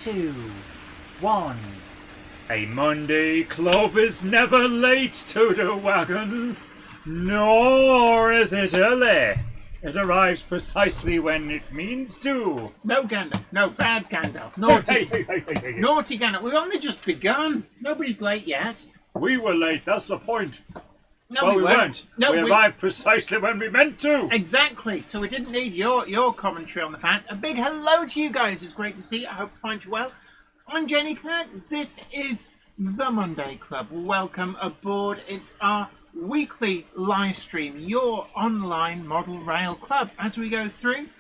2, 1. A Monday club is never late to the wagons, nor is it early. It arrives precisely when it means to. No, Gandalf. No, bad Gandalf. Naughty. Hey. Naughty Gandalf. We've only just begun. Nobody's late yet. We were late, that's the point. No, well, we weren't. No, we arrived precisely when we meant to. Exactly. So we didn't need your commentary on the fact. A big hello to you guys. It's great to see you. I hope you find you well. I'm Jenny Kirk. This is the Monday Club. Welcome aboard. It's our weekly live stream, your online model rail club. As we go through,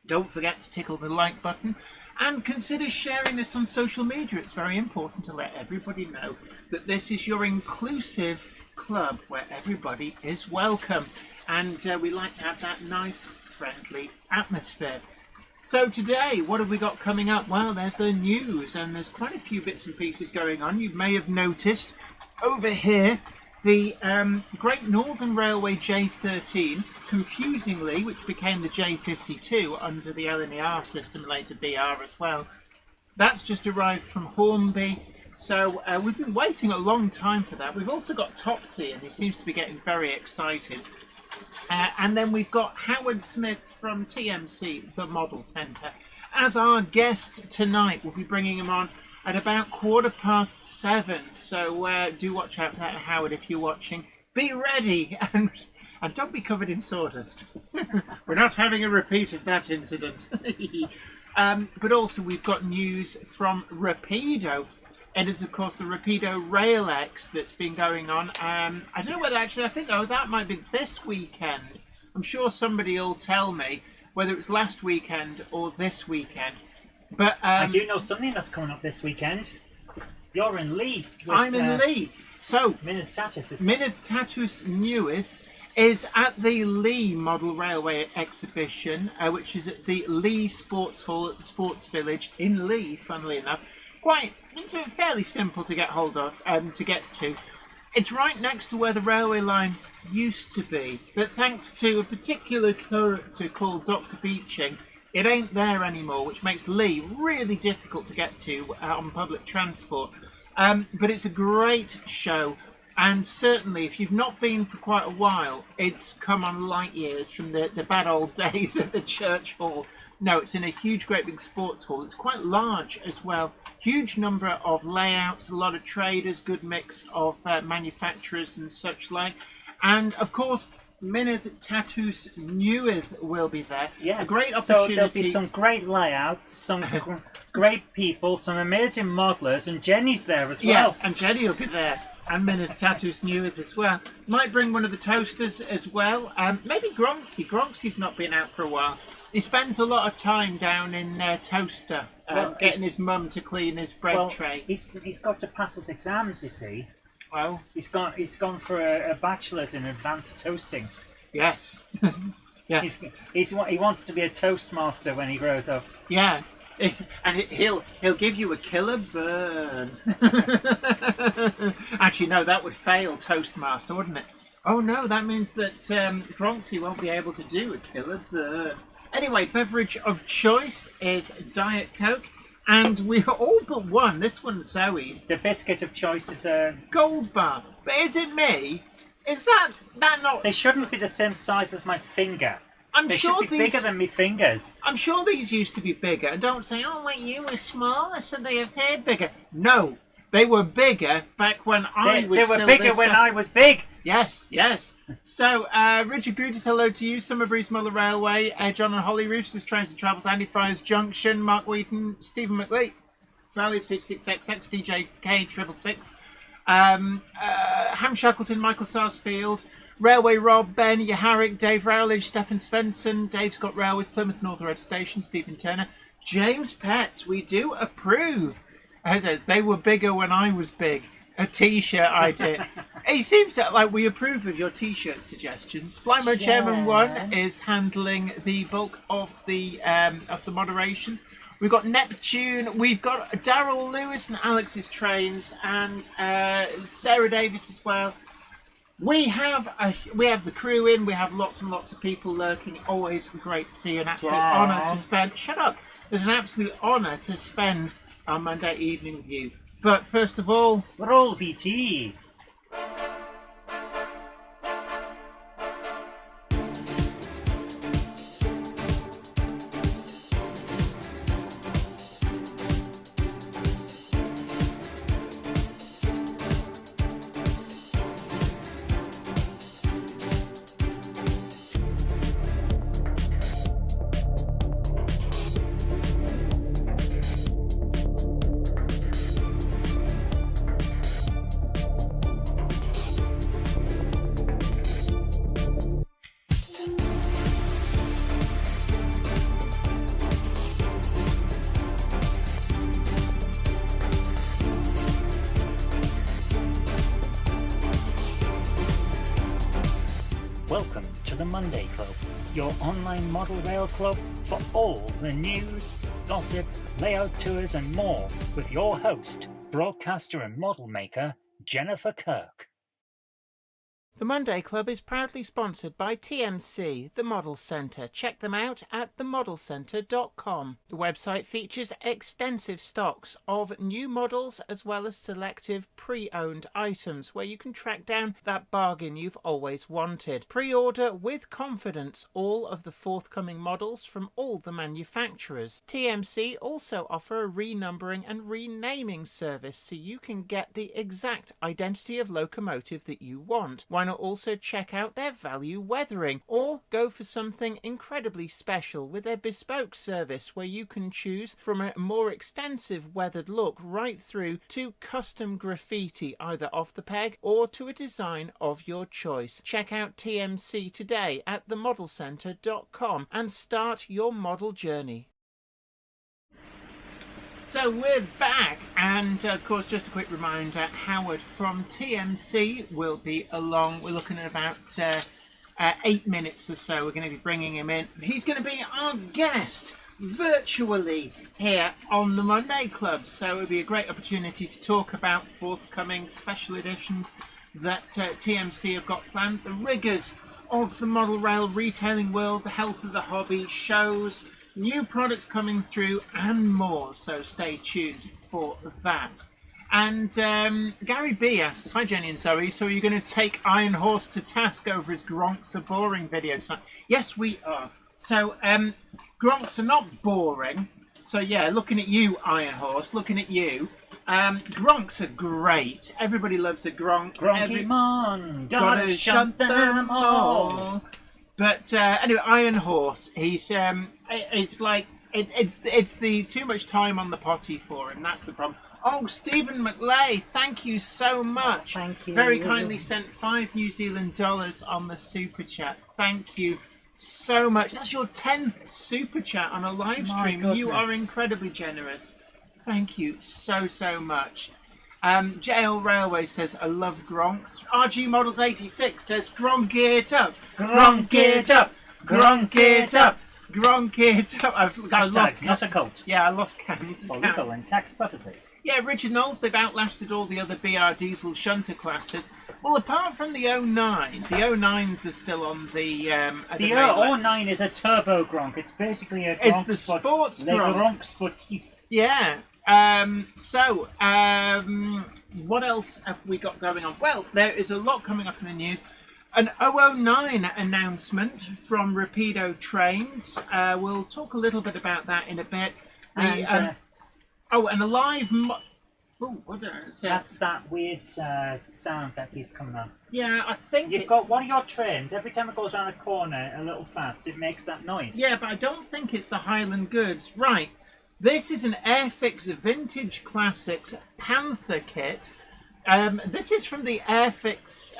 don't forget to tickle the like button and consider sharing this on social media. It's very important to let everybody know that this is your inclusive club where everybody is welcome, and we like to have that nice friendly atmosphere. So today, what have we got coming up? Well, there's the news, and there's quite a few bits and pieces going on. You may have noticed over here the Great Northern Railway J13, confusingly, which became the J52 under the LNER system, later BR as well. That's just arrived from Hornby. So we've been waiting a long time for that. We've also got Topsy, and he seems to be getting very excited. And then we've got Howard Smith from TMC, the Model Centre, as our guest tonight. We'll be bringing him on at about 7:15. So do watch out for that, Howard, if you're watching. Be ready, and don't be covered in sawdust. We're not having a repeat of that incident. But also we've got news from Rapido. It is, of course, the Rapido Rail X that's been going on. I don't know whether actually, I think, that might be this weekend. I'm sure somebody will tell me whether it's last weekend or this weekend. But I do know something that's coming up this weekend. You're in Lee. I'm in Lee. So, Mynydd Tatws Newydd is at the Lee Model Railway Exhibition, which is at the Lee Sports Hall at the Sports Village in Lee, funnily enough. It's fairly simple to get hold of and to get to. It's right next to where the railway line used to be, but thanks to a particular character called Dr. Beeching, it ain't there anymore, which makes Lee really difficult to get to on public transport. But it's a great show, and certainly if you've not been for quite a while, it's come on light years from the bad old days at the church hall. No, it's in a huge, great big sports hall. It's quite large as well. Huge number of layouts, a lot of traders, good mix of manufacturers and such like. And, of course, Mynydd Tatws Newydd will be there. Yes. A great opportunity. So there'll be some great layouts, some great people, some amazing modelers, and Jenny's there as well. Yeah, and Jenny will be there. And Mynydd Tatws Newydd as well. Might bring one of the toasters as well. Maybe Gronksy. Gronksy's not been out for a while. He spends a lot of time down in Toaster, getting his mum to clean his bread tray. He's got to pass his exams, you see. Well, he's gone for a bachelor's in advanced toasting. Yes. Yeah. He wants to be a toastmaster when he grows up. Yeah. And he'll give you a killer burn. Actually, no, that would fail Toastmaster, wouldn't it? Oh no, that means that Gronksy won't be able to do a killer burn. Anyway, beverage of choice is Diet Coke, and we're all but one. This one's Zoe's. The biscuit of choice is a Gold Bar. But is it me? Is that not? They shouldn't be the same size as my finger. They sure should be bigger than my fingers. I'm sure these used to be bigger. And don't say, oh, wait, you were smaller, so they appeared bigger. No, they were bigger back when I was They were bigger when I was big. Yes. So, Richard Grutis, hello to you. Summer Breeze Muller Railway. John and Holly Roosters, Trains and Travels, Andy Fryers Junction, Mark Wheaton, Stephen McLean, Valley's 56XX, DJ K 666, Ham Shackleton, Michael Sarsfield, Railway Rob, Ben Yaharic, Dave Rowledge, Stefan Svensson, Dave Scott Railways, Plymouth North Road Station, Stephen Turner, James Pets. We do approve. They were bigger when I was big. A t-shirt idea. It seems that like we approve of your t-shirt suggestions. Flymo Chairman 1 is handling the bulk of the moderation. We've got Neptune, we've got Daryl Lewis and Alex's Trains, and Sarah Davis as well. We have the crew in. We have lots and lots of people lurking. Always great to see you. An absolute honour to spend. Shut up. There's an absolute honour to spend our Monday evening with you. But first of all, Roll VT. Welcome to the Monday Club, your online model rail club for all the news, gossip, layout tours and more with your host, broadcaster and model maker, Jennifer Kirk. the Monday Club is proudly sponsored by TMC, the Model Centre. Check them out at themodelcentre.com. The website features extensive stocks of new models as well as selective pre-owned items where you can track down that bargain you've always wanted. Pre-order with confidence all of the forthcoming models from all the manufacturers. TMC also offer a renumbering and renaming service so you can get the exact identity of locomotive that you want. Why not also check out their value weathering, or go for something incredibly special with their bespoke service where you can choose from a more extensive weathered look right through to custom graffiti either off the peg or to a design of your choice. Check out TMC today at themodelcentre.com and start your model journey. So we're back, and of course just a quick reminder, Howard from TMC will be along. We're looking at about 8 minutes or so. We're going to be bringing him in. He's going to be our guest virtually here on the Monday Club, so it'll be a great opportunity to talk about forthcoming special editions that TMC have got planned, the rigours of the model rail retailing world, the health of the hobby, shows, new products coming through and more, so stay tuned for that. And Gary B asks, hi Jenny and Zoe, so are you going to take Iron Horse to task over his Gronks are boring video tonight? Yes, we are. So Gronks are not boring, so yeah, looking at you, Iron Horse, looking at you. Gronks are great. Everybody loves a Gronk. Gronky man, gotta shut them all. But anyway, Iron Horse, he's it's like it's the too much time on the potty for him. That's the problem. Oh, Stephen McLay, thank you so much. Thank you. Very kindly sent $5 New Zealand on the super chat. Thank you so much. That's your 10th super chat on a live stream. You are incredibly generous. Thank you so much. JL Railway says, I love Gronks. RG Models 86 says, Gronk it up. Gronk it up. Gronk it up. Gronk it up. I lost not a cult. Yeah, I lost count. It's illegal in tax purposes. Yeah, Richard Knowles, they've outlasted all the other BR diesel shunter classes. Well, apart from the 09, the 09s are still on the The 09 is a turbo Gronk. It's basically a Gronk. It's the sports Gronk. Gronk sportif. Yeah. What else have we got going on? Well, there is a lot coming up in the news. An 009 announcement from Rapido Trains. We'll talk a little bit about that in a bit. And a live... what did I say? That's that weird sound that keeps coming up. Yeah, I think You've got one of your trains, every time it goes around a corner a little fast, it makes that noise. Yeah, but I don't think it's the Highland Goods. Right. This is an Airfix Vintage Classics Panther kit. This is from the Airfix.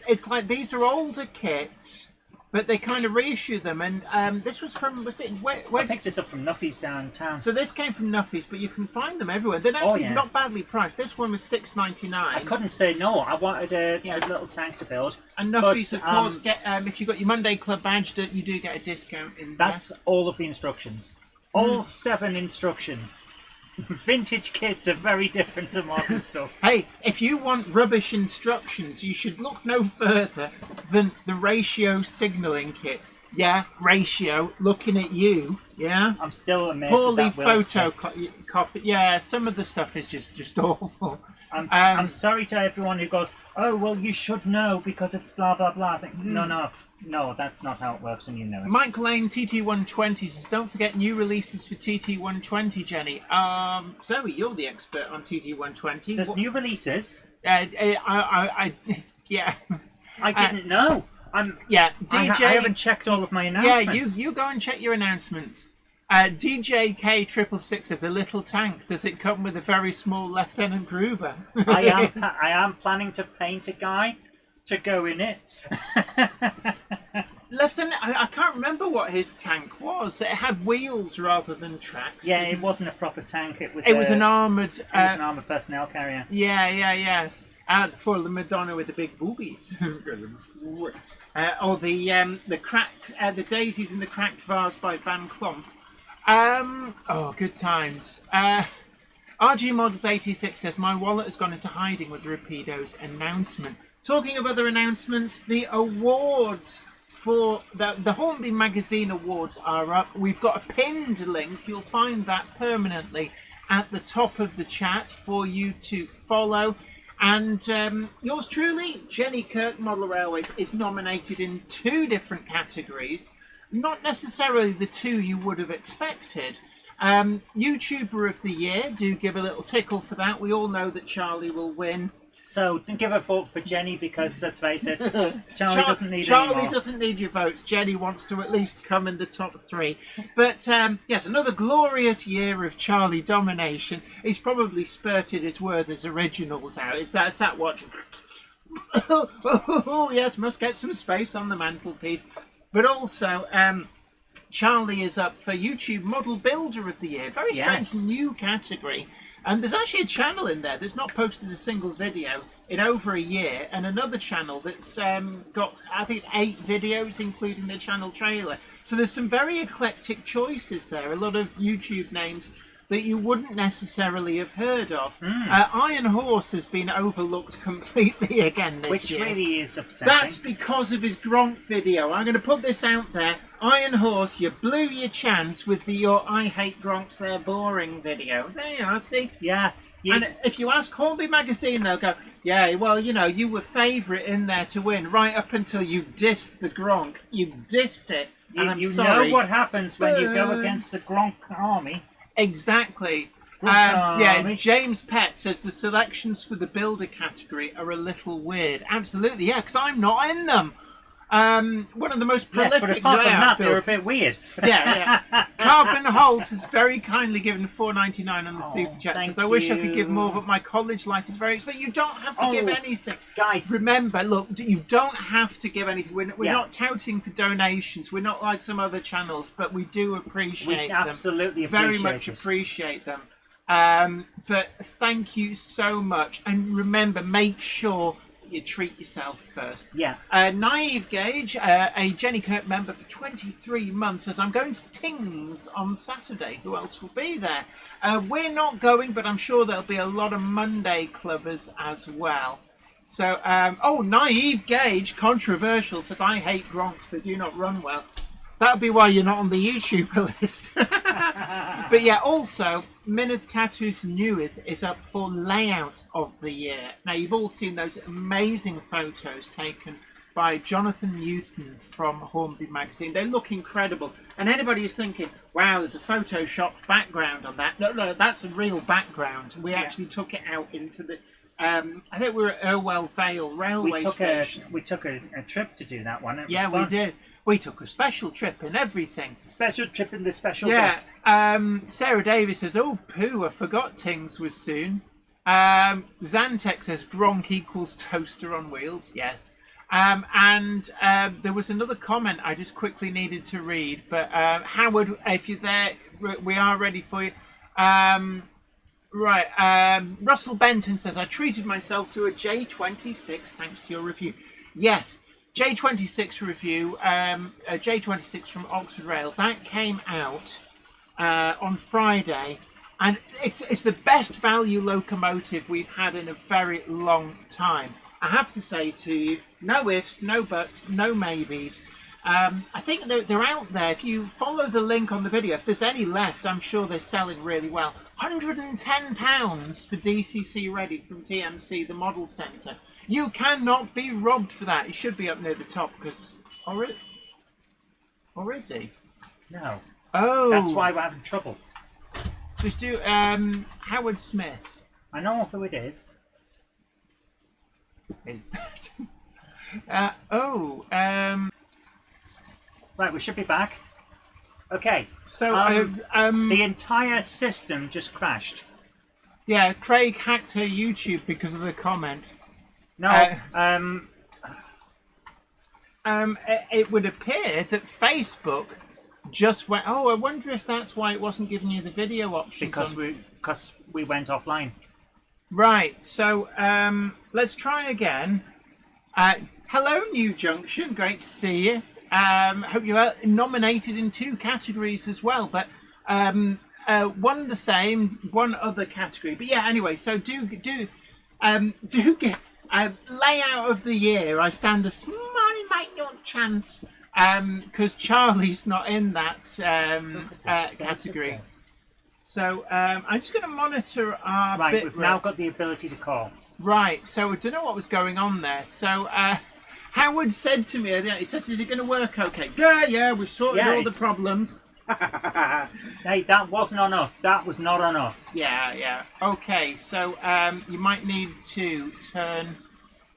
It's like these are older kits, but they kind of reissue them. And this was from, where I picked this up from Nuffy's downtown. So this came from Nuffy's, but you can find them everywhere. They're actually not badly priced. This one was $6.99. I couldn't say no. I wanted a little tank to build. And Nuffy's, of course, get if you got your Monday Club badge, you do get a discount in there. That's all of the instructions. All 7 instructions. Vintage kits are very different to modern stuff. Hey, if you want rubbish instructions, you should look no further than the ratio signalling kit. Yeah, ratio. Looking at you. Yeah. I'm still amazed. Poorly at that Will's photo tits. copy. Yeah, some of the stuff is just awful. I'm sorry to everyone who goes, oh, well, you should know because it's blah, blah, blah. It's like, no, that's not how it works, and you know it. Mike Lane, TT120 says, don't forget new releases for TT120, Jenny. Zoe, you're the expert on TT120. There's new releases. I yeah. I didn't know. Yeah, DJ. I haven't checked all of my announcements. Yeah, you go and check your announcements. DJ K666 says, a little tank. Does it come with a very small Lieutenant Gruber? I am planning to paint a guy to go in it. Lieutenant, I can't remember what his tank was. It had wheels rather than tracks. Yeah, it wasn't a proper tank. It was an armoured... It was an armoured personnel carrier. Yeah. For the Madonna with the big boobies. Or the cracked... the daisies in the cracked vase by Van Klomp. Good times. RG Models 86 says, my wallet has gone into hiding with the Rapido's announcement. Talking of other announcements, the awards for the Hornby Magazine Awards are up. We've got a pinned link. You'll find that permanently at the top of the chat for you to follow. And yours truly, Jenny Kirk, Model Railways, is nominated in 2 different categories. Not necessarily the 2 you would have expected. YouTuber of the Year, do give a little tickle for that. We all know that Charlie will win. So give a vote for Jenny because, let's face it, Charlie doesn't need Charlie doesn't need your votes. Jenny wants to at least come in the top 3. But yes, another glorious year of Charlie domination. He's probably spurted his Werther's originals out. It's that sat watching. Oh, yes, must get some space on the mantelpiece. But also, Charlie is up for YouTube Model Builder of the Year. Very strange new category. And there's actually a channel in there that's not posted a single video in over a year, and another channel that's got, I think it's 8 videos, including the channel trailer. So there's some very eclectic choices there. A lot of YouTube names that you wouldn't necessarily have heard of. Iron Horse has been overlooked completely again this year. Which really is upsetting. That's because of his Gronk video. I'm going to put this out there. Iron Horse, you blew your chance with your I Hate Gronks, They're Boring video. There you are, see? Yeah. And if you ask Hornby Magazine, they'll go, yeah, well, you know, you were favourite in there to win, right up until you dissed the Gronk. You dissed it. And I'm sorry. You know what happens when you go against the Gronk army. Exactly. Yeah, James Pett says the selections for the builder category are a little weird. Absolutely, yeah, because I'm not in them. One of the most prolific but apart from that, builds. they're a bit weird. Yeah. Carbon Holt has very kindly given $4.99 on the super chat. Says, I wish I could give more, but my college life is very expensive. You don't have to give anything. Guys. Remember, look, you don't have to give anything. We're not touting for donations. We're not like some other channels, but we do appreciate them. We absolutely very much appreciate them. But thank you so much. And remember, make sure you treat yourself first. Yeah. Naive Gauge, a Jenny Kirk member for 23 months, says, I'm going to Tings on Saturday. Who else will be there? We're not going, but I'm sure there'll be a lot of Monday clubbers as well. So, Naive Gauge, controversial, says, I hate Gronks, they do not run well. That'll be why you're not on the YouTuber list. But yeah, also, Minith Tattoos Newith is up for Layout of the Year. Now, you've all seen those amazing photos taken by Jonathan Newton from Hornby Magazine. They look incredible. And anybody who's thinking, wow, there's a photoshopped background on that. No, that's a real background. We actually took it out into the... I think we were at Irwell Vale railway station. We took a trip to do that one. Yeah, we did. We took a special trip and everything. Special trip in the special bus. Sarah Davis says, oh, poo, I forgot Tings was soon. Zantek says, Gronk equals toaster on wheels. Yes. And there was another comment I just quickly needed to read. But Howard, if you're there, we are ready for you. Russell Benton says, I treated myself to a J26 thanks to your review. Yes. J26 review, J26 from Oxford Rail, that came out on Friday, and it's the best value locomotive we've had in a very long time. I have to say to you, no ifs, no buts, no maybes. I think they're out there. If you follow the link on the video, if there's any left, I'm sure they're selling really well. £110 for DCC Ready from TMC, the model centre. You cannot be robbed for that. He should be up near the top because... Or is he? No. Oh. That's why we're having trouble. So let's do Howard Smith. I know who it is. Is that? Right, we should be back. Okay. So the entire system just crashed. Yeah, Craig hacked her YouTube because of the comment. No. It would appear that Facebook just went. Oh, I wonder if that's why it wasn't giving you the video options. Because we went offline. Right. So let's try again. Hello, New Junction. Great to see you. Hope you are nominated in 2 categories as well, but one the same, one other category. But yeah, anyway. So do get layout of the year. I stand a small minute chance because Charlie's not in that category. So I'm just going to monitor our Right, we've now got the ability to call. Right, so I don't know what was going on there. So Howard said to me, he says, is it going to work okay? Yeah, we sorted all the problems. Hey, that wasn't on us. That was not on us. Yeah. Okay, so you might need to turn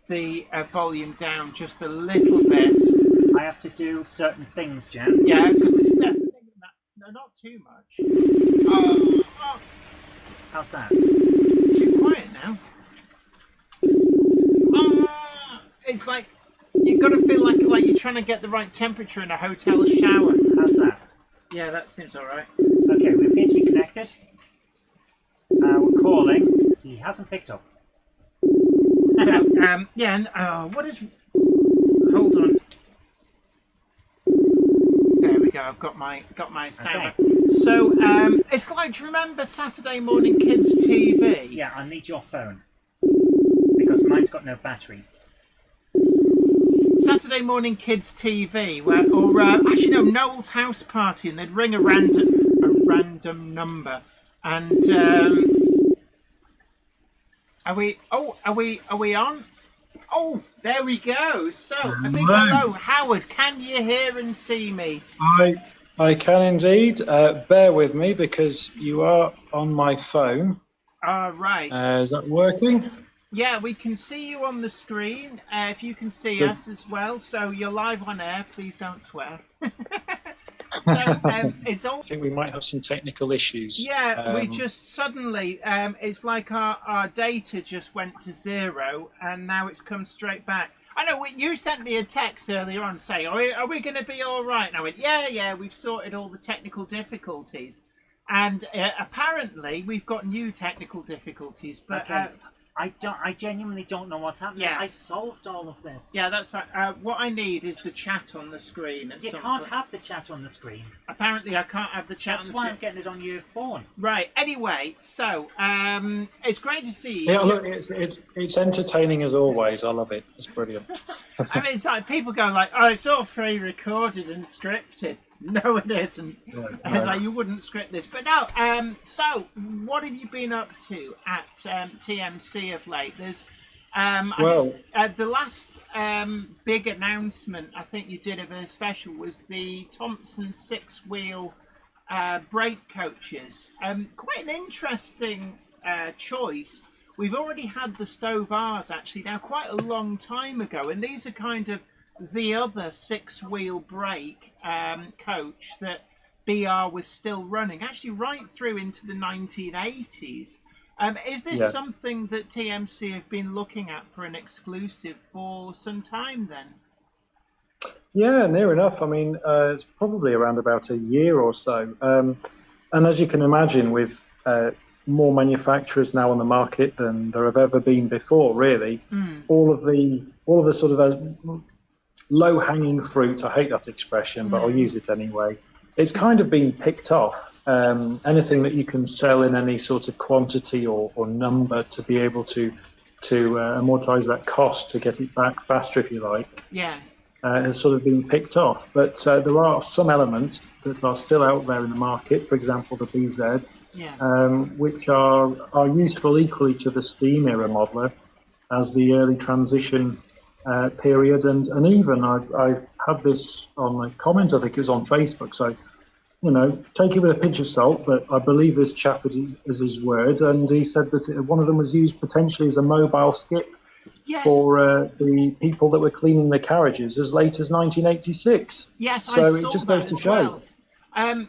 the volume down just a little bit. I have to do certain things, Jen. Yeah, because it's definitely not too much. Oh. How's that? Too quiet now. It's like you've got to feel like you're trying to get the right temperature in a hotel shower. How's that? Yeah, that seems all right. Okay, we appear to be connected. We're calling. He hasn't picked up. So, what is... Hold on. There we go. I've got my sound. Okay. So, it's like, do you remember Saturday Morning Kids TV? Yeah, I need your phone because mine's got no battery. Saturday Morning Kids TV, actually no, Noel's house party, and they'd ring a random number, and are we on? Oh, there we go. So a big hello, Howard. Can you hear and see me? I can indeed. Bear with me because you are on my phone. Right. Is that working? Yeah, we can see you on the screen. If you can see us as well, so you're live on air. Please don't swear. So it's all. I think we might have some technical issues. Yeah, we just suddenly. It's like our data just went to 0, and now it's come straight back. I know you sent me a text earlier on saying, "Are we going to be all right?" And I went, "Yeah, we've sorted all the technical difficulties," and apparently we've got new technical difficulties, but. Okay. I genuinely don't know what's happening. Yeah. I solved all of this. Yeah, that's fine. What I need is the chat on the screen. You can't have the chat on the screen. Apparently, I can't have the chat on the screen. That's why I'm getting it on your phone. Right. Anyway, so it's great to see you. Yeah, look, it's entertaining as always. I love it. It's brilliant. I mean, it's like people go like, "Oh, it's all pre-recorded and scripted." No, it isn't. No. It's like you wouldn't script this. But no, so what have you been up to at TMC of late? There's the last big announcement I think you did of a special was the Thompson 6-wheel brake coaches. Quite an interesting choice. We've already had the Stove R's actually now quite a long time ago, and these are kind of the other 6-wheel brake coach that BR was still running, actually right through into the 1980s. Is this something that TMC have been looking at for an exclusive for some time then? Yeah, near enough. I mean, it's probably around about a year or so. And as you can imagine, with more manufacturers now on the market than there have ever been before, really, all of the sort of low-hanging fruit, I hate that expression, but I'll use it anyway. It's kind of been picked off. Anything that you can sell in any sort of quantity or number to be able to amortize that cost to get it back faster, if you like. Yeah. has sort of been picked off. But there are some elements that are still out there in the market, for example, the BZ, which are useful equally to the steam era modeler as the early transition period. And even I've had this on a comment, I think it was on Facebook, so take it with a pinch of salt, but I believe this chap is his word, and he said that one of them was used potentially as a mobile skip for the people that were cleaning the carriages as late as 1986. Yes, so I it saw just that goes to as show. well.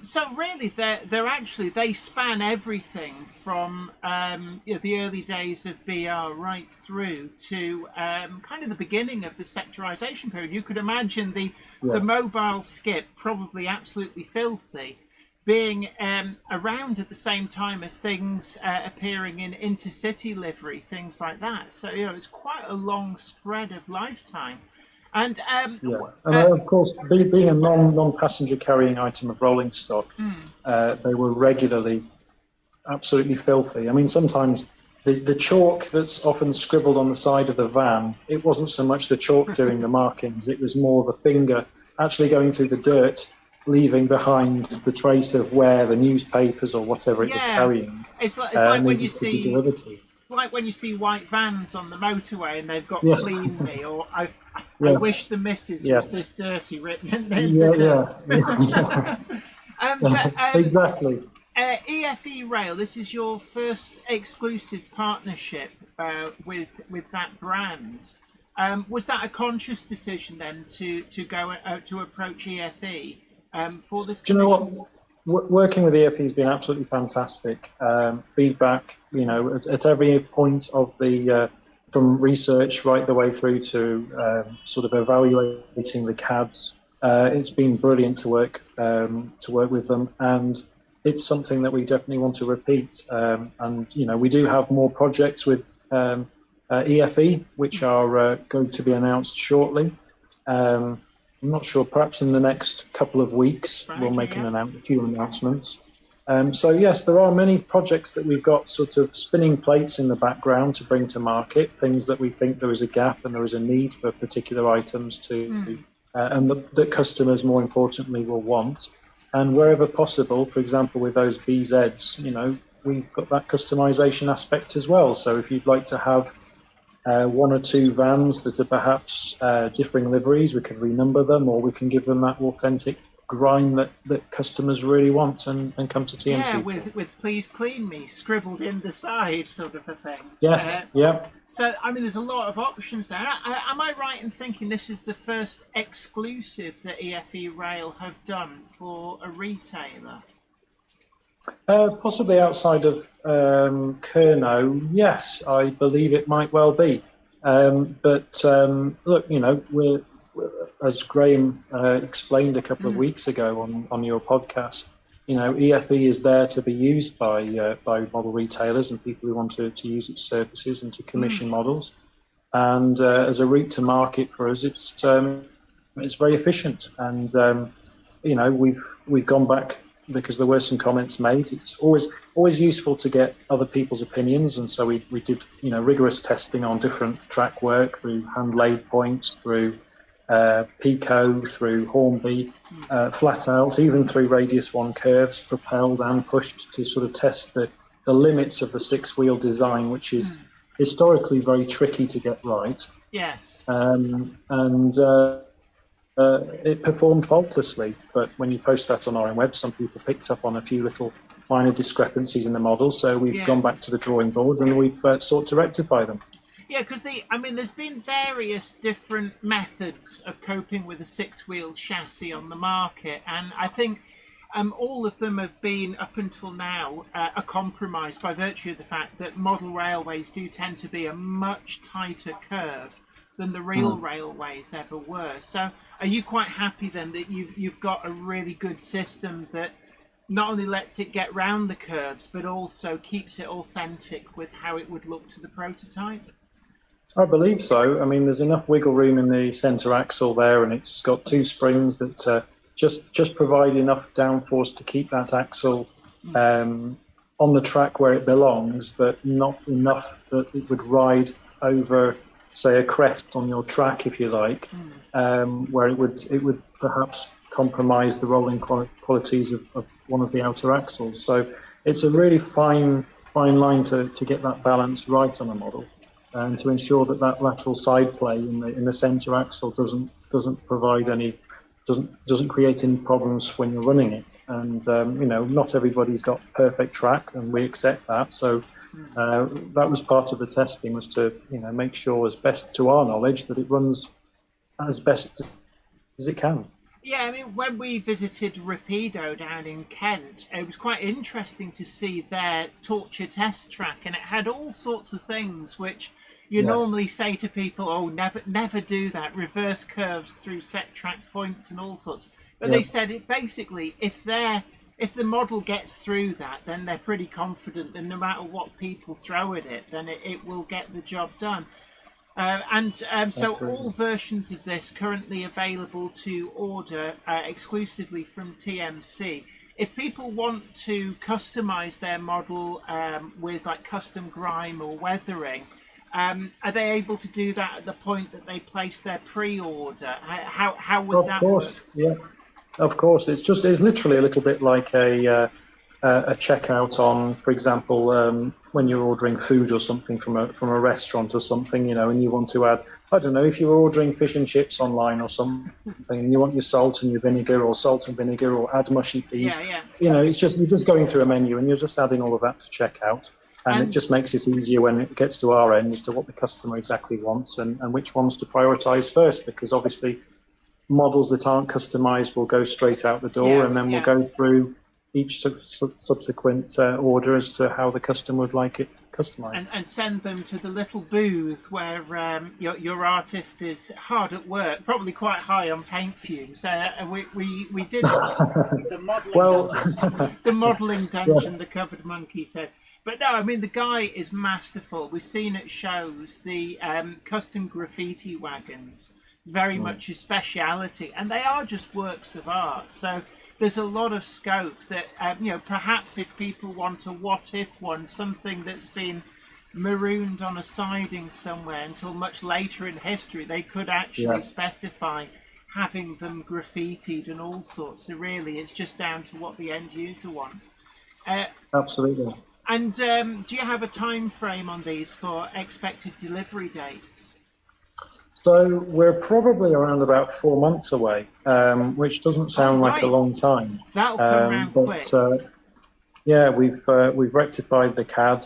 So really, they span everything from the early days of BR right through to kind of the beginning of the sectorization period. You could imagine the mobile skip, probably absolutely filthy, being around at the same time as things appearing in intercity livery, things like that. So it's quite a long spread of lifetime. And of course, being a non-passenger carrying item of rolling stock, they were regularly absolutely filthy. I mean, sometimes the chalk that's often scribbled on the side of the van, it wasn't so much the chalk doing the markings, it was more the finger actually going through the dirt, leaving behind the trace of where the newspapers or whatever it was carrying. It's like when you to be delivered to. Like when you see white vans on the motorway and they've got "clean me" or I wish the missus was this dirty written in the dirt. Exactly. EFE Rail, this is your first exclusive partnership with that brand. Was that a conscious decision then to go to approach EFE for this? Do you know what? Working with EFE has been absolutely fantastic. Feedback, at every point of the from research right the way through to sort of evaluating the CADs. It's been brilliant to work with them, and it's something that we definitely want to repeat. And we do have more projects with EFE, which are going to be announced shortly. I'm not sure, perhaps in the next couple of weeks we'll make a few announcements. So yes, there are many projects that we've got sort of spinning plates in the background to bring to market, things that we think there is a gap and there is a need for particular items and that customers, more importantly, will want. And wherever possible, for example, with those BZs, we've got that customization aspect as well. So if you'd like to have one or two vans that are perhaps differing liveries, we can renumber them, or we can give them that authentic grime that customers really want and come to TMC. Yeah, with "Please clean me" scribbled in the side, sort of a thing. Yes, So, I mean, there's a lot of options there. Am I right in thinking this is the first exclusive that EFE Rail have done for a retailer? Possibly outside of Kernow, yes, I believe it might well be. But look, we're as Graham explained a couple of weeks ago on your podcast, EFE is there to be used by model retailers and people who want to use its services and to commission models. And as a route to market for us, it's very efficient. And we've gone back because there were some comments made. It's always useful to get other people's opinions, and so we did rigorous testing on different track work through hand laid points, through Pico, through Hornby, flat out, even through Radius 1 curves, propelled and pushed to sort of test the limits of the six-wheel design, which is historically very tricky to get right. Yes. It performed faultlessly, but when you post that on our own web, some people picked up on a few little minor discrepancies in the model, so we've gone back to the drawing board and we've sought to rectify them. Yeah, because there's been various different methods of coping with a six-wheel chassis on the market, and I think all of them have been, up until now, a compromise by virtue of the fact that model railways do tend to be a much tighter curve than the real railways ever were. So are you quite happy then that you've got a really good system that not only lets it get round the curves, but also keeps it authentic with how it would look to the prototype? I believe so. I mean, there's enough wiggle room in the centre axle there, and it's got two springs that just provide enough downforce to keep that axle on the track where it belongs, but not enough that it would ride over say, a crest on your track, if you like, where it would perhaps compromise the rolling qualities of one of the outer axles. So it's a really fine line to get that balance right on a model, and to ensure that lateral side play in the centre axle doesn't provide any. Doesn't create any problems when you're running it, and not everybody's got perfect track, and we accept that. So that was part of the testing, was to make sure, as best to our knowledge, that it runs as best as it can. Yeah, I mean, when we visited Rapido down in Kent, it was quite interesting to see their torture test track, and it had all sorts of things which you normally say to people, oh, never do that, reverse curves through set track points and all sorts. But they said it basically, if the model gets through that, then they're pretty confident that no matter what people throw at it, then it will get the job done. So all versions of this currently available to order exclusively from TMC. If people want to customize their model with like custom grime or weathering, are they able to do that at the point that they place their pre-order? How would that work? Yeah, of course. It's literally a little bit like a checkout on, for example, when you're ordering food or something from a restaurant or something, and you want to add, I don't know, if you're ordering fish and chips online or something, and you want your salt and your vinegar, or salt and vinegar, or add mushy peas. You're just going through a menu and you're just adding all of that to checkout. And it just makes it easier when it gets to our end as to what the customer exactly wants and which ones to prioritise first, because obviously models that aren't customised will go straight out the door, and then we'll go through each subsequent order as to how the customer would like it customised. And send them to the little booth where your artist is hard at work, probably quite high on paint fumes. We did the modelling the modelling dungeon, the Covered Monkey says. But no, I mean, the guy is masterful. We've seen at shows the custom graffiti wagons, very much his speciality, and they are just works of art. So there's a lot of scope that, perhaps if people want a what-if one, something that's been marooned on a siding somewhere until much later in history, they could actually specify having them graffitied and all sorts. So really, it's just down to what the end user wants. Absolutely. And do you have a time frame on these for expected delivery dates? So we're probably around about 4 months away, which doesn't sound like a long time. That'll come around quick. We've rectified the CAD,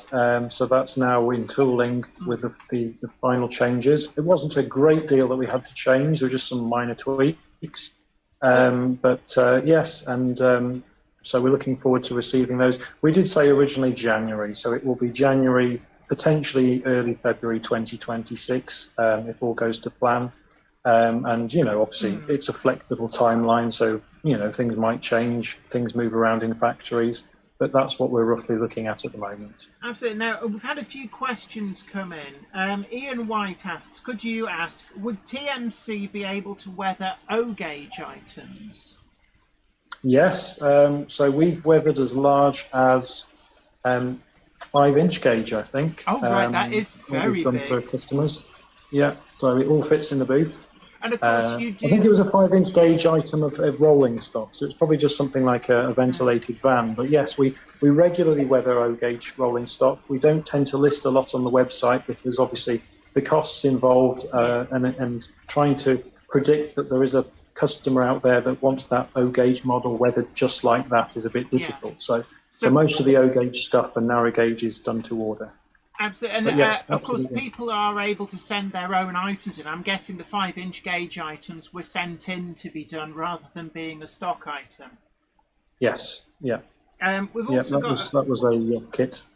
so that's now in tooling with the final changes. It wasn't a great deal that we had to change; there were just some minor tweaks. So we're looking forward to receiving those. We did say originally January, so it will be January, potentially early February 2026, if all goes to plan. Obviously it's a flexible timeline, so things might change, things move around in factories, but that's what we're roughly looking at the moment. Absolutely. Now, we've had a few questions come in. Ian White asks, could you ask, would TMC be able to weather O-gauge items? Yes, so we've weathered as large as 5-inch gauge, I think. Oh, right, that is very big. For customers. Yeah, so it all fits in the booth. And of course, you do. I think it was a 5-inch gauge item of rolling stock, so it's probably just something like a ventilated van. But yes, we regularly weather O-gauge rolling stock. We don't tend to list a lot on the website because obviously the costs involved and trying to predict that there is a customer out there that wants that O-gauge model weathered just like that is a bit difficult. So most of the O-gauge stuff and narrow gauge is done to order. Absolutely. And of course, people are able to send their own items in. I'm guessing the 5-inch gauge items were sent in to be done rather than being a stock item. Yes. Yeah. We've also that was a kit.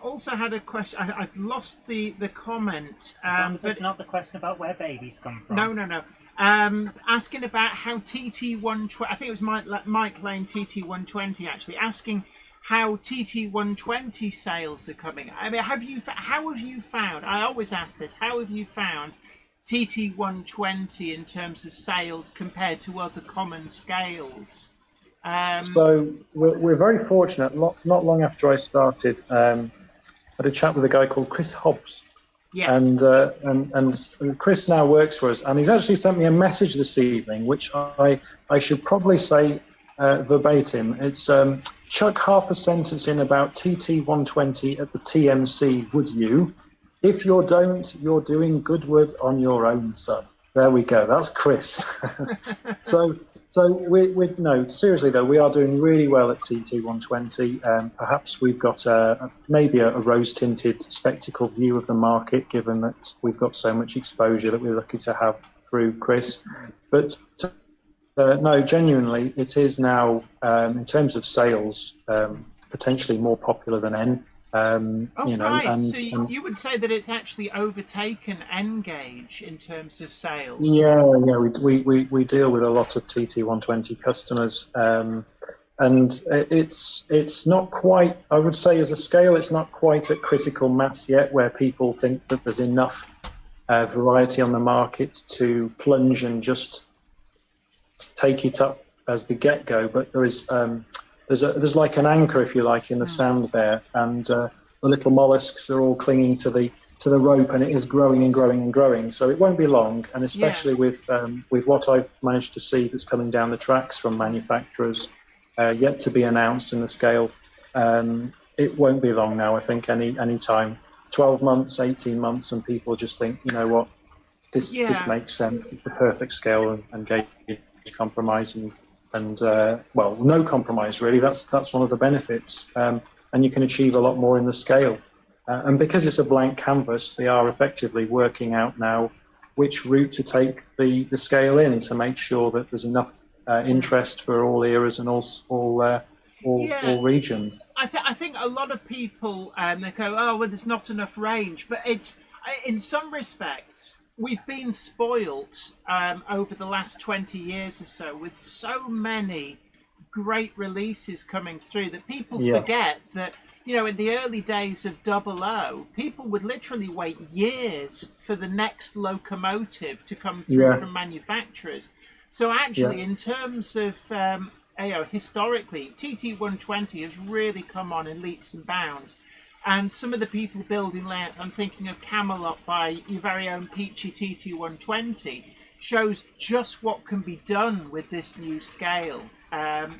Also had a question. I've lost the comment. As long as it's not the question about where babies come from. No. Asking about how TT120. I think it was Mike Lane TT120 actually asking how TT120 sales are coming. I mean, how have you found? I always ask this. How have you found TT120 in terms of sales compared to other common scales? So we're very fortunate. Not long after I started, I had a chat with a guy called Chris Hobbs, Yes. And Chris now works for us, and he's actually sent me a message this evening, which I should probably say verbatim. It's chuck half a sentence in about TT120 at the TMC, would you? If you don't, you're doing good work on your own, son. There we go. That's Chris. So we no, seriously though, we are doing really well at TT120. Perhaps we've got maybe a rose-tinted spectacle view of the market, given that we've got so much exposure that we're lucky to have through Chris. But no, genuinely, it is now, in terms of sales, potentially more popular than N. Right. And, so you would say that it's actually overtaken N-Gage in terms of sales? Yeah, we deal with a lot of TT120 customers, and it's not quite, I would say as a scale, it's not quite at critical mass yet, where people think that there's enough variety on the market to plunge and just take it up as the get-go, but there is there's like an anchor, if you like, in the sand there, and the little mollusks are all clinging to the rope, and it is growing and growing and growing. So it won't be long, and especially with what I've managed to see that's coming down the tracks from manufacturers, yet to be announced in the scale, it won't be long now. I think any time, 12 months, 18 months, and people just think, you know what, this makes sense. It's the perfect scale and gauge compromise and well, no compromise really. That's one of the benefits, and you can achieve a lot more in the scale. And because it's a blank canvas, they are effectively working out now which route to take the scale in to make sure that there's enough interest for all eras and all regions. I think a lot of people they go, oh well, there's not enough range, but it's in some respects we've been spoilt over the last 20 years or so with so many great releases coming through that people forget that, you know, in the early days of 00, people would literally wait years for the next locomotive to come through from manufacturers. So actually, in terms of historically, TT120 has really come on in leaps and bounds. And some of the people building layouts, I'm thinking of Camelot by your very own Peachy TT120, shows just what can be done with this new scale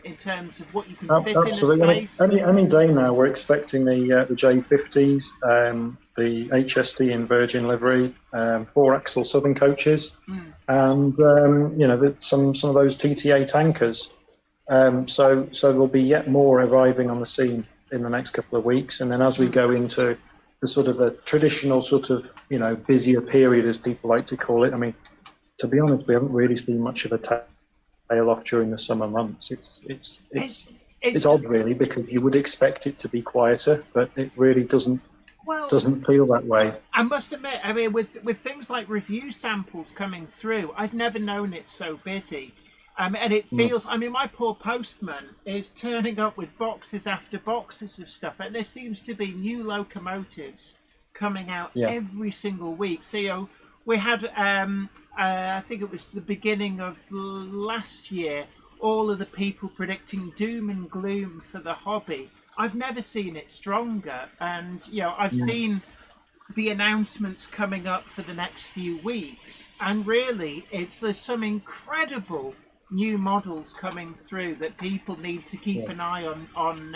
in terms of what you can fit in a space. Any day now, we're expecting the J50s, the HST in Virgin livery, 4-axle Southern coaches, and some of those TTA tankers. So there'll be yet more arriving on the scene in the next couple of weeks, and then as we go into the sort of the traditional sort of busier period, as people like to call it. I mean, to be honest, we haven't really seen much of a tail off during the summer months. It's odd, really, because you would expect it to be quieter, but it really doesn't feel that way. I must admit, I mean, with things like review samples coming through, I've never known it so busy. And it feels, I mean, my poor postman is turning up with boxes after boxes of stuff, and there seems to be new locomotives coming out every single week. So, we had, I think it was the beginning of last year, all of the people predicting doom and gloom for the hobby. I've never seen it stronger, and I've seen the announcements coming up for the next few weeks, and really there's some incredible new models coming through that people need to keep an eye on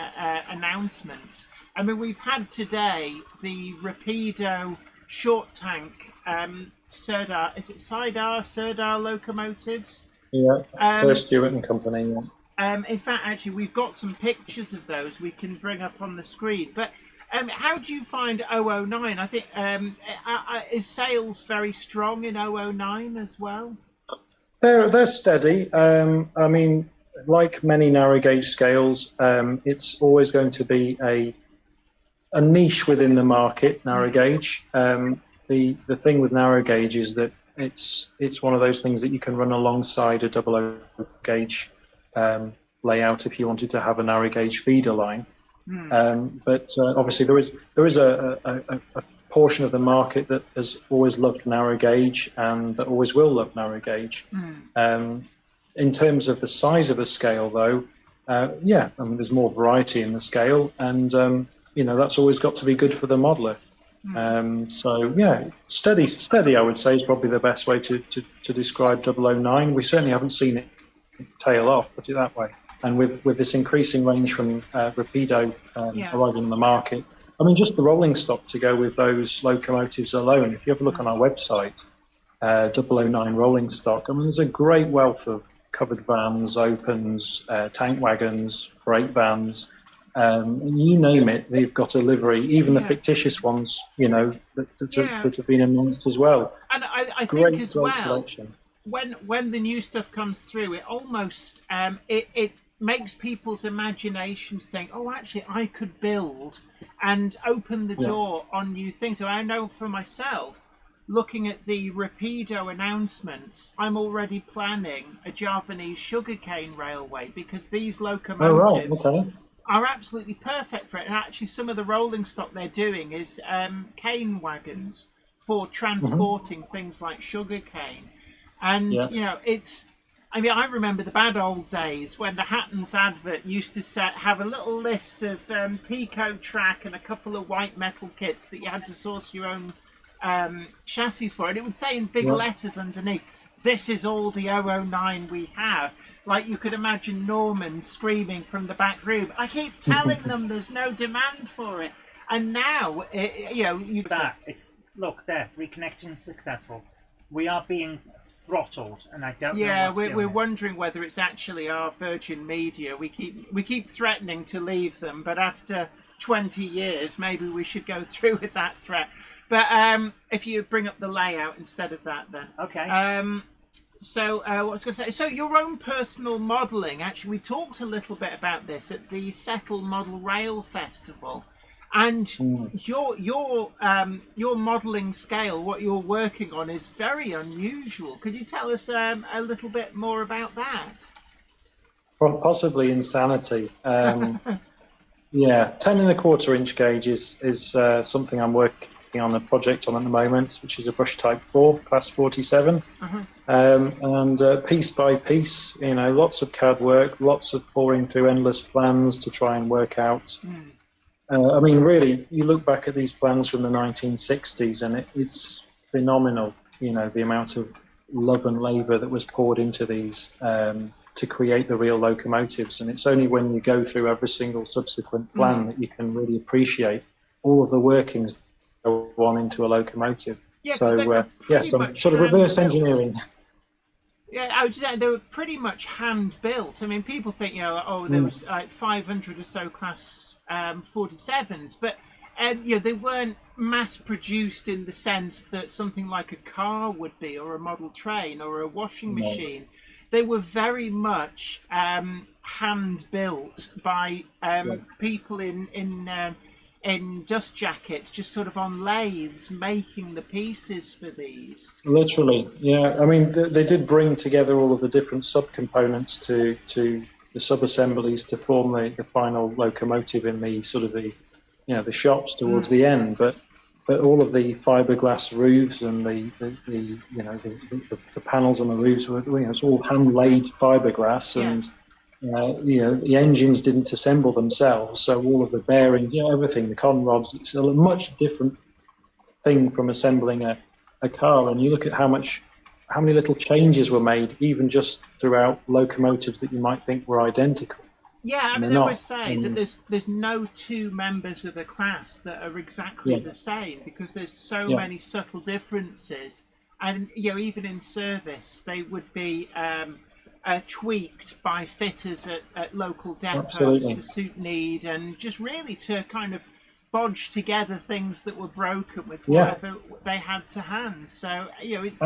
announcements. I mean, we've had today the Rapido short tank Sirdar locomotives. First Stewart and Company. In fact, actually, we've got some pictures of those we can bring up on the screen. But how do you find 009? I think is sales very strong in 009 as well? They're steady. I mean, like many narrow gauge scales, it's always going to be a niche within the market. Narrow gauge. The thing with narrow gauge is that it's one of those things that you can run alongside a 00 gauge layout if you wanted to have a narrow gauge feeder line. But obviously there is a portion of the market that has always loved narrow gauge and that always will love narrow gauge. In terms of the size of a scale, though, I mean, there's more variety in the scale, and that's always got to be good for the modeler. So yeah, steady. I would say is probably the best way to describe 009. We certainly haven't seen it tail off, put it that way. And with this increasing range from Rapido arriving in the market, I mean, just the rolling stock to go with those locomotives alone. If you have a look on our website, 009 rolling stock, I mean, there's a great wealth of covered vans, opens, tank wagons, freight vans. You name it, they've got a livery. Even the fictitious ones, that have been announced as well. And I great, think as great well, selection. when the new stuff comes through, it almost it makes people's imaginations think, oh, actually, I could build and open the door on new things. So I know for myself, looking at the Rapido announcements, I'm already planning a Javanese sugarcane railway because these locomotives are absolutely perfect for it. And actually, some of the rolling stock they're doing is cane wagons for transporting things like sugarcane. And, it's... I mean, I remember the bad old days when the Hattons advert used to have a little list of Pico track and a couple of white metal kits that you had to source your own chassis for. And it would say in big letters underneath, this is all the 009 we have. Like you could imagine Norman screaming from the back room, I keep telling them there's no demand for it. And now, look there, reconnecting successful. We are being throttled, and I don't know. Yeah, we're wondering whether it's actually our Virgin Media. We keep threatening to leave them, but after 20 years, maybe we should go through with that threat. But if you bring up the layout instead of that, then okay. So what I was going to say, so your own personal modelling. Actually, we talked a little bit about this at the Settle Model Rail Festival. And your modelling scale, what you're working on, is very unusual. Could you tell us a little bit more about that? Possibly insanity. 10 1/4 inch gauge is something I'm working on a project on at the moment, which is a brush type 4, class 47. And piece by piece, lots of CAD work, lots of pouring through endless plans to try and work out. I mean, really, you look back at these plans from the 1960s and it's phenomenal, the amount of love and labour that was poured into these to create the real locomotives. And it's only when you go through every single subsequent plan that you can really appreciate all of the workings that go on into a locomotive. Yeah, so, sort of reverse engineering. Yeah, I would say they were pretty much hand-built. I mean, people think, there was like 500 or so class 47s, but they weren't mass-produced in the sense that something like a car would be, or a model train, or a washing machine. They were very much hand-built by people in dust jackets, just sort of on lathes, making the pieces for these. Literally, yeah. I mean, they did bring together all of the different subcomponents to the sub-assemblies to form the final locomotive in the sort of the shops towards the end. But all of the fiberglass roofs and the panels on the roofs were, it's all hand-laid fiberglass and. The engines didn't assemble themselves, so all of the bearings, everything, the conrods, it's a much different thing from assembling a car. And you look at how many little changes were made, even just throughout locomotives that you might think were identical. Yeah, I mean, they always say that there's no two members of a class that are exactly the same, because there's so many subtle differences. And, even in service, they would be tweaked by fitters at local depots to suit need, and just really to kind of bodge together things that were broken with whatever they had to hand. So, it's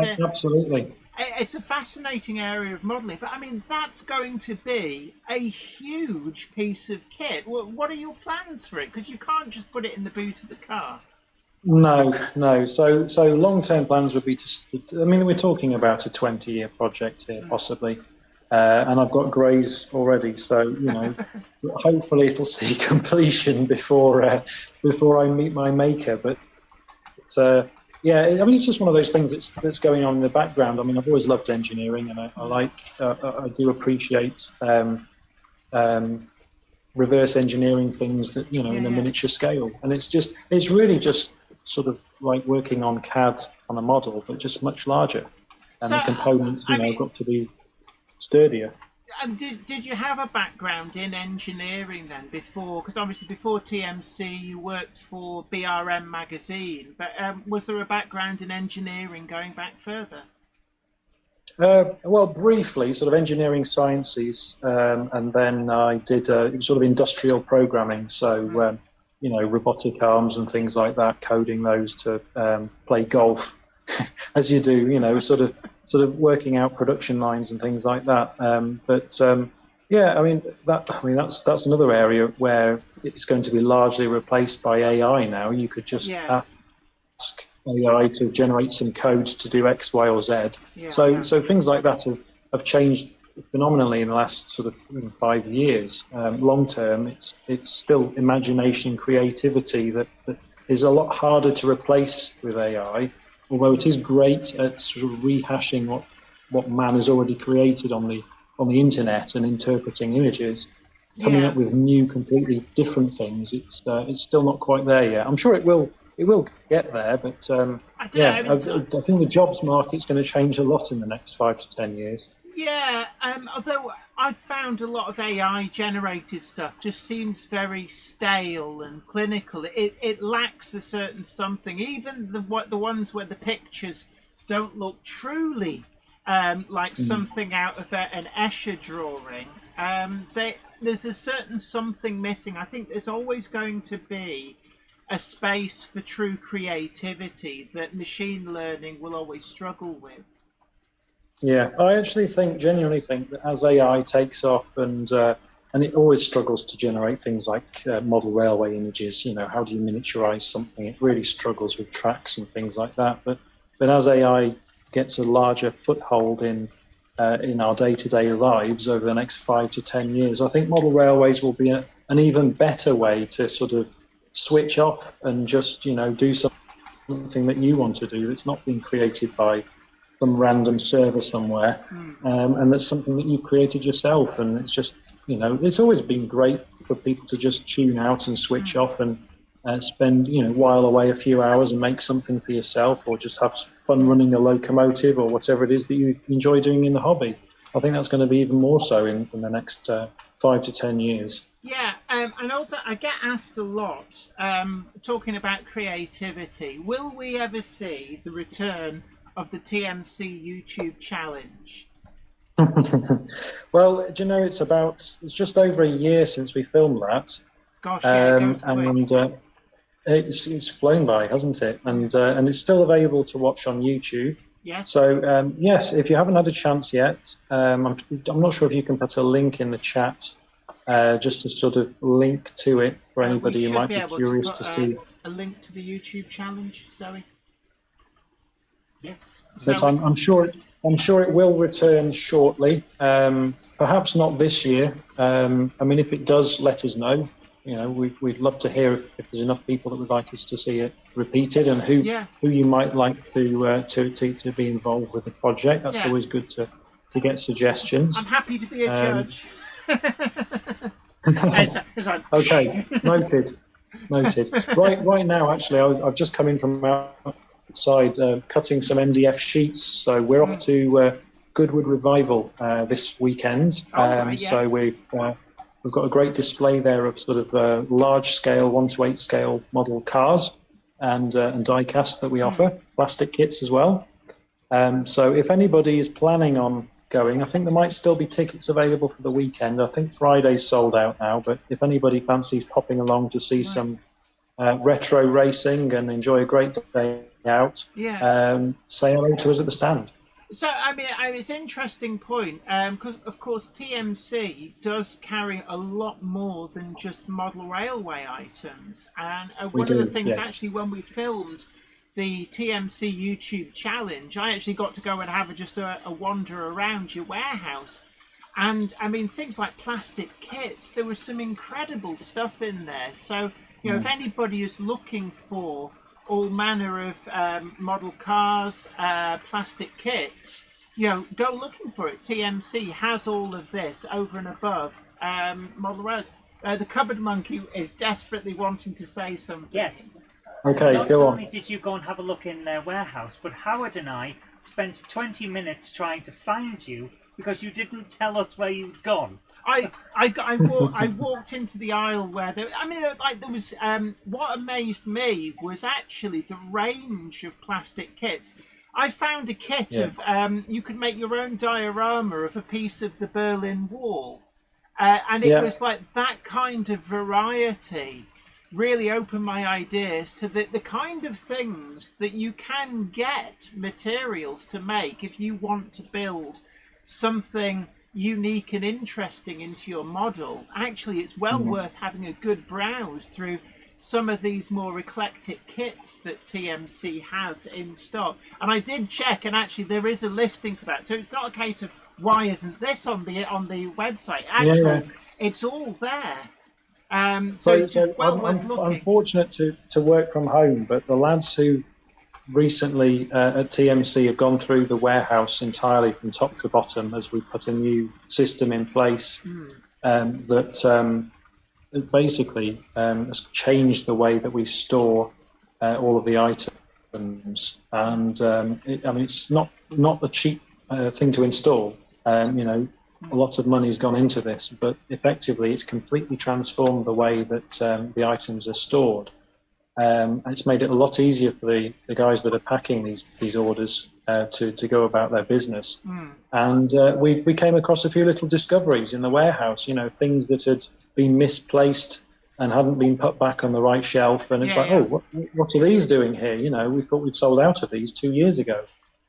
a fascinating area of modelling. But, I mean, that's going to be a huge piece of kit. What are your plans for it? Because you can't just put it in the boot of the car. No. So long-term plans would be we're talking about a 20-year project here, possibly. And I've got greys already, so hopefully it'll see completion before I meet my maker. But it's it's just one of those things that's going on in the background. I mean, I've always loved engineering, and I do appreciate reverse engineering things that in a miniature scale. And it's really just sort of like working on CAD on a model, but just much larger, and So, the components, I mean, got to be sturdier. Did you have a background in engineering then before? Because obviously before TMC you worked for Hornby Magazine, but was there a background in engineering going back further? Well, briefly, sort of engineering sciences, and then I did sort of industrial programming, so robotic arms and things like that, coding those to play golf, as you do, sort of working out production lines and things like that. That's another area where it's going to be largely replaced by AI now. You could just ask AI to generate some code to do X, Y, or Z. So things like that have changed phenomenally in the last sort of 5 years. Long term, it's still imagination and creativity that is a lot harder to replace with AI. Although it is great at sort of rehashing what man has already created on the internet and interpreting images, coming up with new, completely different things. It's still not quite there yet. I'm sure it will get there, but I think the jobs market's going to change a lot in the next 5 to 10 years. Yeah, although I've found a lot of AI-generated stuff just seems very stale and clinical. It lacks a certain something. Even the ones where the pictures don't look truly like something out of an Escher drawing. There's a certain something missing. I think there's always going to be a space for true creativity that machine learning will always struggle with. Yeah, I actually genuinely think that as AI takes off, and it always struggles to generate things like model railway images. How do you miniaturize something? It really struggles with tracks and things like that. But as AI gets a larger foothold in our day-to-day lives over the next 5 to 10 years, I think model railways will be an even better way to sort of switch off and just do something that you want to do that's not being created by some random server somewhere, and that's something that you've created yourself. And it's just, it's always been great for people to just tune out and switch off and spend, while away a few hours and make something for yourself, or just have fun running a locomotive or whatever it is that you enjoy doing in the hobby. I think that's going to be even more so in the next 5 to 10 years. Yeah, and also I get asked a lot, talking about creativity, will we ever see the return of the TMC YouTube challenge? Well, do you know, it's just over a year since we filmed that. Gosh, yeah, it goes quick. And it's flown by, hasn't it? And it's still available to watch on YouTube. Yes. So yes, if you haven't had a chance yet, I'm not sure if you can put a link in the chat, just to sort of link to it for anybody who might be curious to see. A link to the YouTube challenge, Zoe. Yes. But I'm sure it will return shortly. Perhaps not this year. If it does, let us know. We'd love to hear if there's enough people that would like us to see it repeated, and who you might like to be involved with the project. That's always good to get suggestions. I'm happy to be a judge. Okay, noted. Right now, actually, I've just come in from outside cutting some MDF sheets, so we're off to Goodwood Revival this weekend. So we've got a great display there of sort of large-scale 1:8 scale model cars and die-cast that we offer, plastic kits as well. So if anybody is planning on going, I think there might still be tickets available for the weekend. I think Friday's sold out now, but if anybody fancies popping along to see some retro racing and enjoy a great day out, say hello to us at the stand. So, it's an interesting point, because, of course, TMC does carry a lot more than just model railway items. And one of the things, actually, when we filmed the TMC YouTube challenge, I actually got to go and have just a wander around your warehouse. And, things like plastic kits, there was some incredible stuff in there. So, if anybody is looking for all manner of model cars, plastic kits, go looking for it. TMC has all of this over and above model roads. The Cupboard Monkey is desperately wanting to say something. Yes. Okay, Not go only on. did you go and have a look in their warehouse, but Howard and I spent 20 minutes trying to find you because you didn't tell us where you'd gone. I walked into the aisle where there was what amazed me was actually the range of plastic kits. I found a kit of you could make your own diorama of a piece of the Berlin Wall, and it was like that kind of variety really opened my ideas to the kind of things that you can get materials to make if you want to build something unique and interesting into your model. Actually, it's well worth having a good browse through some of these more eclectic kits that TMC has in stock. And I did check, and actually there is a listing for that. So it's not a case of why isn't this on the website. Actually, it's all there. So it's just well worth looking. I'm fortunate to work from home, but the lads who recently at TMC have gone through the warehouse entirely from top to bottom as we put a new system in place that basically has changed the way that we store all of the items. And it's not a cheap thing to install. A lot of money has gone into this, but effectively it's completely transformed the way that the items are stored. It's made it a lot easier for the guys that are packing these orders to go about their business. And we came across a few little discoveries in the warehouse, things that had been misplaced and hadn't been put back on the right shelf. And it's what are these doing here? We thought we'd sold out of these 2 years ago.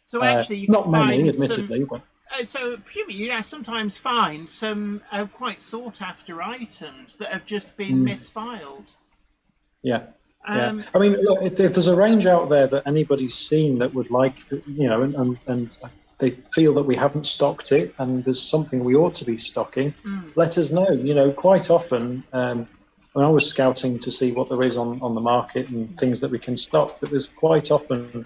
So actually you not can many, find admittedly, but... So presumably you sometimes find some quite sought after items that have just been misfiled. Yeah. I mean, look, if there's a range out there that anybody's seen that would like, and they feel that we haven't stocked it and there's something we ought to be stocking, let us know. Quite often, when I was scouting to see what there is on the market and things that we can stock, but there's quite often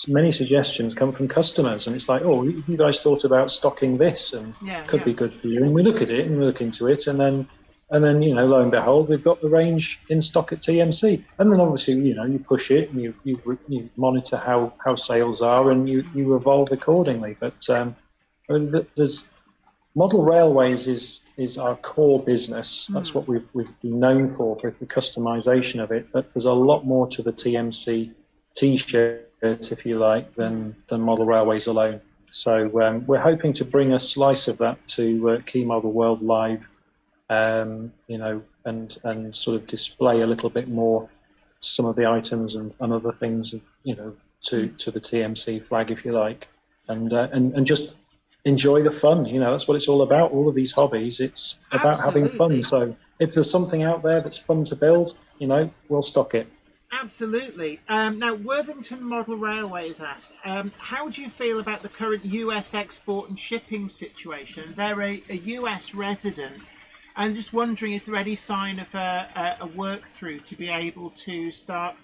many suggestions come from customers, and it's like, oh, you guys thought about stocking this and could be good for you. And we look at it and we look into it, and then lo and behold, we've got the range in stock at TMC. And then obviously, you push it and you monitor how sales are and you evolve accordingly. But there's model railways is our core business. That's what we've been known for the customization of it. But there's a lot more to the TMC T-shirt, if you like, than model railways alone. So we're hoping to bring a slice of that to Key Model World Live. And sort of display a little bit more some of the items and other things, to the TMC flag, if you like, and just enjoy the fun. That's what it's all about. All of these hobbies, it's about having fun. So if there's something out there that's fun to build, we'll stock it. Absolutely. Now, Worthington Model Railways asked, how do you feel about the current US export and shipping situation? They're a US resident. I'm just wondering, is there any sign of a work through to be able to start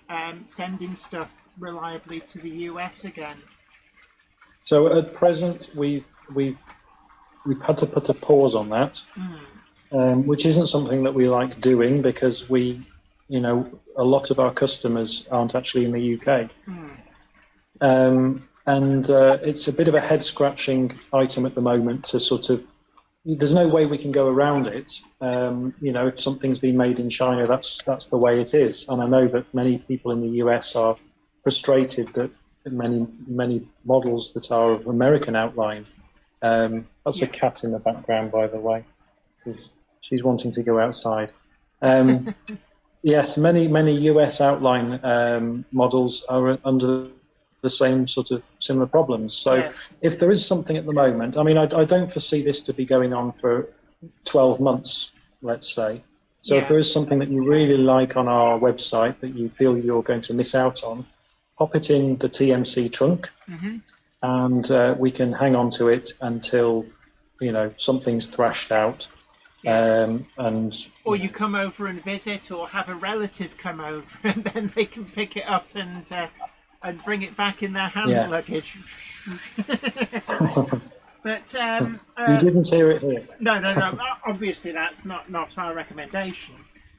sending stuff reliably to the US again? So at present, we've had to put a pause on that, which isn't something that we like doing because a lot of our customers aren't actually in the UK. And it's a bit of a head-scratching item at the moment to sort of. There's no way we can go around it. If something's been made in China, that's the way it is. And I know that many people in the US are frustrated that many models that are of American outline. That's a cat in the background, by the way, because she's wanting to go outside. Yes, many US outline models are under the same sort of similar problems. So if there is something at the moment, I mean, I don't foresee this to be going on for 12 months, let's say. So if there is something that you really like on our website that you feel you're going to miss out on, pop it in the TMC trunk and we can hang on to it until, something's thrashed out. Or you come over and visit, or have a relative come over and then they can pick it up and bring it back in their hand luggage. But you didn't hear it here. No. Obviously, that's not our recommendation.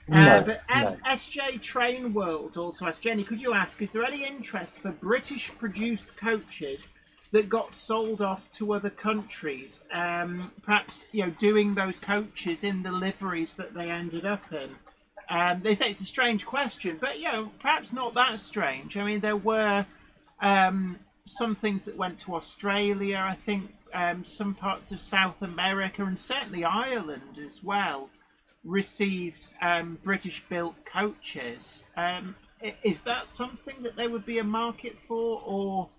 But no. SJ Train World also asked, Jenny, could you ask, is there any interest for British-produced coaches that got sold off to other countries? Perhaps, doing those coaches in the liveries that they ended up in. They say it's a strange question, but, perhaps not that strange. I mean, there were some things that went to Australia, I think some parts of South America, and certainly Ireland as well, received British-built coaches. Is that something that there would be a market for, or?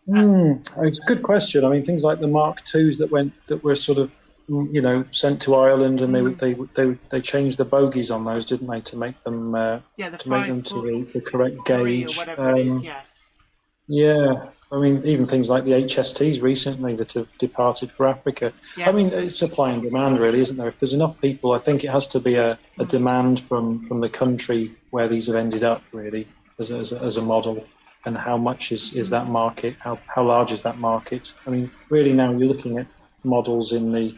It's a good question. I mean, things like the Mark IIs that were sort of, sent to Ireland, and they changed the bogies on those, didn't they, to make them to the correct gauge. Or whatever it is, yes. Yeah, I mean, even things like the HSTs recently that have departed for Africa. Yes. I mean, it's supply and demand, really, isn't there? If there's enough people, I think it has to be a demand from the country where these have ended up, really, as a model. And how much is that market? How large is that market? I mean, really now you're looking at models in the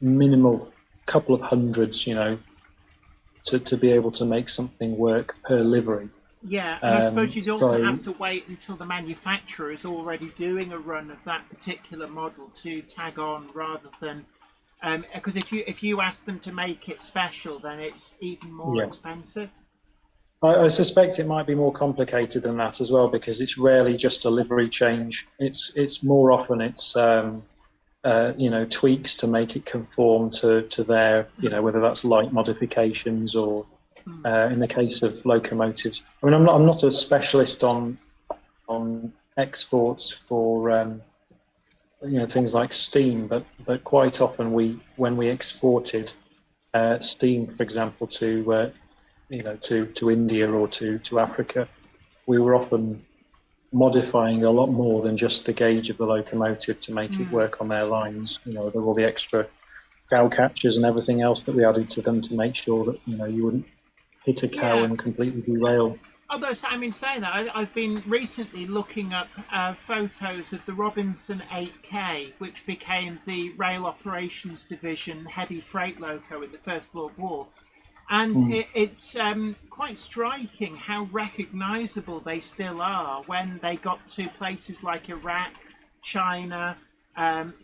minimal couple of hundreds, to be able to make something work per livery. Yeah, and I suppose you'd also have to wait until the manufacturer is already doing a run of that particular model to tag on, rather than because if you ask them to make it special, then it's even more expensive. I suspect it might be more complicated than that as well, because it's rarely just a livery change. It's more often it's tweaks to make it conform to their, whether that's light modifications or in the case of locomotives. I mean, I'm not a specialist on exports for things like steam, but quite often when we exported steam, for example, to India or to Africa, we were often modifying a lot more than just the gauge of the locomotive to make it work on their lines. There were all the extra cow catchers and everything else that we added to them to make sure that you wouldn't hit a cow and completely derail. Although, saying that, I've been recently looking up photos of the Robinson 8K, which became the Rail Operations Division heavy freight loco in the First World War. And it's quite striking how recognisable they still are when they got to places like Iraq, China,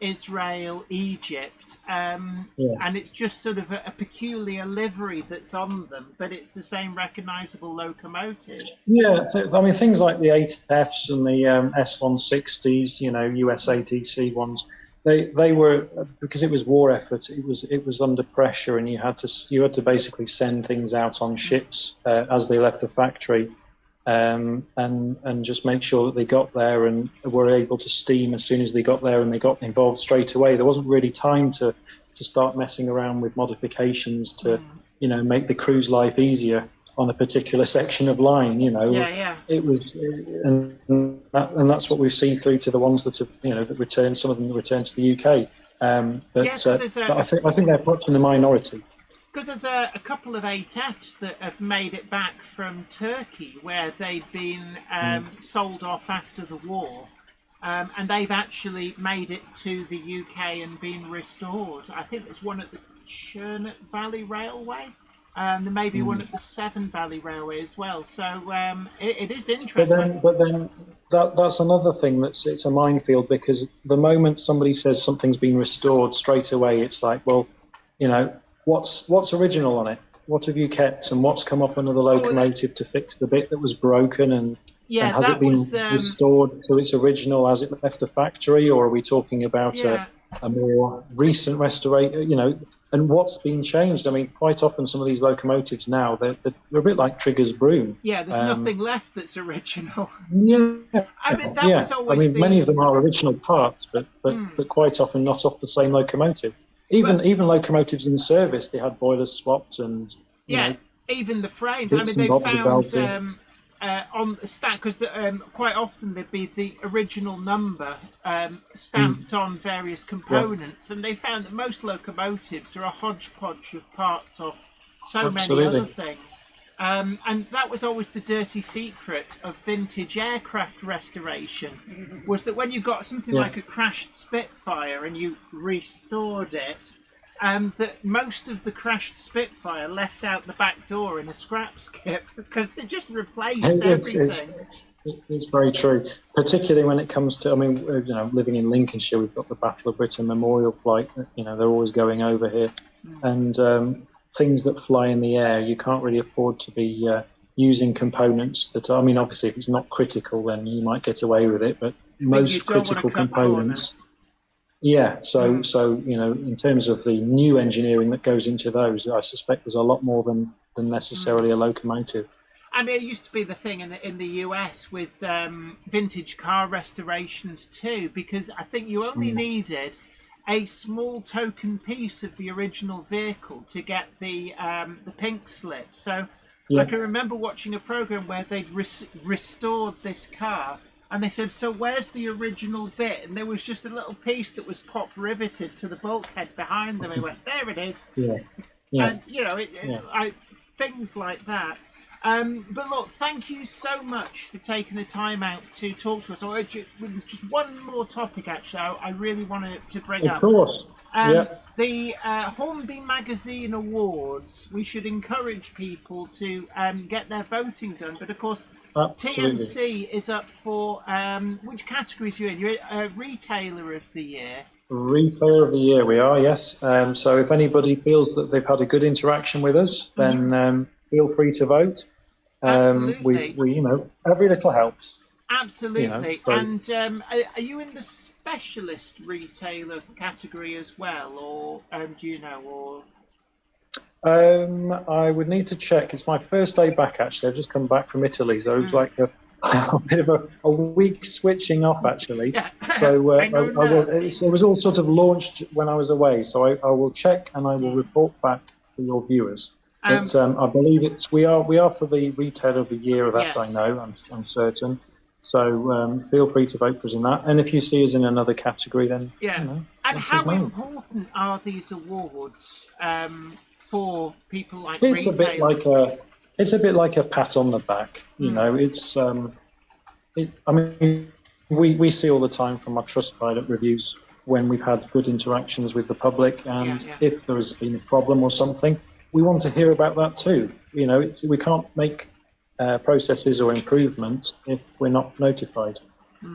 Israel, Egypt, and it's just sort of a peculiar livery that's on them, but it's the same recognisable locomotive. Yeah, I mean, things like the 8Fs and the S160s, US ATC ones, they were, because it was war effort, it was under pressure, and you had to basically send things out on ships as they left the factory. And just make sure that they got there and were able to steam as soon as they got there, and they got involved straight away. There wasn't really time to start messing around with modifications to make the crew's life easier on a particular section of line. It was, and that's what we've seen through to the ones that have that returned. Some of them returned to the UK, but I think they're perhaps in the minority. Because there's a couple of 8Fs that have made it back from Turkey, where they'd been sold off after the war, and they've actually made it to the UK and been restored. I think there's one at the Churnet Valley Railway. There may be one at the Severn Valley Railway as well. So it is interesting. But then that's another thing it's a minefield, because the moment somebody says something's been restored, straight away it's like, well, what's original on it? What have you kept, and what's come off another locomotive to fix the bit that was broken, and has it been restored to its original as it left the factory, or are we talking about a more recent restoration? And what's been changed? I mean, quite often some of these locomotives now, they're a bit like Trigger's broom. Yeah, there's nothing left that's original. Yeah, I mean, that was always many of them are original parts, but quite often not off the same locomotive. Even locomotives in service, they had boilers swapped, and even the frames. I mean, they found on the stack, because quite often there'd be the original number stamped on various components, and they found that most locomotives are a hodgepodge of parts of many other things. And that was always the dirty secret of vintage aircraft restoration, was that when you got something like a crashed Spitfire and you restored it, that most of the crashed Spitfire left out the back door in a scrap skip because they just replaced everything. It's very true, particularly when it comes to, I mean, living in Lincolnshire, we've got the Battle of Britain Memorial flight, they're always going over here. And things that fly in the air, you can't really afford to be using components that, I mean, obviously if it's not critical, then you might get away with it, but most critical components. Yeah, so in terms of the new engineering that goes into those, I suspect there's a lot more than necessarily a locomotive. I mean, it used to be the thing in the US with vintage car restorations too, because I think you only needed a small token piece of the original vehicle to get the pink slip. So I can remember watching a program where they'd restored this car, and they said, "So where's the original bit?" And there was just a little piece that was pop riveted to the bulkhead behind them. I went, "There it is." And things like that. But look, thank you so much for taking the time out to talk to us. There's just one more topic, actually, I really wanted to bring up. Of course. The Hornby Magazine Awards, we should encourage people to get their voting done. But, of course, Absolutely. TMC is up for, which categories are you in? You're a Retailer of the Year. Retailer of the Year, we are, yes. So if anybody feels that they've had a good interaction with us, then feel free to vote. Absolutely. We every little helps. Absolutely. And are you in the specialist retailer category as well, or do you know? Or I would need to check. It's my first day back, actually. I've just come back from Italy, so it's like a bit of a week switching off, actually. Yeah. So it was all sort of launched when I was away. So I will check and I will report back to your viewers. But I believe we are for the Retailer of the Year. That yes. I know. I'm certain. So feel free to vote for us in that. And if you see us in another category, then And how important are these awards for people like it's retailers? It's a bit like a pat on the back. It's I mean, we see all the time from our Trustpilot reviews when we've had good interactions with the public, and if there has been a problem or something, we want to hear about that too. We can't make processes or improvements if we're not notified.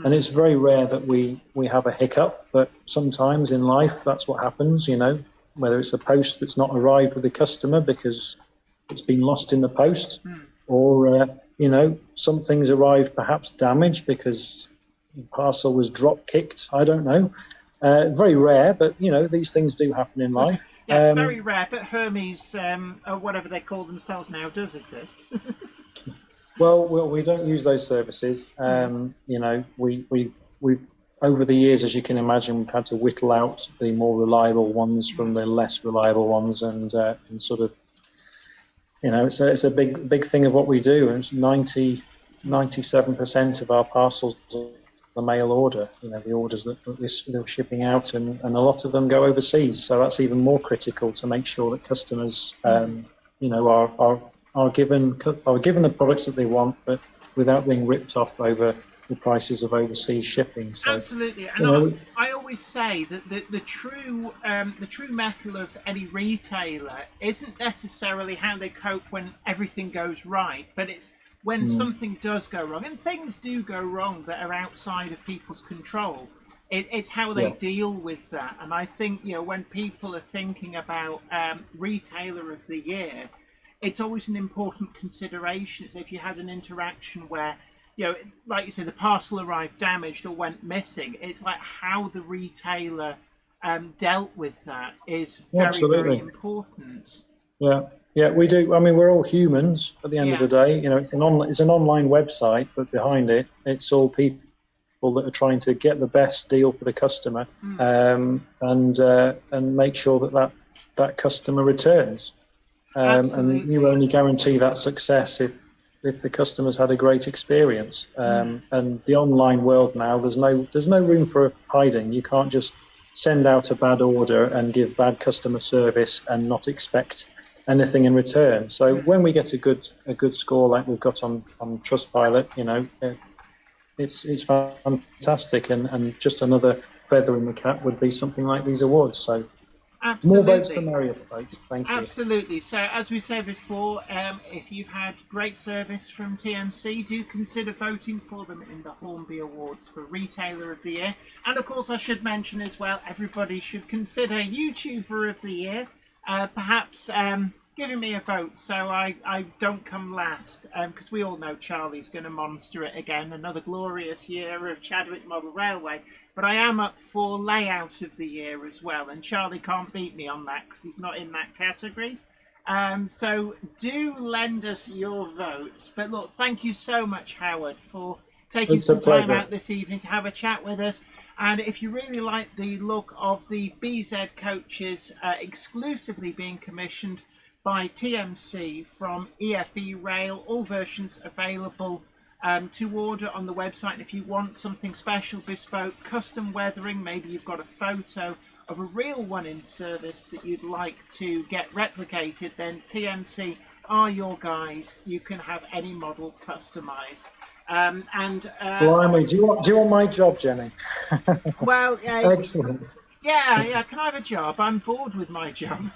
And it's very rare that we have a hiccup, but sometimes in life that's what happens, whether it's a post that's not arrived with the customer because it's been lost in the post, or something's arrived perhaps damaged because the parcel was drop kicked. I don't know. Very rare, but these things do happen in life. Very rare, but Hermes, or whatever they call themselves now, does exist. Well, we don't use those services. We've over the years, as you can imagine, we've had to whittle out the more reliable ones from the less reliable ones, and sort of, it's a big thing of what we do. And it's 97% of our parcels are the mail order. The orders that they're shipping out, and a lot of them go overseas. So that's even more critical to make sure that customers, are given the products that they want, but without being ripped off over the prices of overseas shipping. So, absolutely, and I always say that the true mettle of any retailer isn't necessarily how they cope when everything goes right, but it's when something does go wrong, and things do go wrong that are outside of people's control. It's how they deal with that, and I think when people are thinking about Retailer of the Year, it's always an important consideration. It's if you had an interaction where, like you said, the parcel arrived damaged or went missing, it's like how the retailer dealt with that is very, very important. Yeah, we do. I mean, we're all humans at the end of the day. It's an online website, but behind it, it's all people that are trying to get the best deal for the customer, and make sure that customer returns. And you only guarantee that success if the customer's had a great experience. And the online world now, there's no room for hiding. You can't just send out a bad order and give bad customer service and not expect anything in return. So when we get a good score like we've got on Trustpilot, it's fantastic, and just another feather in the cap would be something like these awards. So Absolutely. More votes the merrier, folks. Thank you. Absolutely. So, as we said before, if you've had great service from TMC, do consider voting for them in the Hornby Awards for Retailer of the Year. And of course, I should mention as well, everybody should consider YouTuber of the Year. Perhaps giving me a vote so I don't come last, because we all know Charlie's going to monster it again. Another glorious year of Chadwick Model Railway. But I am up for Layout of the Year as well, and Charlie can't beat me on that because he's not in that category. So do lend us your votes. But look, thank you so much, Howard, for taking some time out this evening to have a chat with us. And if you really like the look of the BZ coaches exclusively being commissioned by TMC from EFE Rail, all versions available to order on the website. And if you want something special, bespoke, custom weathering, maybe you've got a photo of a real one in service that you'd like to get replicated, then TMC are your guys. You can have any model customized. Blimey, do you want my job, Jenny? Well, Excellent. Yeah. Can I have a job? I'm bored with my job.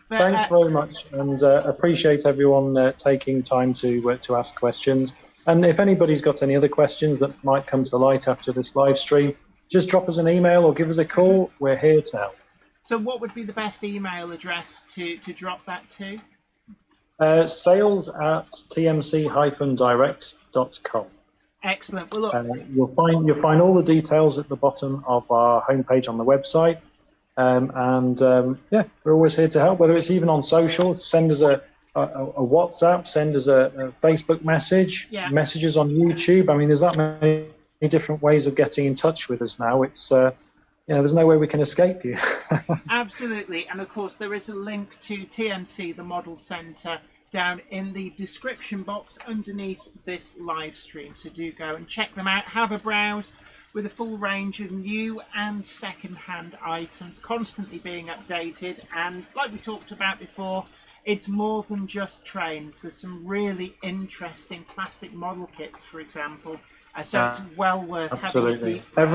But, thanks very much, and appreciate everyone taking time to ask questions. And if anybody's got any other questions that might come to light after this live stream, just drop us an email or give us a call. We're here to help. So what would be the best email address to drop that to? sales@tmc-direct.com. Excellent. Well, look, you'll find all the details at the bottom of our homepage on the website. Yeah, we're always here to help, whether it's even on social. Send us a WhatsApp, send us a Facebook message, messages on YouTube. I mean, there's that many different ways of getting in touch with us now. It's there's no way we can escape you. Absolutely. And of course, there is a link to TMC, the Model Centre, down in the description box underneath this live stream. So do go and check them out. Have a browse with a full range of new and second-hand items constantly being updated. And like we talked about before, it's more than just trains. There's some really interesting plastic model kits, for example. So it's well worth having a deep browse.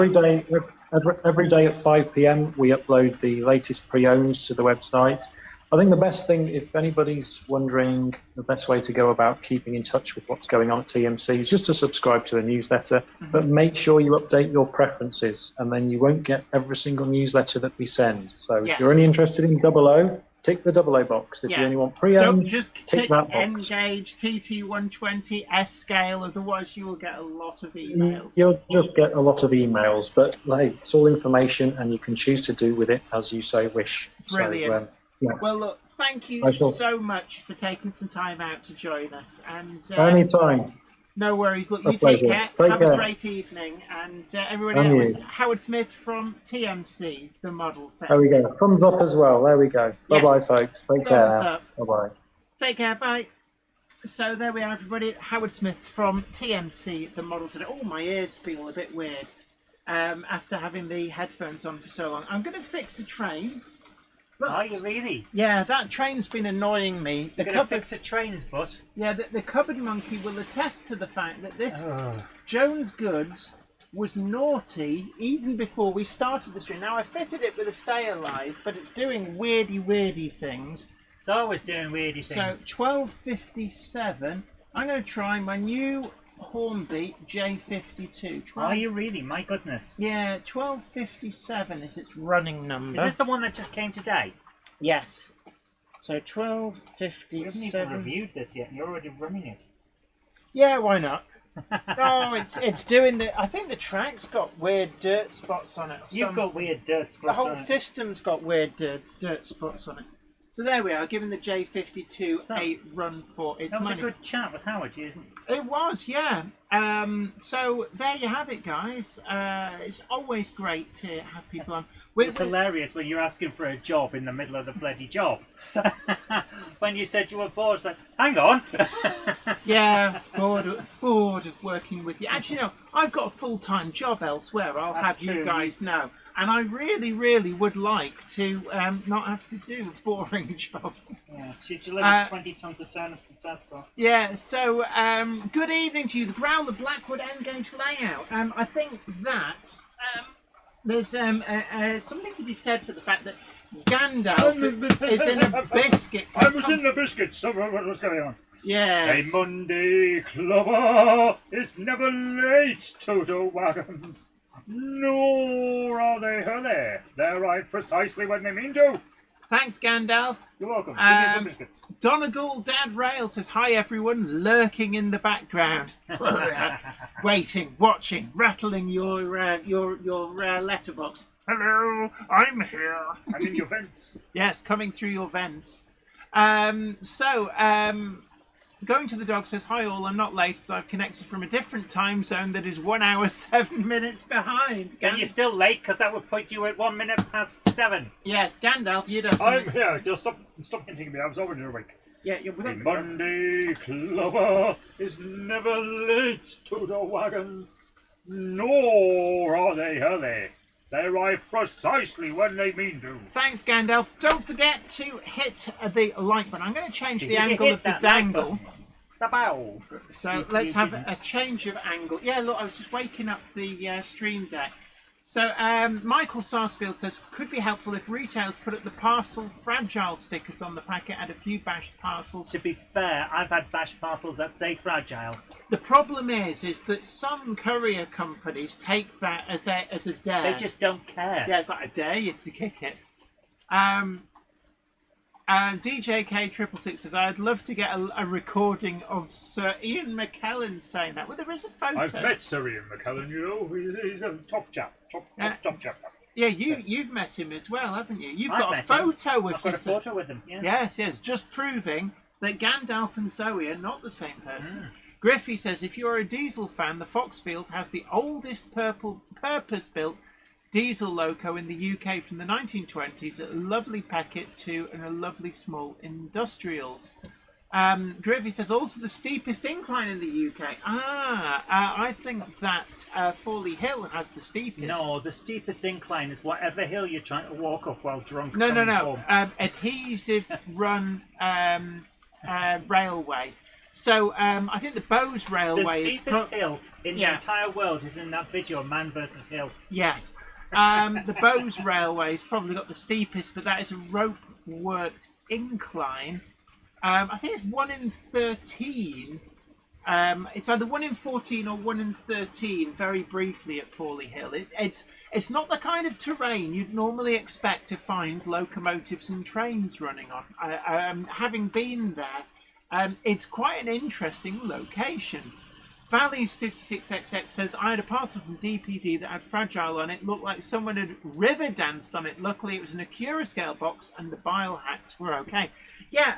Every day at 5 p.m. we upload the latest pre-owns to the website. I think the best thing, if anybody's wondering the best way to go about keeping in touch with what's going on at TMC, is just to subscribe to the newsletter, but make sure you update your preferences, and then you won't get every single newsletter that we send. So if you're only interested in 00, tick the 00 box. If you only want pre-owned, don't just tick that box. N-Gauge, TT120, S-Scale, otherwise you will get a lot of emails. You'll just get a lot of emails, but hey, it's all information, and you can choose to do with it as you so wish. Brilliant. So, yeah. Well, look, thank you so much for taking some time out to join us. And anytime. No worries. Look, you pleasure. take care. Have a great evening. And everyone else, Howard Smith from TMC, the Model Centre. There we go. Thumbs up as well. There we go. Yes. Bye-bye, folks. Take care. Up. Bye-bye. Take care. Bye. So there we are, everybody. Howard Smith from TMC, the Model Centre. Oh, my ears feel a bit weird after having the headphones on for so long. I'm going to fix a train. But, are you really? Yeah, that train's been annoying me. You're going to fix a train's butt? Yeah, the cupboard monkey will attest to the fact that this Jones Goods was naughty even before we started the stream. Now, I fitted it with a stay alive, but it's doing weirdy things. It's always doing weirdy things. So, 12:57, I'm going to try my new Hornby J52. Are you really? My goodness. Yeah, 12:57 is its running number. Is this the one that just came today? Yes. So 12:57. We haven't even reviewed this yet, and you're already running it. Yeah, why not? No, it's doing the. I think the track's got weird dirt spots on it. You've got weird dirt spots on it. The whole system's got weird dirt spots on it. So there we are, giving the J52 a run for its money. That was a good chat with Howard, isn't it? It was, yeah. So there you have it, guys. It's always great to have people on. It's hilarious when you're asking for a job in the middle of the bloody job. When you said you were bored, it's like, hang on. Yeah, bored of working with you. Actually, no, I've got a full-time job elsewhere. I'll have you guys know. And I really would like to not have to do a boring job. Yes, she delivers 20 tons of turnips to Tesco. Yeah, so good evening to you. The Growler Blackwood N-Gauge layout. I think that There's something to be said for the fact that Gandalf is in a biscuit. I was in the biscuits. So what was going on? Yes. A Monday clubber is never late to the wagons, nor are they early. They arrive precisely when they mean to. Thanks, Gandalf. You're welcome. Give me some biscuits. Donegal Dad Rail says, hi everyone, lurking in the background. Waiting, watching, rattling your letterbox. Hello, I'm here. I'm in your vents. Yes, coming through your vents. Going to the Dog says, hi all, I'm not late as I've connected from a different time zone that is 1 hour 7 minutes behind. And you're still late because that would put you at 1 minute past 7. Yes, Gandalf, you don't. I'm here. Just stop continuing me. I was already awake. Yeah, you're The Monday clubber is never late to the wagons, nor are they early. They arrive precisely when they mean to. Thanks, Gandalf. Don't forget to hit the like button. I'm going to change the angle of the dangle. Bow. So let's have a change of angle. Yeah, look, I was just waking up the stream deck. So Michael Sarsfield says, could be helpful if retailers put up the parcel fragile stickers on the packet, add a few bashed parcels. To be fair, I've had bashed parcels that say fragile. The problem is that some courier companies take that as a dare. They just don't care. Yeah, it's like a dare you to kick it. DJK666 says, I'd love to get a recording of Sir Ian McKellen saying that. Well, there is a photo. I've met Sir Ian McKellen, you know. He's a top chap. Top chap. Yeah, you've met him as well, haven't you? You've I've got a met photo him. with I've got a photo with him, yeah. Yes, just proving that Gandalf and Zoe are not the same person. Griffey says, if you're a diesel fan, the Foxfield has the oldest purpose-built diesel loco in the UK from the 1920s, a lovely packet too, and a lovely small industrials. Griffey says, also the steepest incline in the UK. I think that Fawley Hill has the steepest. No, the steepest incline is whatever hill you're trying to walk up while drunk. No. Home. Adhesive run railway. So I think the Bowes Railway The steepest hill in the entire world is in that video, Man vs. Hill. Yes. The Bowes Railway's probably got the steepest, but that is a rope-worked incline. I think it's 1 in 13. It's either 1 in 14 or 1 in 13, very briefly, at Fawley Hill. It's not the kind of terrain you'd normally expect to find locomotives and trains running on. Having been there, it's quite an interesting location. Valleys 56XX says, I had a parcel from DPD that had fragile on it. Looked like someone had river danced on it. Luckily, it was an Acura scale box and the bile hacks were okay. Yeah,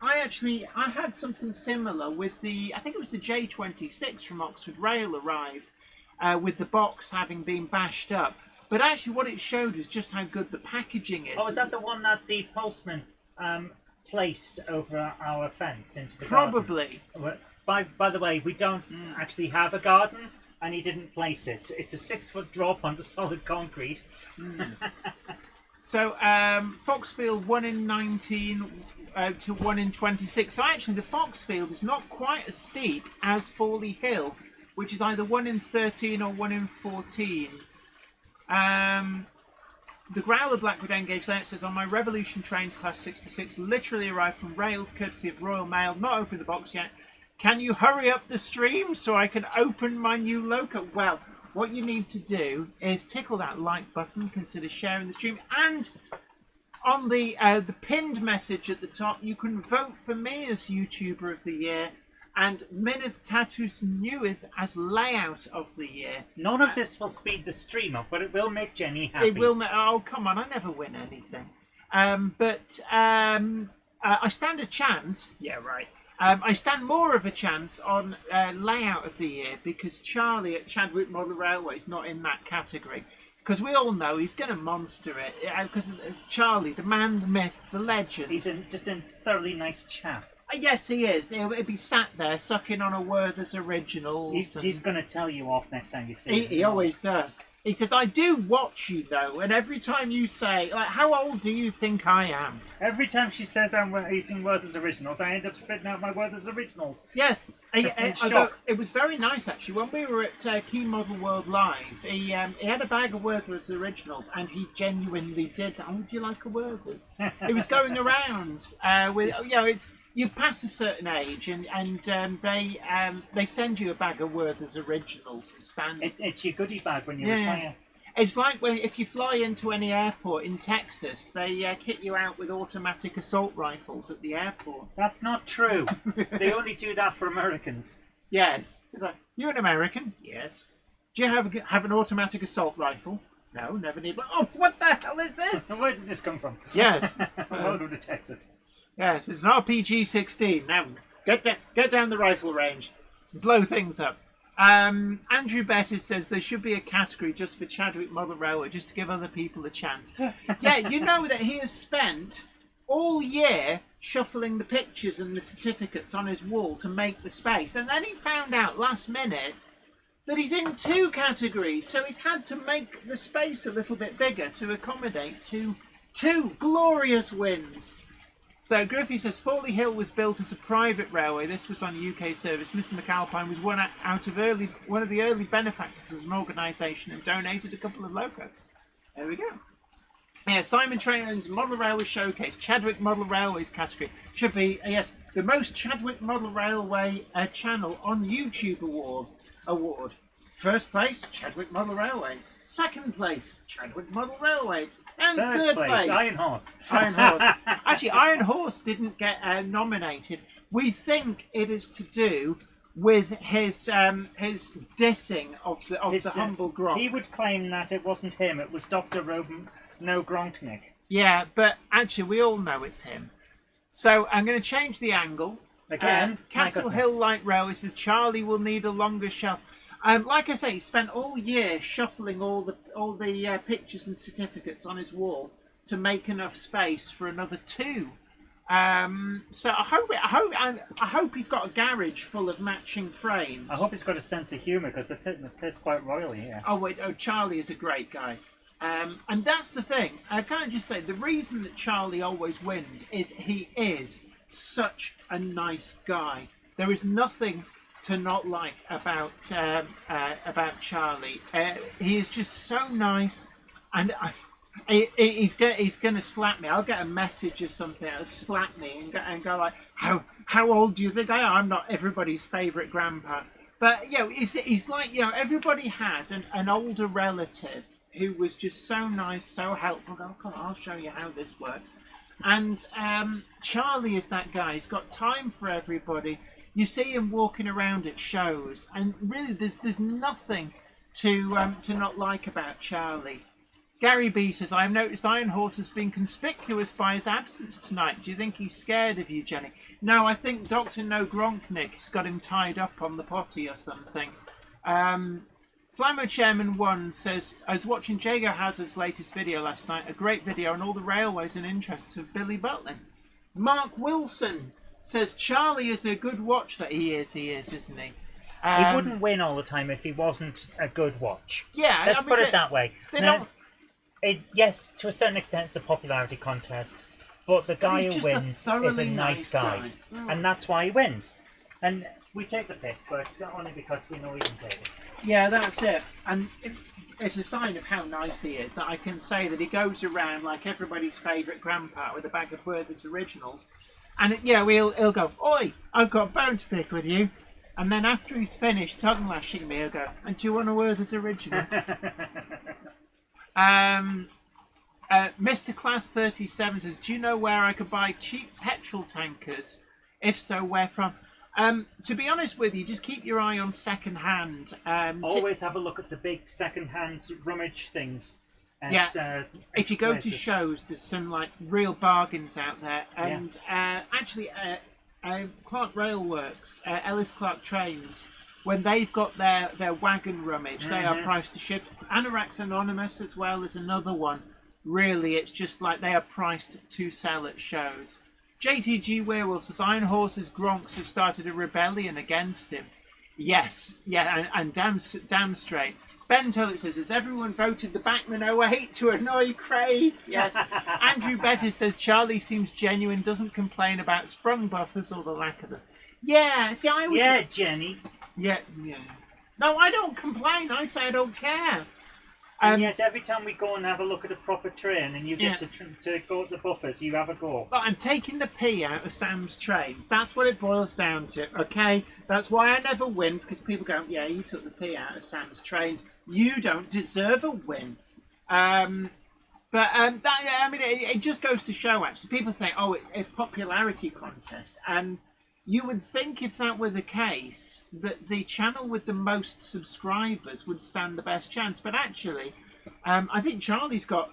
I had something similar with I think it was the J26 from Oxford Rail arrived with the box having been bashed up. But actually what it showed is just how good the packaging is. Oh, is that the one that the postman placed over our fence into the Probably. Garden? By the way, we don't actually have a garden, and he didn't place it. It's a 6-foot drop onto solid concrete. So, Foxfield 1 in 19 to 1 in 26. So actually, the Foxfield is not quite as steep as Fawley Hill, which is either 1 in 13 or 1 in 14. The Growler Blackwood Engage Layout says, on my Revolution Trains Class 66, literally arrived from Rails, courtesy of Royal Mail. Not opened the box yet. Can you hurry up the stream so I can open my new loco? Well, what you need to do is tickle that like button, consider sharing the stream, and on the pinned message at the top, you can vote for me as YouTuber of the Year and Minith Tatus Newith as Layout of the Year. None of this will speed the stream up, but it will make Jenny happy. It will make... Oh, come on, I never win anything. I stand a chance... Yeah, right. I stand more of a chance on Layout of the Year because Charlie at Chadwick Model Railway is not in that category. Because we all know he's going to monster it. Because Charlie, the man, the myth, the legend. He's just a thoroughly nice chap. Yes, he is. He'll be sat there sucking on a Werther's Originals. He's going to tell you off next time you see him. He always does. He says, I do watch you though, and every time you say, like, how old do you think I am? Every time she says I'm eating Werther's Originals, I end up spitting out my Werther's Originals. Yes, In although shock. it was very nice actually. When we were at Key Model World Live, he had a bag of Werther's Originals, and he genuinely did. Oh, would you like a Werther's? It was going around with, you know, it's you pass a certain age, and they send you a bag of Werther's Originals standard. It's your goodie bag when you Yeah. retire. It's like when if you fly into any airport in Texas, they kit you out with automatic assault rifles at the airport. That's not true. They only do that for Americans. Yes. It's like, you're an American? Yes. Do you have an automatic assault rifle? No, never need. Oh, what the hell is this? Where did this come from? Yes. Welcome to Texas. Yes, it's an RPG-16. Now, get down the rifle range. Blow things up. Andrew Bettis says there should be a category just for Chadwick Model Railway, just to give other people a chance. Yeah, you know that he has spent all year shuffling the pictures and the certificates on his wall to make the space, and then he found out last minute that he's in 2 categories, so he's had to make the space a little bit bigger to accommodate two glorious wins. So Griffey says Fawley Hill was built as a private railway. This was on UK service. Mr McAlpine was one of the early benefactors of an organisation and donated a couple of locos. There we go. Yeah, Simon Trainland's Model Railway Showcase, Chadwick Model Railways category. Should be, yes, the most Chadwick Model Railway channel on YouTube award. First place, Chadwick Model Railways. Second place, Chadwick Model Railways. And third place, Iron Horse. Iron Horse. Actually, Iron Horse didn't get nominated. We think it is to do with his dissing of the humble Gronk. He would claim that it wasn't him, it was Dr. No Gronknik. Yeah, but actually we all know it's him. So I'm going to change the angle. Again, Castle Hill Light Railway says Charlie will need a longer shelf. Like I say, he spent all year shuffling all the pictures and certificates on his wall to make enough space for another 2. So I hope he's got a garage full of matching frames. I hope he's got a sense of humour, because they're taking the piss quite royally here. Oh wait, Charlie is a great guy. And that's the thing. I can't just say the reason that Charlie always wins is he is such a nice guy. There is nothing to not like about Charlie. He is just so nice, and he's going to slap me. I'll get a message or something that'll slap me and go like, how old do you think I am? I'm not everybody's favourite grandpa, but you know, he's like, you know, everybody had an older relative who was just so nice, so helpful. Oh, come on, I'll show you how this works. And Charlie is that guy. He's got time for everybody. You see him walking around at shows, and really, there's nothing to not like about Charlie. Gary B says, I have noticed Iron Horse has been conspicuous by his absence tonight. Do you think he's scared of you, Jenny? No, I think Dr. No Gronknik has got him tied up on the potty or something. Flammo Chairman 1 says, I was watching Jago Hazard's latest video last night, a great video on all the railways and interests of Billy Butlin. Mark Wilson says, Charlie is a good watch. That he is, isn't he? He wouldn't win all the time if he wasn't a good watch. Yeah, Let's put it that way. Now, yes, to a certain extent, it's a popularity contest, but the guy he's who just a wins is thoroughly a nice guy, and that's why he wins. And we take the piss, but it's only because we know he can take it. Yeah, that's it. And it's a sign of how nice he is that I can say that he goes around like everybody's favourite grandpa with a bag of Werther's Originals. And he'll go, oi, I've got a bone to pick with you. And then after he's finished tongue lashing me, he'll go, and do you want a Werther's Original? Mr. Class 37 says, do you know where I could buy cheap petrol tankers? If so, where from? To be honest with you, just keep your eye on second hand. Always have a look at the big second hand rummage things. If you go to shows, there's some like real bargains out there. And actually, Clark Railworks, Ellis Clark Trains, when they've got their wagon rummage, they are priced to shift. Anorak's Anonymous as well is another one. Really, it's just like they are priced to sell at shows. JTG Werewolf says Iron Horse's Gronks have started a rebellion against him. Yes, and damn straight. Ben Tullett says, has everyone voted the Backman 08 to annoy Craig? Yes. Andrew Bettis says, Charlie seems genuine, doesn't complain about sprung buffers or the lack of them. Yeah, see, I was... Yeah, Jenny. Yeah. No, I don't complain. I say I don't care. And yet every time we go and have a look at a proper train and you get to go at the buffers, you have a go. But I'm taking the P out of Sam's trains. That's what it boils down to, okay? That's why I never win, because people go, yeah, you took the P out of Sam's trains. You don't deserve a win. It just goes to show, actually. People think, oh, it's a popularity contest. And you would think if that were the case, that the channel with the most subscribers would stand the best chance. But actually, I think Charlie's got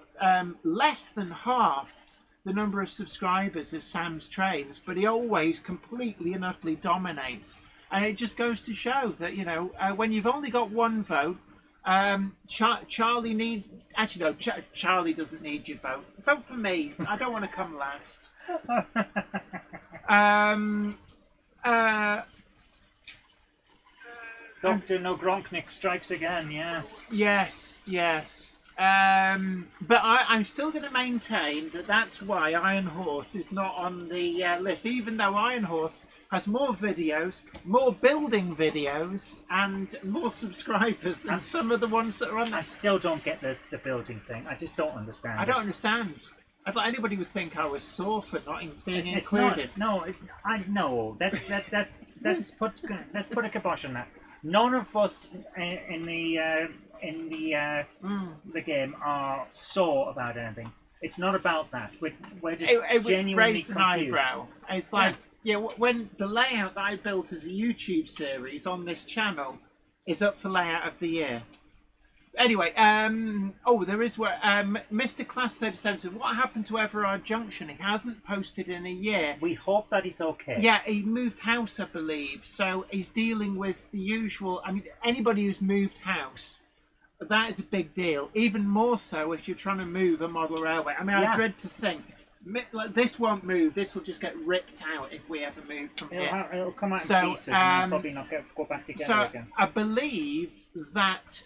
less than half the number of subscribers of Sam's Trains, but he always completely and utterly dominates. And it just goes to show that, when you've only got one vote, Charlie Charlie doesn't need your vote. Vote for me. I don't want to come last. Dr. Nogronchnik strikes again, yes. Yes. But I'm still going to maintain that that's why Iron Horse is not on the list, even though Iron Horse has more videos, more building videos, and more subscribers than some of the ones that are on there. I still don't get the building thing. I just don't understand. I don't understand. I thought anybody would think I was sore for not being included. I know. Let's put a kibosh on that. None of us in the game are sore about anything. It's not about that. We're just genuinely raised confused. An eyebrow. It's like when the layout that I built as a YouTube series on this channel is up for layout of the year. Anyway, there is where Mr. Class 37 said, what happened to Everard Junction? He hasn't posted in a year. We hope that he's okay. Yeah, he moved house, I believe. So he's dealing with the usual. I mean, anybody who's moved house, that is a big deal. Even more so if you're trying to move a model railway. I mean, I dread to think. Like, this won't move. This will just get ripped out if we ever move from here. It'll come out in pieces and probably not go back together again. I believe that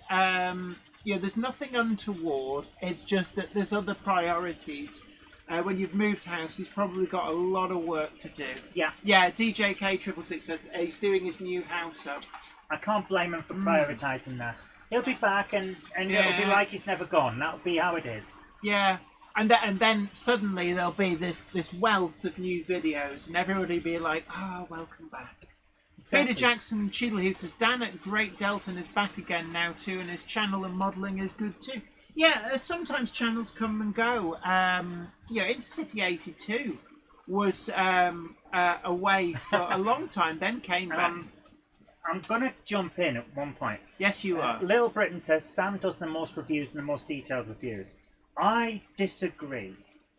there's nothing untoward. It's just that there's other priorities. When you've moved house, he's probably got a lot of work to do. Yeah. DJ K666 says he's doing his new house up. I can't blame him for prioritising that. He'll be back and it'll be like he's never gone. That'll be how it is. Yeah. And then suddenly there'll be this wealth of new videos, and everybody be like, welcome back. Exactly. Peter Jackson Cheadle Heath says, Dan at Great Delton is back again now too, and his channel and modelling is good too. Yeah, sometimes channels come and go. Intercity 82 was away for a long time, then came back. I'm going to jump in at one point. Yes, you are. Little Britain says Sam does the most reviews and the most detailed reviews. I disagree.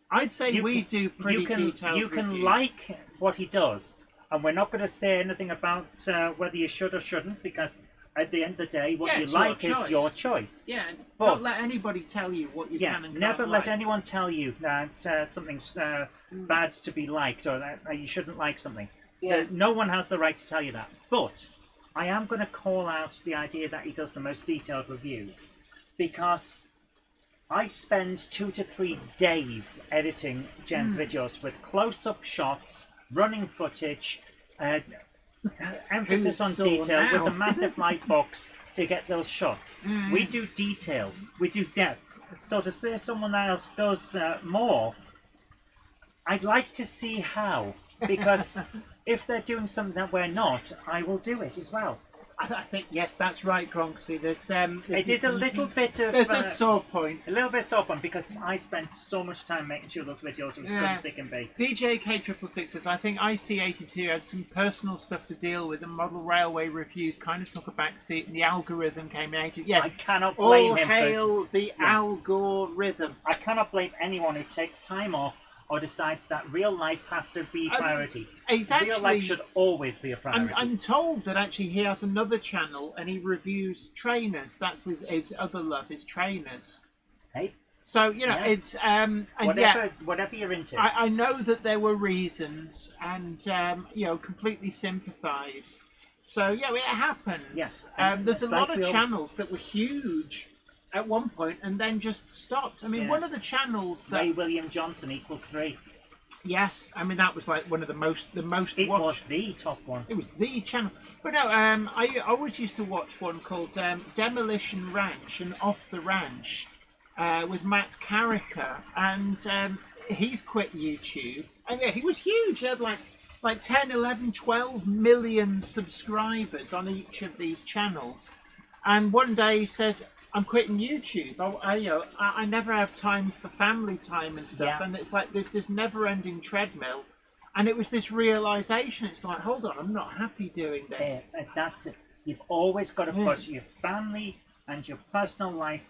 I'd say we do pretty detailed You can reviews. like what he does, and we're not going to say anything about whether you should or shouldn't, because at the end of the day, what you like is your choice. Yeah, but don't let anybody tell you what you can and can't never let like. anyone tell you that something's bad to be liked or that you shouldn't like something. Yeah. No one has the right to tell you that. But I am going to call out the idea that he does the most detailed reviews, because I spend 2 to 3 days editing Jen's videos with close-up shots, running footage, emphasis on detail with a massive light box to get those shots. We do detail, we do depth. So to say someone else does more, I'd like to see how, because if they're doing something that we're not, I will do it as well. I think, yes, that's right, Gronksy. It is a little bit of... There's a sore point. A little bit sore point, because I spent so much time making sure those videos are as good as they can be. DJ K666 says, I think IC82 had some personal stuff to deal with, and model railway reviews kind of took a back seat, and the algorithm came out. Yeah, I cannot blame all him hail the algorithm. I cannot blame anyone who takes time off or decides that real life has to be priority. Real life should always be a priority. I'm told that actually he has another channel and he reviews trainers. That's his other love, is trainers. Hey. So, it's... whatever you're into. I know that there were reasons and, completely sympathise. So yeah, it happens. Yes. There's a It's lot like of we all- channels that were huge at one point and then just stopped. I mean, Yeah. one of the channels that Ray William Johnson equals 3. yes, I mean that was like one of the most It watched. was the top one. It was the channel. But no, I always used to watch one called Demolition Ranch and Off the Ranch with Matt Carricker, and he's quit YouTube. And yeah, he was huge. He had like 10, 11, 12 million subscribers on each of these channels. And one day he said, I'm quitting YouTube. I never have time for family time and stuff. Yeah. And it's like this never-ending treadmill. And it was this realization. It's like, hold on, I'm not happy doing this. That's it. You've always got to Yeah. put your family and your personal life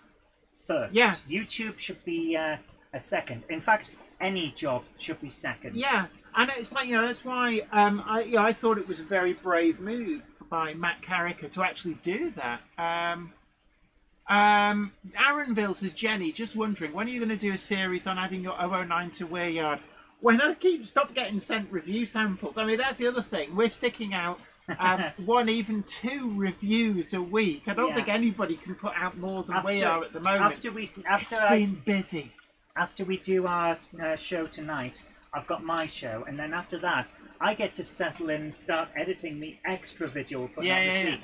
first. Yeah. YouTube should be a second. In fact, any job should be second. Yeah, and it's like, that's why I thought it was a very brave move by Matt Carricker to actually do that. Aaronville says, Jenny, just wondering, when are you going to do a series on adding your 009 to Weiryard? When I stop getting sent review samples. I mean, that's the other thing. We're sticking out 1, even 2 reviews a week. I don't Yeah. think anybody can put out more than we are at the moment. It's After been busy. After we do our show tonight, I've got my show, and then after that, I get to settle in and start editing the extra video we're putting out this week.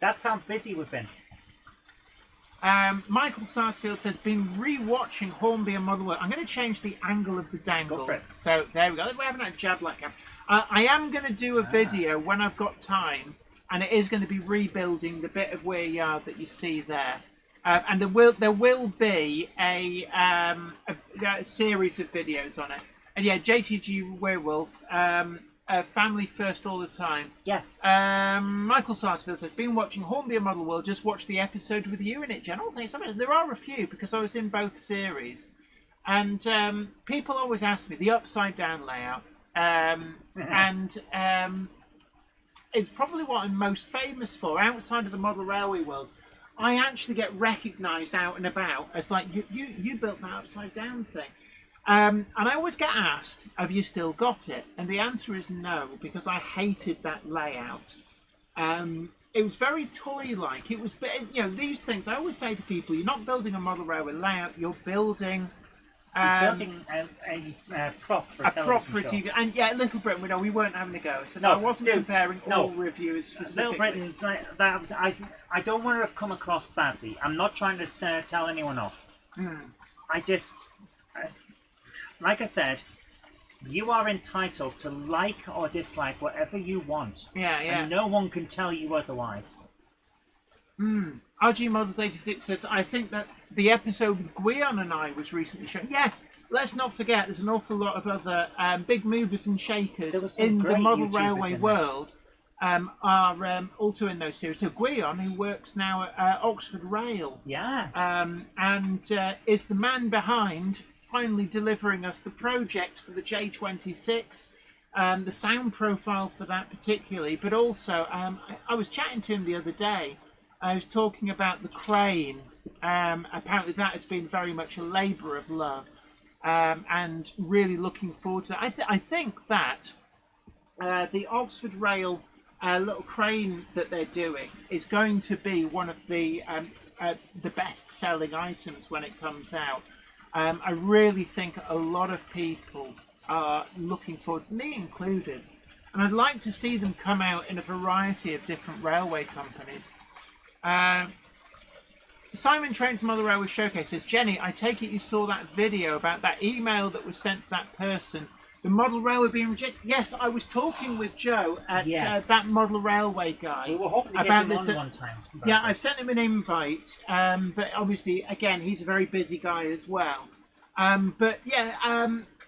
That's how busy we've been. Michael Sarsfield says, been re-watching Hornby and Motherwell. I'm going to change the angle of the dangle. Go for it. So there we go. We haven't had jab like that. I am going to do a video when I've got time, and it is going to be rebuilding the bit of Weiryard that you see there. And there will be a series of videos on it. And yeah, JTG Werewolf, family first all the time. Yes. Michael Sarsfield says, been watching Hornby and Model World, just watched the episode with you in it, Jen. Oh, thanks. I mean, there are a few because I was in both series. And people always ask me the upside down layout. And it's probably what I'm most famous for outside of the model railway world. I actually get recognised out and about as like, you built that upside down thing. And I always get asked, have you still got it? And the answer is no, because I hated that layout. It was very toy-like. It was, these things, I always say to people, you're not building a model railway layout, you're building... building a prop for a TV. And yeah, Little Britain, we weren't having a go. So I wasn't comparing all reviewers specifically. Little Britain, I don't want to have come across badly. I'm not trying to tell anyone off. I just... like I said, you are entitled to like or dislike whatever you want. Yeah. And no one can tell you otherwise. RG Models 86 says, I think that the episode with Guion and I was recently shown. Yeah, let's not forget, there's an awful lot of other big movers and shakers in the model railway world are also in those series. So Guion, who works now at Oxford Rail. Yeah. And is the man behind finally delivering us the project for the J26, the sound profile for that particularly, but also I was chatting to him the other day. I was talking about the crane. Apparently that has been very much a labour of love, and really looking forward to that. I think that the Oxford Rail little crane that they're doing is going to be one of the best-selling items when it comes out. I really think a lot of people are looking forward, me included, and I'd like to see them come out in a variety of different railway companies. Simon Train's Mother Railway Showcase says, Jenny, I take it you saw that video about that email that was sent to that person, the model railway being rejected. Yes, I was talking with Joe at that model railway guy. We were hoping to about get him this on one time. Yeah, I've sent him an invite, but obviously, again, he's a very busy guy as well. But yeah,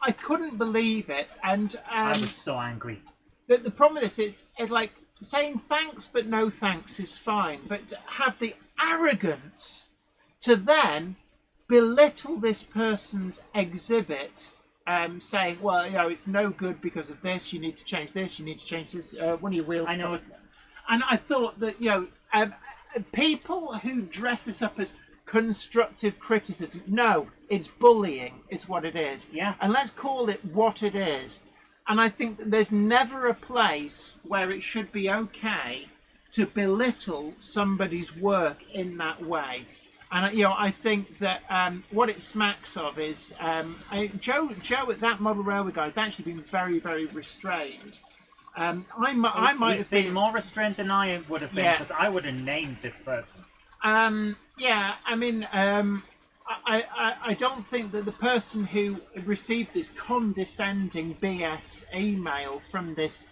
I couldn't believe it, and I was so angry. The problem with this, it's like saying thanks but no thanks is fine, but to have the arrogance to then belittle this person's exhibit, saying, well, it's no good because of this, you need to change this, you need to change this, one of your wheels. I know. And I thought that, people who dress this up as constructive criticism, no, it's bullying, is what it is. Yeah. And let's call it what it is. And I think that there's never a place where it should be okay to belittle somebody's work in that way. And I think that what it smacks of is Joe at that model railway guy has actually been very, very restrained. I might have been more restrained than I would have been, Yeah. because I would have named this person. I don't think that the person who received this condescending BS email from this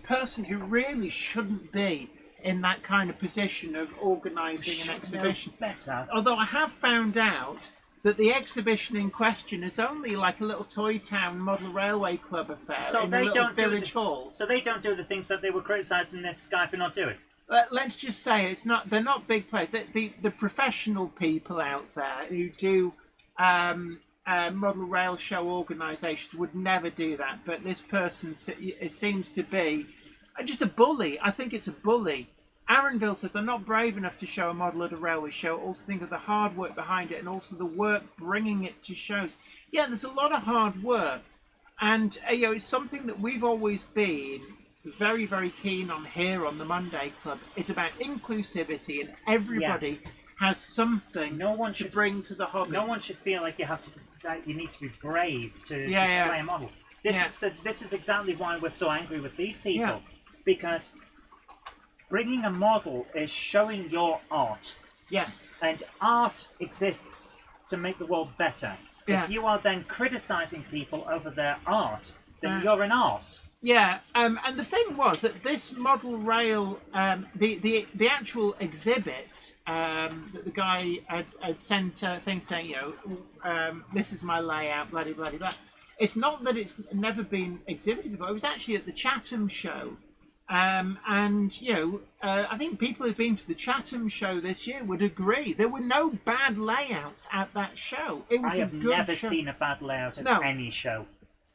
person who really shouldn't be in that kind of position of organising an exhibition. Better. Although I have found out that the exhibition in question is only like a little Toy Town Model Railway Club affair in a little village hall. So they don't do the things that they were criticising this guy for not doing. Let's just say they're not big players. The professional people out there who do model rail show organisations would never do that. But this person seems to be just a bully. I think it's a bully. Aaronville says, I'm not brave enough to show a model at a railway show. Also think of the hard work behind it and also the work bringing it to shows. Yeah, there's a lot of hard work. And it's something that we've always been very, very keen on here on the Monday Club. It's about inclusivity, and everybody has something to bring to the hobby. No one should feel like you need to be brave to display a model. This is exactly why we're so angry with these people, because bringing a model is showing your art. Yes. And art exists to make the world better. Yeah. If you are then criticising people over their art, then you're an arse. Yeah, and the thing was that this model rail, the actual exhibit that the guy had sent things saying, this is my layout, blah, blah, blah, blah. It's not that it's never been exhibited before. It was actually at the Chatham show. I think people who've been to the Chatham show this year would agree there were no bad layouts at that show. It was I have a good never show. seen a bad layout at any show.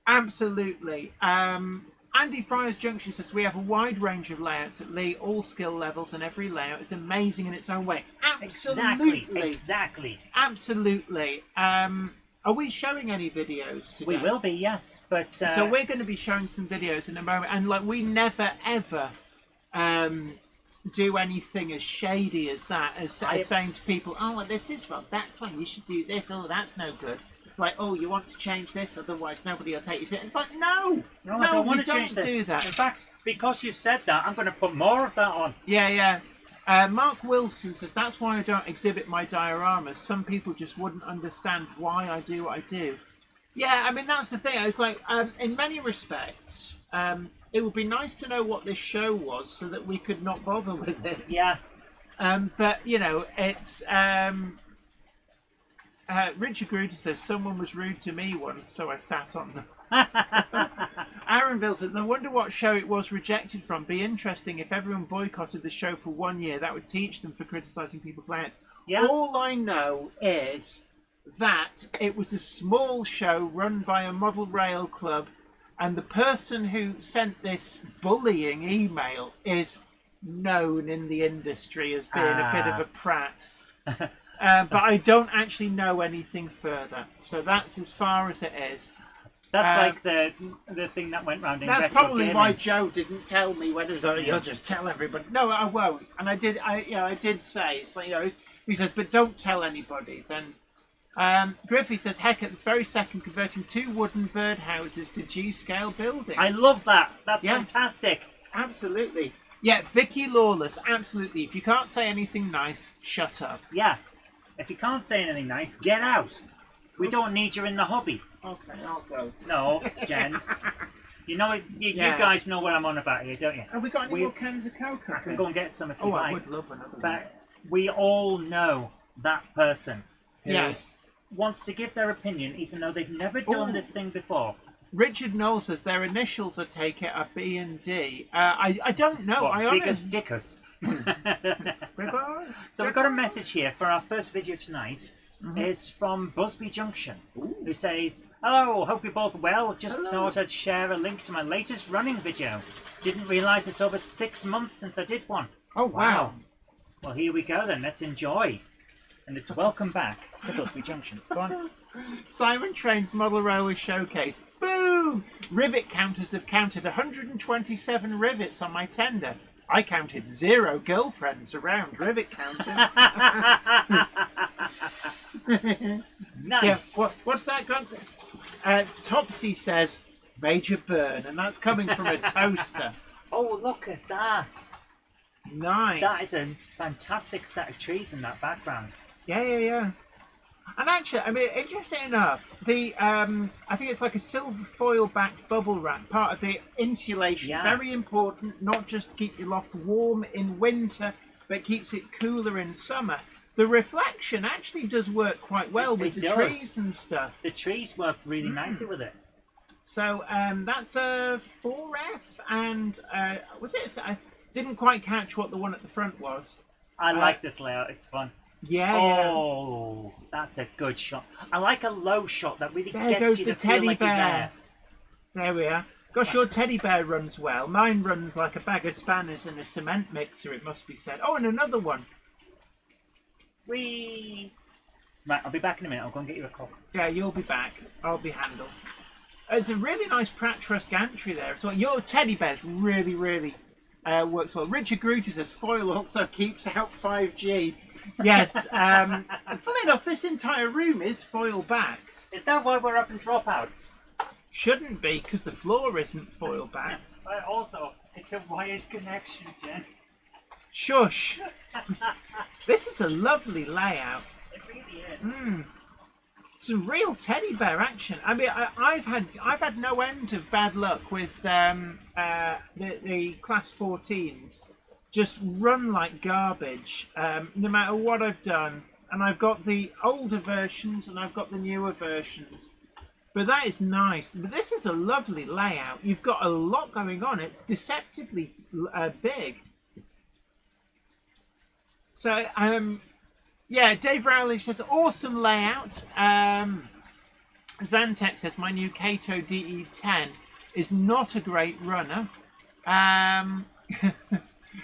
Absolutely. Andy Fryer's Junction says we have a wide range of layouts at Lee, all skill levels, and every layout is amazing in its own way. Absolutely. Exactly. Absolutely. Are we showing any videos today? We will be, yes, but so we're going to be showing some videos in a moment, and we never ever do anything as shady as that, as saying to people, "Oh, this is wrong. That's wrong. You should do this. Oh, that's no good." Like, "Oh, you want to change this, otherwise nobody will take you seriously." It's like, no, I don't want to change this. Do that. In fact, because you've said that, I'm going to put more of that on. Yeah. Mark Wilson says, that's why I don't exhibit my dioramas. Some people just wouldn't understand why I do what I do. Yeah, I mean, that's the thing. I was like, in many respects, it would be nice to know what this show was so that we could not bother with it. Yeah. But, it's... Richard Gruder says, someone was rude to me once, so I sat on them. Aaronville says, I wonder what show it was rejected from. Be interesting if everyone boycotted the show for 1 year. That would teach them for criticising people's layouts. Yeah. All I know is that it was a small show run by a model rail club, and the person who sent this bullying email is known in the industry as being a bit of a prat. But I don't actually know anything further. So that's as far as it is. That's like the thing that went round in That's retro probably gaming. why Joe didn't tell me when it was on. You'll just tell everybody. No, I won't. And I did say, it's like, he says, but don't tell anybody. Then Griffey says, heck, at this very second, converting 2 wooden birdhouses to G-scale buildings. I love that. That's fantastic. Absolutely. Yeah, Vicky Lawless, absolutely. If you can't say anything nice, shut up. Yeah. If you can't say anything nice, get out. We don't need you in the hobby. Okay, I'll go. No, Jen. You guys know what I'm on about here, don't you? Have we got any more cans of Coke? I can go and get some if you like. I would love another one. But we all know that person who Yes. wants to give their opinion even though they've never done this thing before. Richard Knowles says their initials, I take it, are B and D. I don't know. What, Biggers Dickers. So we've got a message here for our first video tonight. Is from Busby Junction, who says, hello, hope you're both well. Just thought I'd share a link to my latest running video. Didn't realise it's over 6 months since I did one. Oh, wow. Well, here we go then. Let's enjoy. And it's welcome back to Busby Junction. Go on. Simon Train's Model Railway Showcase. Boom! Rivet counters have counted 127 rivets on my tender. I counted 0 girlfriends around rivet counters. Nice. Yeah, what's that, Grunt? Topsy says, Major Burn, and that's coming from a toaster. Oh, look at that. Nice. That is a fantastic set of trees in that background. Yeah. And actually, I mean, interesting enough, the I think it's like a silver foil-backed bubble wrap, part of the insulation. Yeah. Very important, not just to keep your loft warm in winter, but keeps it cooler in summer. The reflection actually does work quite well with the trees and stuff. The trees work really nicely with it. So that's a 4F, and was it? I didn't quite catch what the one at the front was. I like this layout. It's fun. Yeah. Oh, that's a good shot. I like a low shot that really There gets goes you the to feel teddy like you're bear. there. There we are. Gosh, your teddy bear runs well. Mine runs like a bag of spanners in a cement mixer, it must be said. Oh, and another one. Right, I'll be back in a minute. I'll go and get you a coke. Yeah, you'll be back. I'll be Handel. It's a really nice Pratt Trust gantry there as well. Your teddy bear's really works well. Richard Gruter says foil also keeps out 5G. Yes, and funny enough, this entire room is foil backed. Is that why we're having dropouts? Shouldn't be, because the floor isn't foil backed. But also, it's a wired connection, Jen. Shush! This is a lovely layout. It really is. Some real teddy bear action. I mean, I've had no end of bad luck with the Class 14s. Just run like garbage, no matter what I've done. And I've got the older versions and I've got the newer versions. But that is nice. But this is a lovely layout. You've got a lot going on. It's deceptively big. So, yeah, Dave Rowley says, awesome layout. Zantek says, my new Kato DE10 is not a great runner.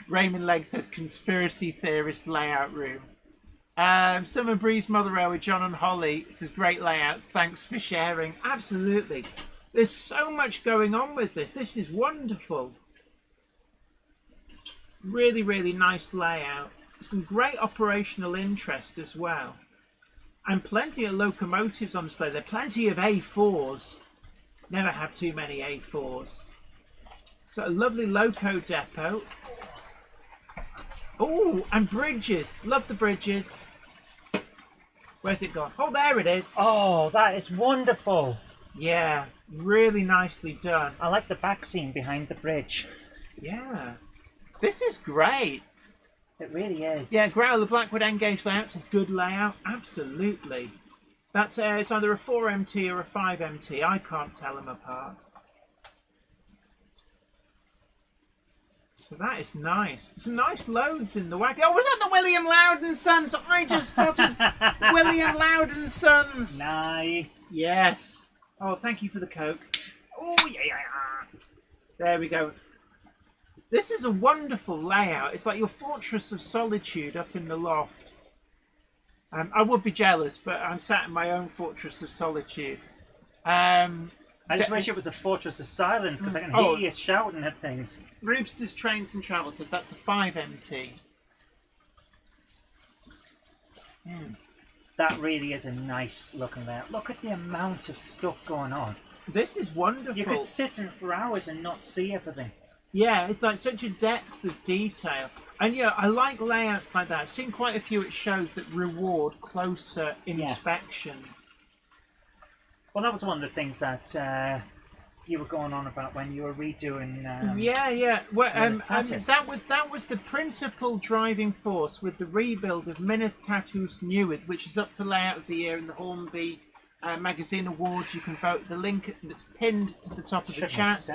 Raymond Legg says, conspiracy theorist layout room. Summer Breeze Mother with John and Holly says, great layout. Thanks for sharing. Absolutely. There's so much going on with this. This is wonderful. Really nice layout. Some great operational interest as well. And plenty of locomotives on display. There are plenty of A4s. Never have too many A4s. So a lovely loco depot. Oh, and bridges. Love the bridges. Where's it gone? Oh, there it is. Oh, that is wonderful. Yeah, really nicely done. I like the back scene behind the bridge. Yeah. This is great. It really is. Yeah, Growl, the Blackwood Engage layout says good layout. Absolutely. That's it's either a 4MT or a 5MT. I can't tell them apart. So that is nice. Some nice loads in the wagon. Oh, was that the William Loudon Sons? I just spotted William Loudon Sons. Nice. Yes. Oh, thank you for the Coke. Oh, yeah. There we go. This is a wonderful layout. It's like your Fortress of Solitude up in the loft. I would be jealous, but I'm sat in my own Fortress of Solitude. I just wish it was a Fortress of Silence, because I can hear you shouting at things. Roobster's Trains and Travel says that's a 5MT. That really is a nice looking layout. Look at the amount of stuff going on. This is wonderful. You could sit in for hours and not see everything. Yeah, it's like such a depth of detail. And yeah, I like layouts like that. I've seen quite a few at shows that reward closer inspection. Yes. Well, that was one of the things that you were going on about when you were redoing. Yeah. Well, that was the principal driving force with the rebuild of Minith Tatus Newydd, which is up for layout of the year in the Hornby Magazine Awards. You can vote the link that's pinned to the top of the chat.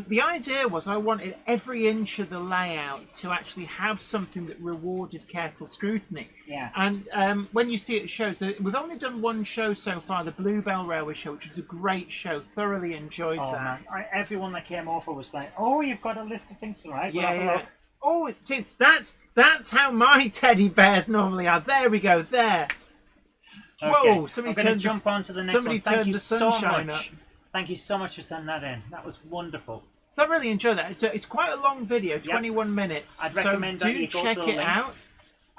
The idea was I wanted every inch of the layout to actually have something that rewarded careful scrutiny. Yeah. And when you see it shows that we've only done one show so far, the Bluebell Railway Show, which was a great show. Thoroughly enjoyed that. Man. Everyone that came over was like, "Oh, you've got a list of things to write." Yeah. Oh, see, that's how my teddy bears normally are. There we go. There. Okay. Whoa! I'm going to jump on to the next one. Thank you so much. Up. Thank you so much for sending that in. That was wonderful. thoroughly enjoyed that. It's quite a long video, 21 minutes. I'd recommend that do you go check to the it link. out.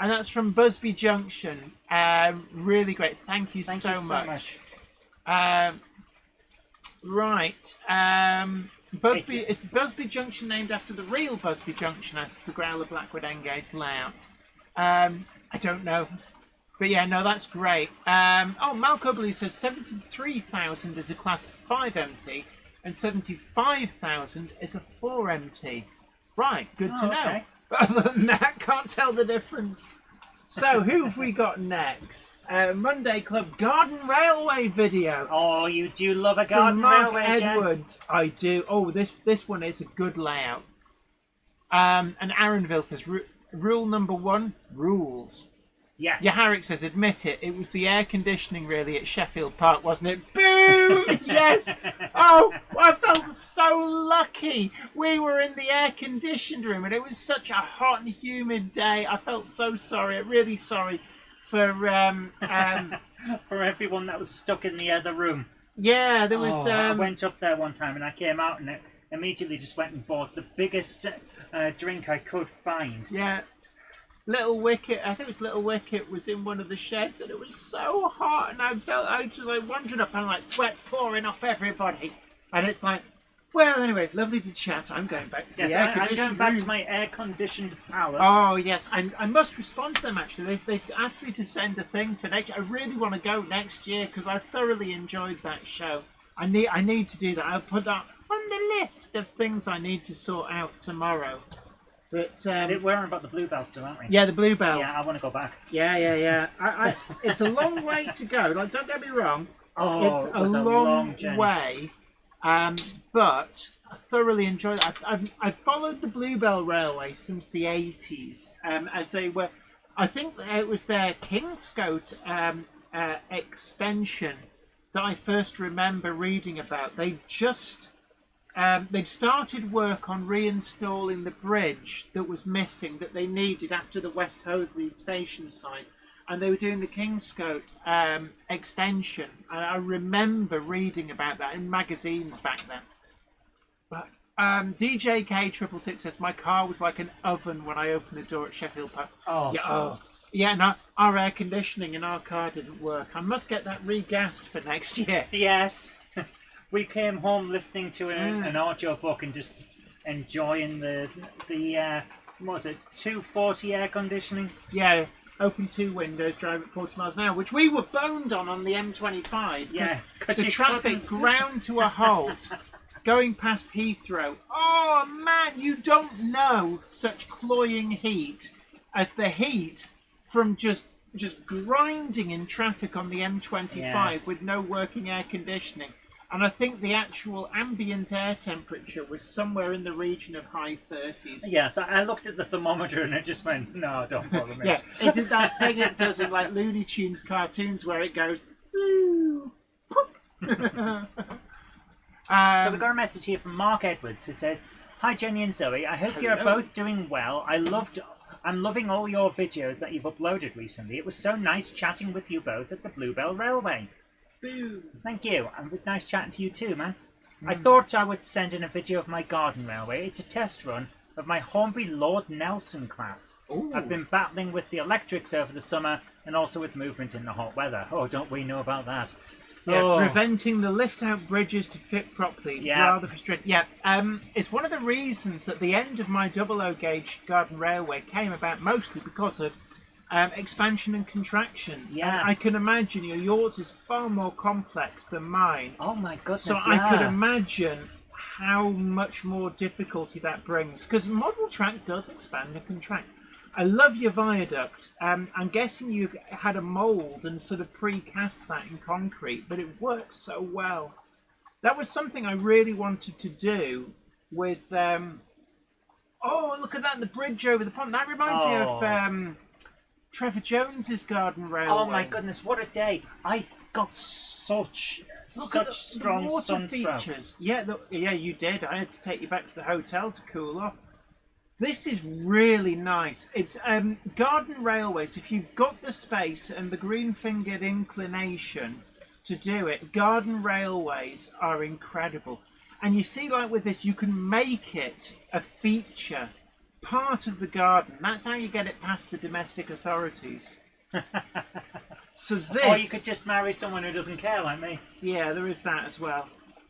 And that's from Busby Junction. Really great. Thank you so much. Right. Is Busby Junction named after the real Busby Junction as the Growler Blackwood Endgate layout? I don't know. But yeah, no, that's great. Malco Blue says 73,000 is a Class 5 MT and 75,000 is a 4 MT. Right, good to know. Okay. But other than that, can't tell the difference. So, who have we got next? Monday Club Garden Railway video. Oh, you do love a From garden Mark railway, Jen. Edwards. I do. Oh, this one is a good layout. And Aaronville says, rule number 1, rules. Yes. Yeah, Harrick says, admit it. It was the air conditioning, really, at Sheffield Park, wasn't it? Boom! Yes! Oh, I felt so lucky. We were in the air-conditioned room, and it was such a hot and humid day. I felt so sorry. Really sorry for... For everyone that was stuck in the other room. Yeah, there was... I went up there one time, and I came out, and immediately just went and bought the biggest drink I could find. Yeah. Little Wicket, I think it was Little Wicket, was in one of the sheds, and it was so hot, and I was like wandering up, and like sweat's pouring off everybody, and it's like, well, anyway, lovely to chat. I'm going back to the air conditioned I'm going back room. to my air-conditioned palace. Oh yes, I must respond to them actually. They asked me to send a thing for next. I really want to go next year because I thoroughly enjoyed that show. I need to do that. I'll put that on the list of things I need to sort out tomorrow. But we're on about the Bluebell still, aren't we? yeah, the Bluebell. Yeah, I want to go back. Yeah. It's a long way to go. Like, don't get me wrong. Oh, It's it a was long journey. way. But I thoroughly enjoyed it. I've followed the Bluebell Railway since the 80s, as they were. I think it was their Kingscote extension that I first remember reading about. They'd started work on reinstalling the bridge that was missing, that they needed after the West Hoathly station site, and they were doing the Kingscote extension. And I remember reading about that in magazines back then. But DJ K666 says, my car was like an oven when I opened the door at Sheffield Park. Yeah, and our air conditioning in our car didn't work. I must get that regassed for next year. Yes. We came home listening to an audio book and just enjoying the what was it, 240 air conditioning? Yeah, open 2 windows, drive at 40 miles an hour, which we were boned on the M25. Yeah, the traffic ground to a halt going past Heathrow. Oh man, you don't know such cloying heat as the heat from just grinding in traffic on the M25 with no working air conditioning. And I think the actual ambient air temperature was somewhere in the region of high 30s. Yes, I looked at the thermometer and it just went, no, don't bother me. Yeah, it did that thing it does in like Looney Tunes cartoons where it goes, ooh, pop. So we got a message here from Mark Edwards who says, hi Jenny and Zoe, I hope you're both doing well. I'm loving all your videos that you've uploaded recently. It was so nice chatting with you both at the Bluebell Railway. Boom. Thank you, and it was nice chatting to you too, man. I thought I would send in a video of my garden railway. It's a test run of my Hornby Lord Nelson class. Ooh. I've been battling with the electrics over the summer and also with movement in the hot weather. Oh, don't we know about that? Yeah, preventing the lift-out bridges to fit properly. Yeah. Rather frustrating. Yeah, it's one of the reasons that the end of my 00 gauge garden railway came about mostly because of expansion and contraction. Yeah. And I can imagine yours is far more complex than mine. Oh my goodness, So I could imagine how much more difficulty that brings. Because model track does expand and contract. I love your viaduct. I'm guessing you had a mould and sort of precast that in concrete, but it works so well. That was something I really wanted to do with... oh, look at that, the bridge over the pond. That reminds me of Trevor Jones's garden railway. Oh my goodness, what a day. I got such strong water sunstroke. features. Yeah, you did. I had to take you back to the hotel to cool off. This is really nice. It's garden railways. If you've got the space and the green-fingered inclination to do it, garden railways are incredible. And you see, like with this, you can make it a feature, part of the garden. That's how you get it past the domestic authorities. So this... Or you could just marry someone who doesn't care, like me. Yeah, there is that as well.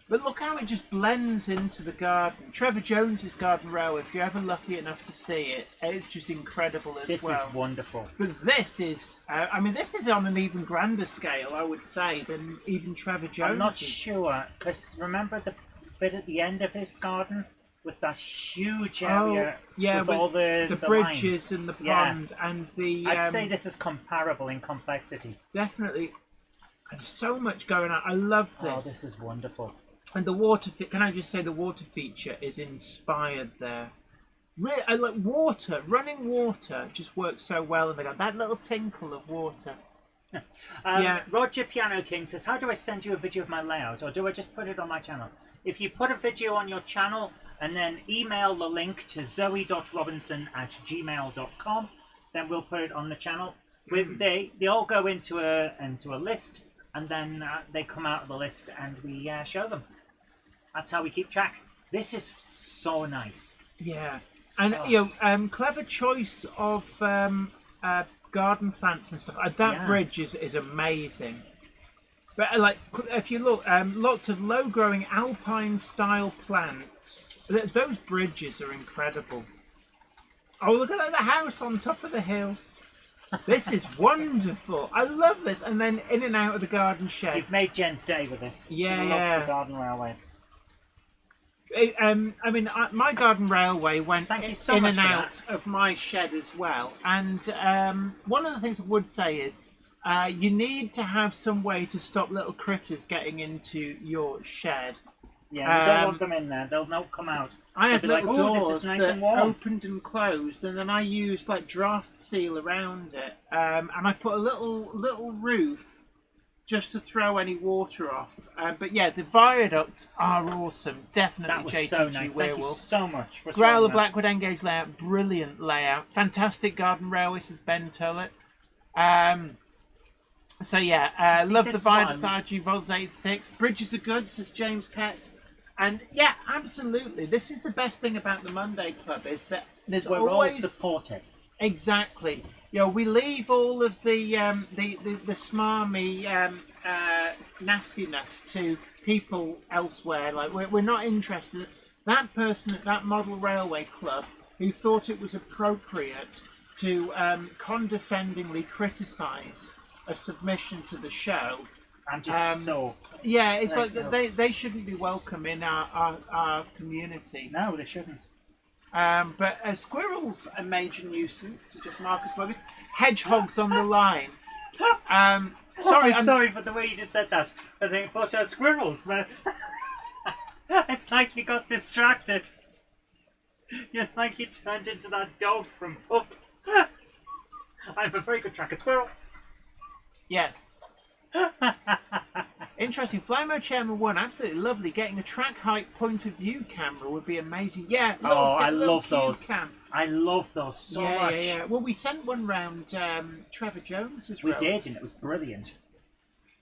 But look how it just blends into the garden. Trevor Jones's Garden Railway, if you're ever lucky enough to see it, it's just incredible as This well. is wonderful. But this is, I mean, this is on an even grander scale, I would say, than even Trevor Jones. I'm not sure, because remember the bit at the end of his garden with that huge area with all the bridges lines. and the pond and the... I'd say this is comparable in complexity. Definitely. There's so much going on. I love this. Oh, this is wonderful. And the water, can I just say the water feature is inspired there. I like water, running water just works so well in the garden. That little tinkle of water. Roger Piano King says, how do I send you a video of my layout, or do I just put it on my channel? If you put a video on your channel and then email the link to zoe.robinson@gmail.com, then we'll put it on the channel. They all go into a list, and then they come out of the list and we show them. That's how we keep track. This is so nice. Yeah. And, you know, clever choice of garden plants and stuff. That bridge is amazing. But, like, if you look, lots of low-growing alpine-style plants. Those bridges are incredible. Oh, look at the house on top of the hill. This is wonderful. I love this. And then in and out of the garden shed. You've made Jen's day with this. Yeah, she loves the garden railways. I mean, my garden railway went so in much and for out of my shed as well. And one of the things I would say is you need to have some way to stop little critters getting into your shed. Yeah, you don't want them in there. They'll not come out. I had They'll be little like, "Ooh, doors this is nice that and warm." opened and closed, and then I used like draft seal around it, and I put a little roof just to throw any water off. But yeah, the viaducts are awesome. Definitely That was JTG so nice. Werewolf. Thank you so much for Growler showing that. Blackwood Engage layout, brilliant layout. Fantastic garden railway, says Ben Tullett. So yeah, See, love the this viaduct one- RG Volts 86. Bridges are good, says James Pett. And yeah, absolutely. This is the best thing about the Monday Club is that there's We're always all supportive. exactly. You know, we leave all of the smarmy nastiness to people elsewhere. Like we're not interested. That person at that model railway club who thought it was appropriate to condescendingly criticise a submission to the show. I'm just so... Yeah, it's Like, like they shouldn't be welcome in our community. No, they shouldn't. But squirrels a major nuisance, just Marcus Muggins. Hedgehogs on the line. Sorry, I'm sorry for the way you just said that. But squirrels, it's like you got distracted. It's like you turned into that dog from Up. I'm a very good tracker squirrel. Yes. Interesting. Fly Mode Chairman 1, absolutely lovely. Getting a track height point of view camera would be amazing. Yeah. I love cube those. Cam. I love those so much. Yeah. Well, we sent one round Trevor Jones's We road. did, and it was brilliant.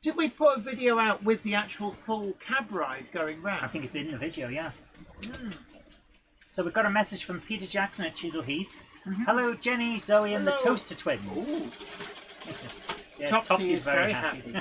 Did we put a video out with the actual full cab ride going round? I think it's in the video, yeah. So we've got a message from Peter Jackson at Cheadle Heath. Hello, Jenny, Zoe, and the Hello. Toaster Twins. Ooh. Yes, Topsy is is very happy.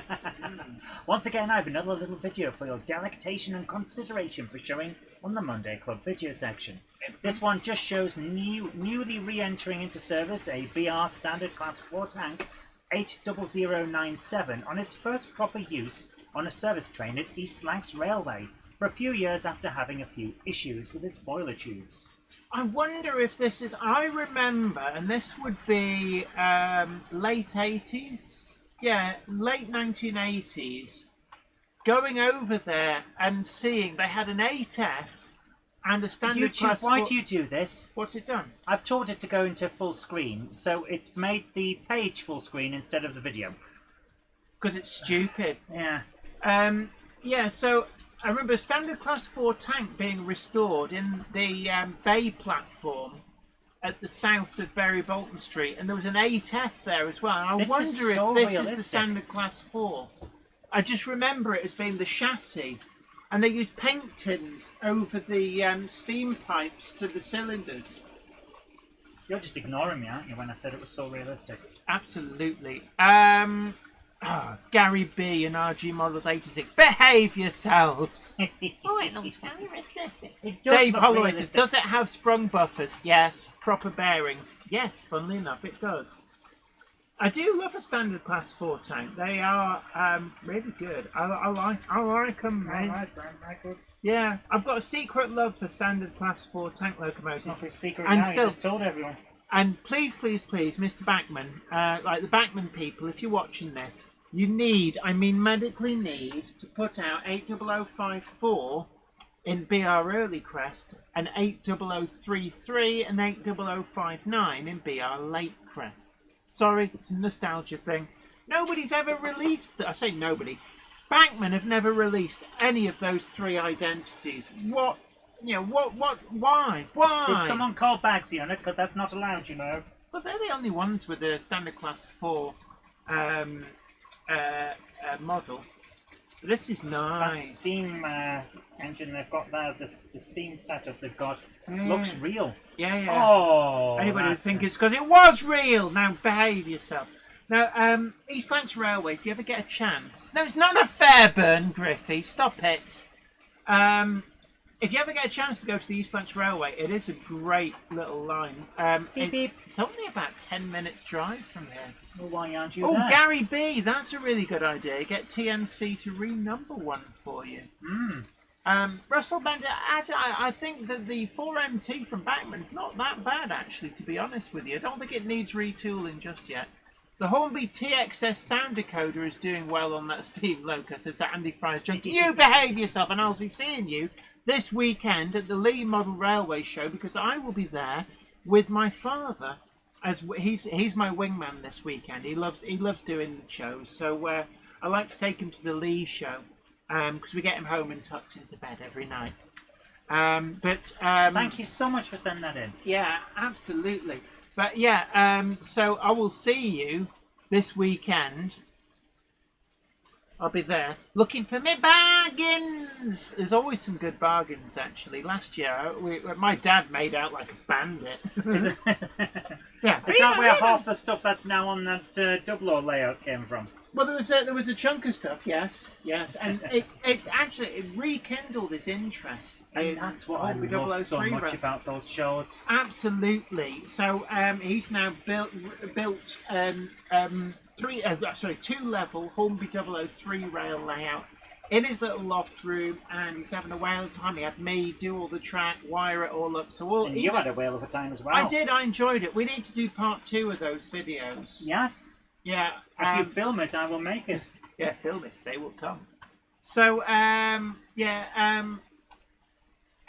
Once again, I have another little video for your delectation and consideration for showing on the Monday Club video section. This one just shows newly re-entering into service a BR Standard Class 4 tank 80097 on its first proper use on a service train at East Lancs Railway for a few years after having a few issues with its boiler tubes. I wonder if this is... I remember, and this would be late 80s? Yeah, late 1980s. Going over there and seeing they had an 8F and a standard class... Why do you do this? What's it done? I've taught it to go into full screen, so it's made the page full screen instead of the video. Because it's stupid. Yeah. Yeah, so I remember a standard class 4 tank being restored in the bay platform at the south of Bury Bolton Street, and there was an 8F there as well. And I This is wonder so if this is realistic. the standard class 4. I just remember it as being the chassis and they use paint tins over the steam pipes to the cylinders. You're just ignoring me, aren't you, when I said it was so realistic? Absolutely. Gary B and RG Models 86. Behave yourselves. Oh, it looks very realistic. Dave Holloway says, does it have sprung buffers? Yes. Proper bearings? Yes, funnily enough, it does. I do love a standard class 4 tank. They are really good. I like them, man. Yeah, I've got a secret love for standard class 4 tank locomotives. Not a secret And now, still, you just told everyone. And please, Mr. Backman, like the Backman people, if you're watching this, you need, I mean medically need, to put out 80054 in BR Early Crest and 80033 and 80059 in BR Late Crest. Sorry, it's a nostalgia thing. Nobody's ever released, I say nobody, Backman have never released any of those 3 identities. What? You know, why? Did someone call Bagsy on it? Because that's not allowed, you know. But they're the only ones with the standard class 4 model. This is nice. That steam engine they've got there, the steam setup they've got, looks real. Yeah. Oh, anybody would think it's because it was real. Now behave yourself. Now, East Lancs Railway, if you ever get a chance. No, it's not a Fairburn, Griffey. Stop it. If you ever get a chance to go to the East Lancs Railway, it is a great little line. It's only about 10 minutes drive from here. Well, why aren't you Oh, there? Gary B, that's a really good idea. Get TMC to renumber one for you. Russell Bender, I think that the 4MT from Backman's not that bad, actually, to be honest with you. I don't think it needs retooling just yet. The Hornby TXS sound decoder is doing well on that steam locus, says that Andy Fry's junk. You behave yourself, and I'll be seeing you this weekend at the Lee Model Railway Show, because I will be there with my father. As he's my wingman this weekend. He loves doing the shows, so I like to take him to the Lee show because we get him home and tucked into bed every night. Thank you so much for sending that in. Yeah, absolutely. But yeah, so I will see you this weekend. I'll be there looking for me bargains. There's always some good bargains, actually. Last year, my dad made out like a bandit. Is it? Yeah, Is that where half the stuff that's now on that double O layout came from? Well, there was a chunk of stuff, yes, and it actually rekindled his interest. And that's what I love so much about those shows. Absolutely. So he's now built 2-level Hornby 003 rail layout in his little loft room, and he's having a whale of a time. He had me do all the track, wire it all up. And you had a whale of a time as well. I did. I enjoyed it. We need to do part 2 of those videos. Yes. Yeah. If you film it, I will make it. Yeah, film it. They will come. So,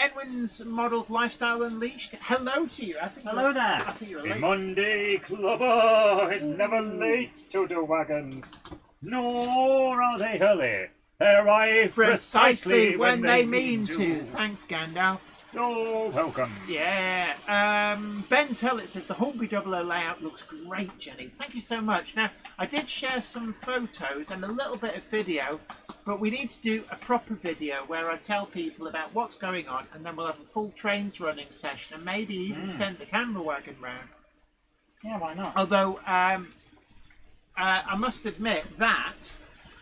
Edwin's Models Lifestyle Unleashed. Hello to you. Hello there. The Monday Clubber is never late to the wagons, nor are they early. They arrive precisely when they mean to. Thanks, Gandalf. You're welcome. Yeah. Ben Tullett says the Hornby 00 layout looks great, Jenny. Thank you so much. Now, I did share some photos and a little bit of video, but we need to do a proper video where I tell people about what's going on, and then we'll have a full trains running session and maybe even send the camera wagon round. Yeah, why not? Although, I must admit that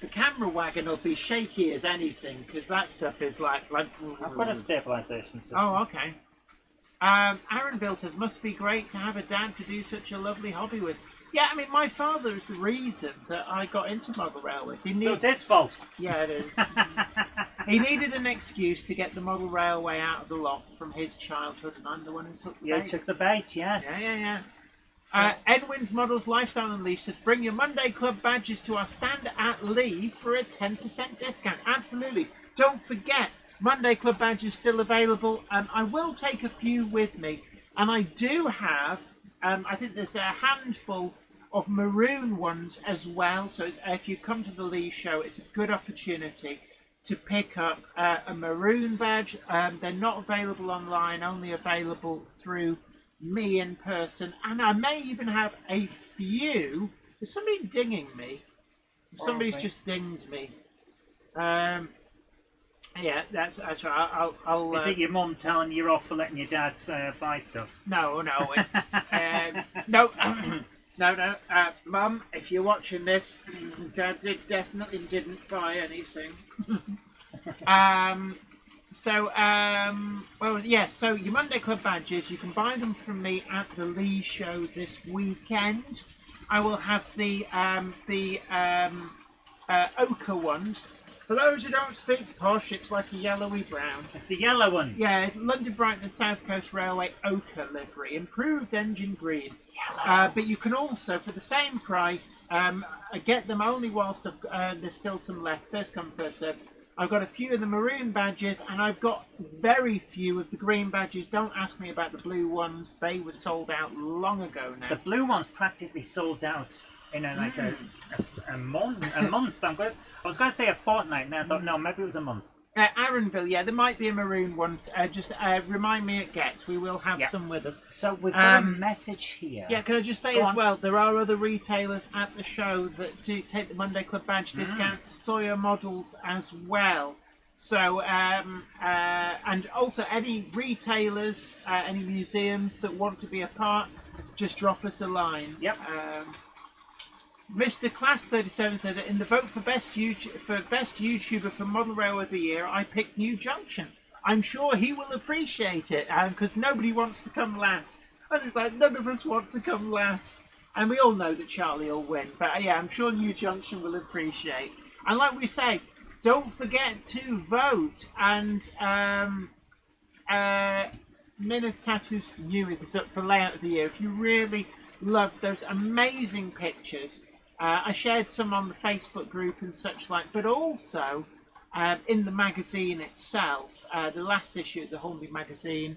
the camera wagon will be shaky as anything, because that stuff is like... I've got a stabilisation system. Oh, okay. Aaronville says, must be great to have a dad to do such a lovely hobby with. Yeah, I mean, my father is the reason that I got into model railways. So it's his fault? Yeah, it is. He needed an excuse to get the model railway out of the loft from his childhood, and I'm the one who took the bait. You took the bait, yes. Yeah. So, Edwin's Models Lifestyle Unleashed says, bring your Monday Club badges to our stand at Lee for a 10% discount. Absolutely. Don't forget, Monday Club badges still available. I will take a few with me. And I do have, I think there's a handful of maroon ones as well. So if you come to the Lee show, it's a good opportunity to pick up a maroon badge. They're not available online, only available through me in person, and I may even have a few. Is somebody dinging me? Somebody's just dinged me. Yeah, that's right. I'll Is it your mum telling you off for letting your dad buy stuff? No, it's, no, no. Mum, if you're watching this, Dad definitely didn't buy anything. Well, yeah. So your Monday Club badges, you can buy them from me at the Lee Show this weekend. I will have the ochre ones. For those who don't speak posh, it's like a yellowy brown. It's the yellow ones. Yeah, it's London Brighton and South Coast Railway ochre livery, improved engine green. But you can also, for the same price, get them only whilst there's still some left. First come, first served. I've got a few of the maroon badges, and I've got very few of the green badges. Don't ask me about the blue ones; they were sold out long ago now. The blue one's practically sold out in a month. I was going to say a fortnight, and I thought no, maybe it was a month. Arundel, yeah, there might be a maroon one. Just remind me it gets. We will have some with us. So we've got a message here. Yeah, can I just say as well, there are other retailers at the show that do take the Monday Club badge discount, Sawyer models as well. So, and also any retailers, any museums that want to be a part, just drop us a line. Yep. Mr. Class 37 said that in the vote for best YouTuber for Model Railway of the Year, I picked New Junction. I'm sure he will appreciate it because nobody wants to come last. And it's like none of us want to come last. And we all know that Charlie will win. But yeah, I'm sure New Junction will appreciate. And like we say, don't forget to vote. And Minith Tattoos Newith is up for Layout of the Year. If you really love those amazing pictures, I shared some on the Facebook group and such like, but also in the magazine itself, the last issue of the Hornby Magazine,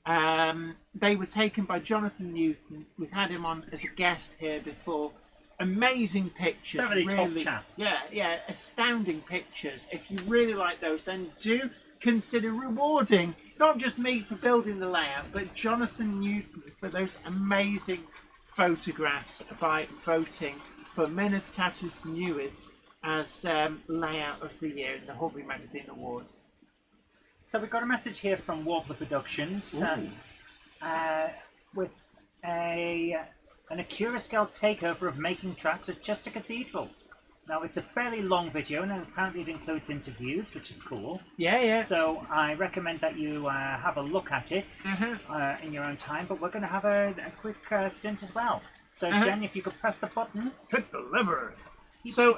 they were taken by Jonathan Newton. We've had him on as a guest here before. Amazing pictures. Very top chap. Yeah, astounding pictures. If you really like those, then do consider rewarding not just me for building the layout, but Jonathan Newton for those amazing photographs by voting for Minith Tattoos Newith as Layout of the Year in the Hornby Magazine Awards. So we've got a message here from Warbler Productions with an Acuroscale takeover of making tracks at Chester Cathedral. Now it's a fairly long video and apparently it includes interviews, which is cool. Yeah. So I recommend that you have a look at it in your own time, but we're going to have a quick stint as well. So Jen, if you could press the button. Hit the lever. So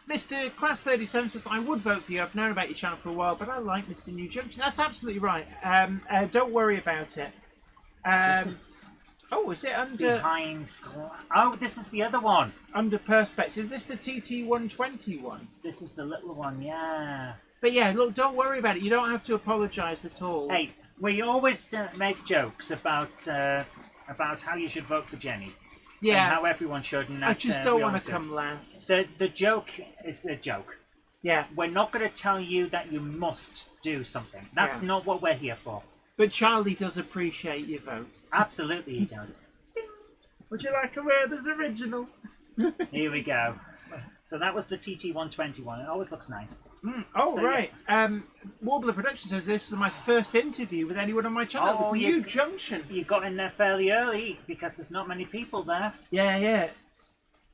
Mr. Class 37 says, I would vote for you. I've known about your channel for a while, but I like Mr. New Junction. That's absolutely right. Don't worry about it. Is it under... Behind... Oh, this is the other one. Under Perspex. Is this the TT120 one? This is the little one, yeah. But yeah, look, don't worry about it. You don't have to apologise at all. Hey, we always make jokes about how you should vote for Jenny. Yeah. And how everyone should. And I just don't want to come last. The joke is a joke. Yeah. We're not going to tell you that you must do something. That's not what we're here for. But Charlie does appreciate your vote. Absolutely he does. Would you like a Werther's original? Here we go. So that was the TT120 one. It always looks nice. Right. Yeah. Warbler Productions says this was my first interview with anyone on my channel. New Junction. You got in there fairly early because there's not many people there. Yeah.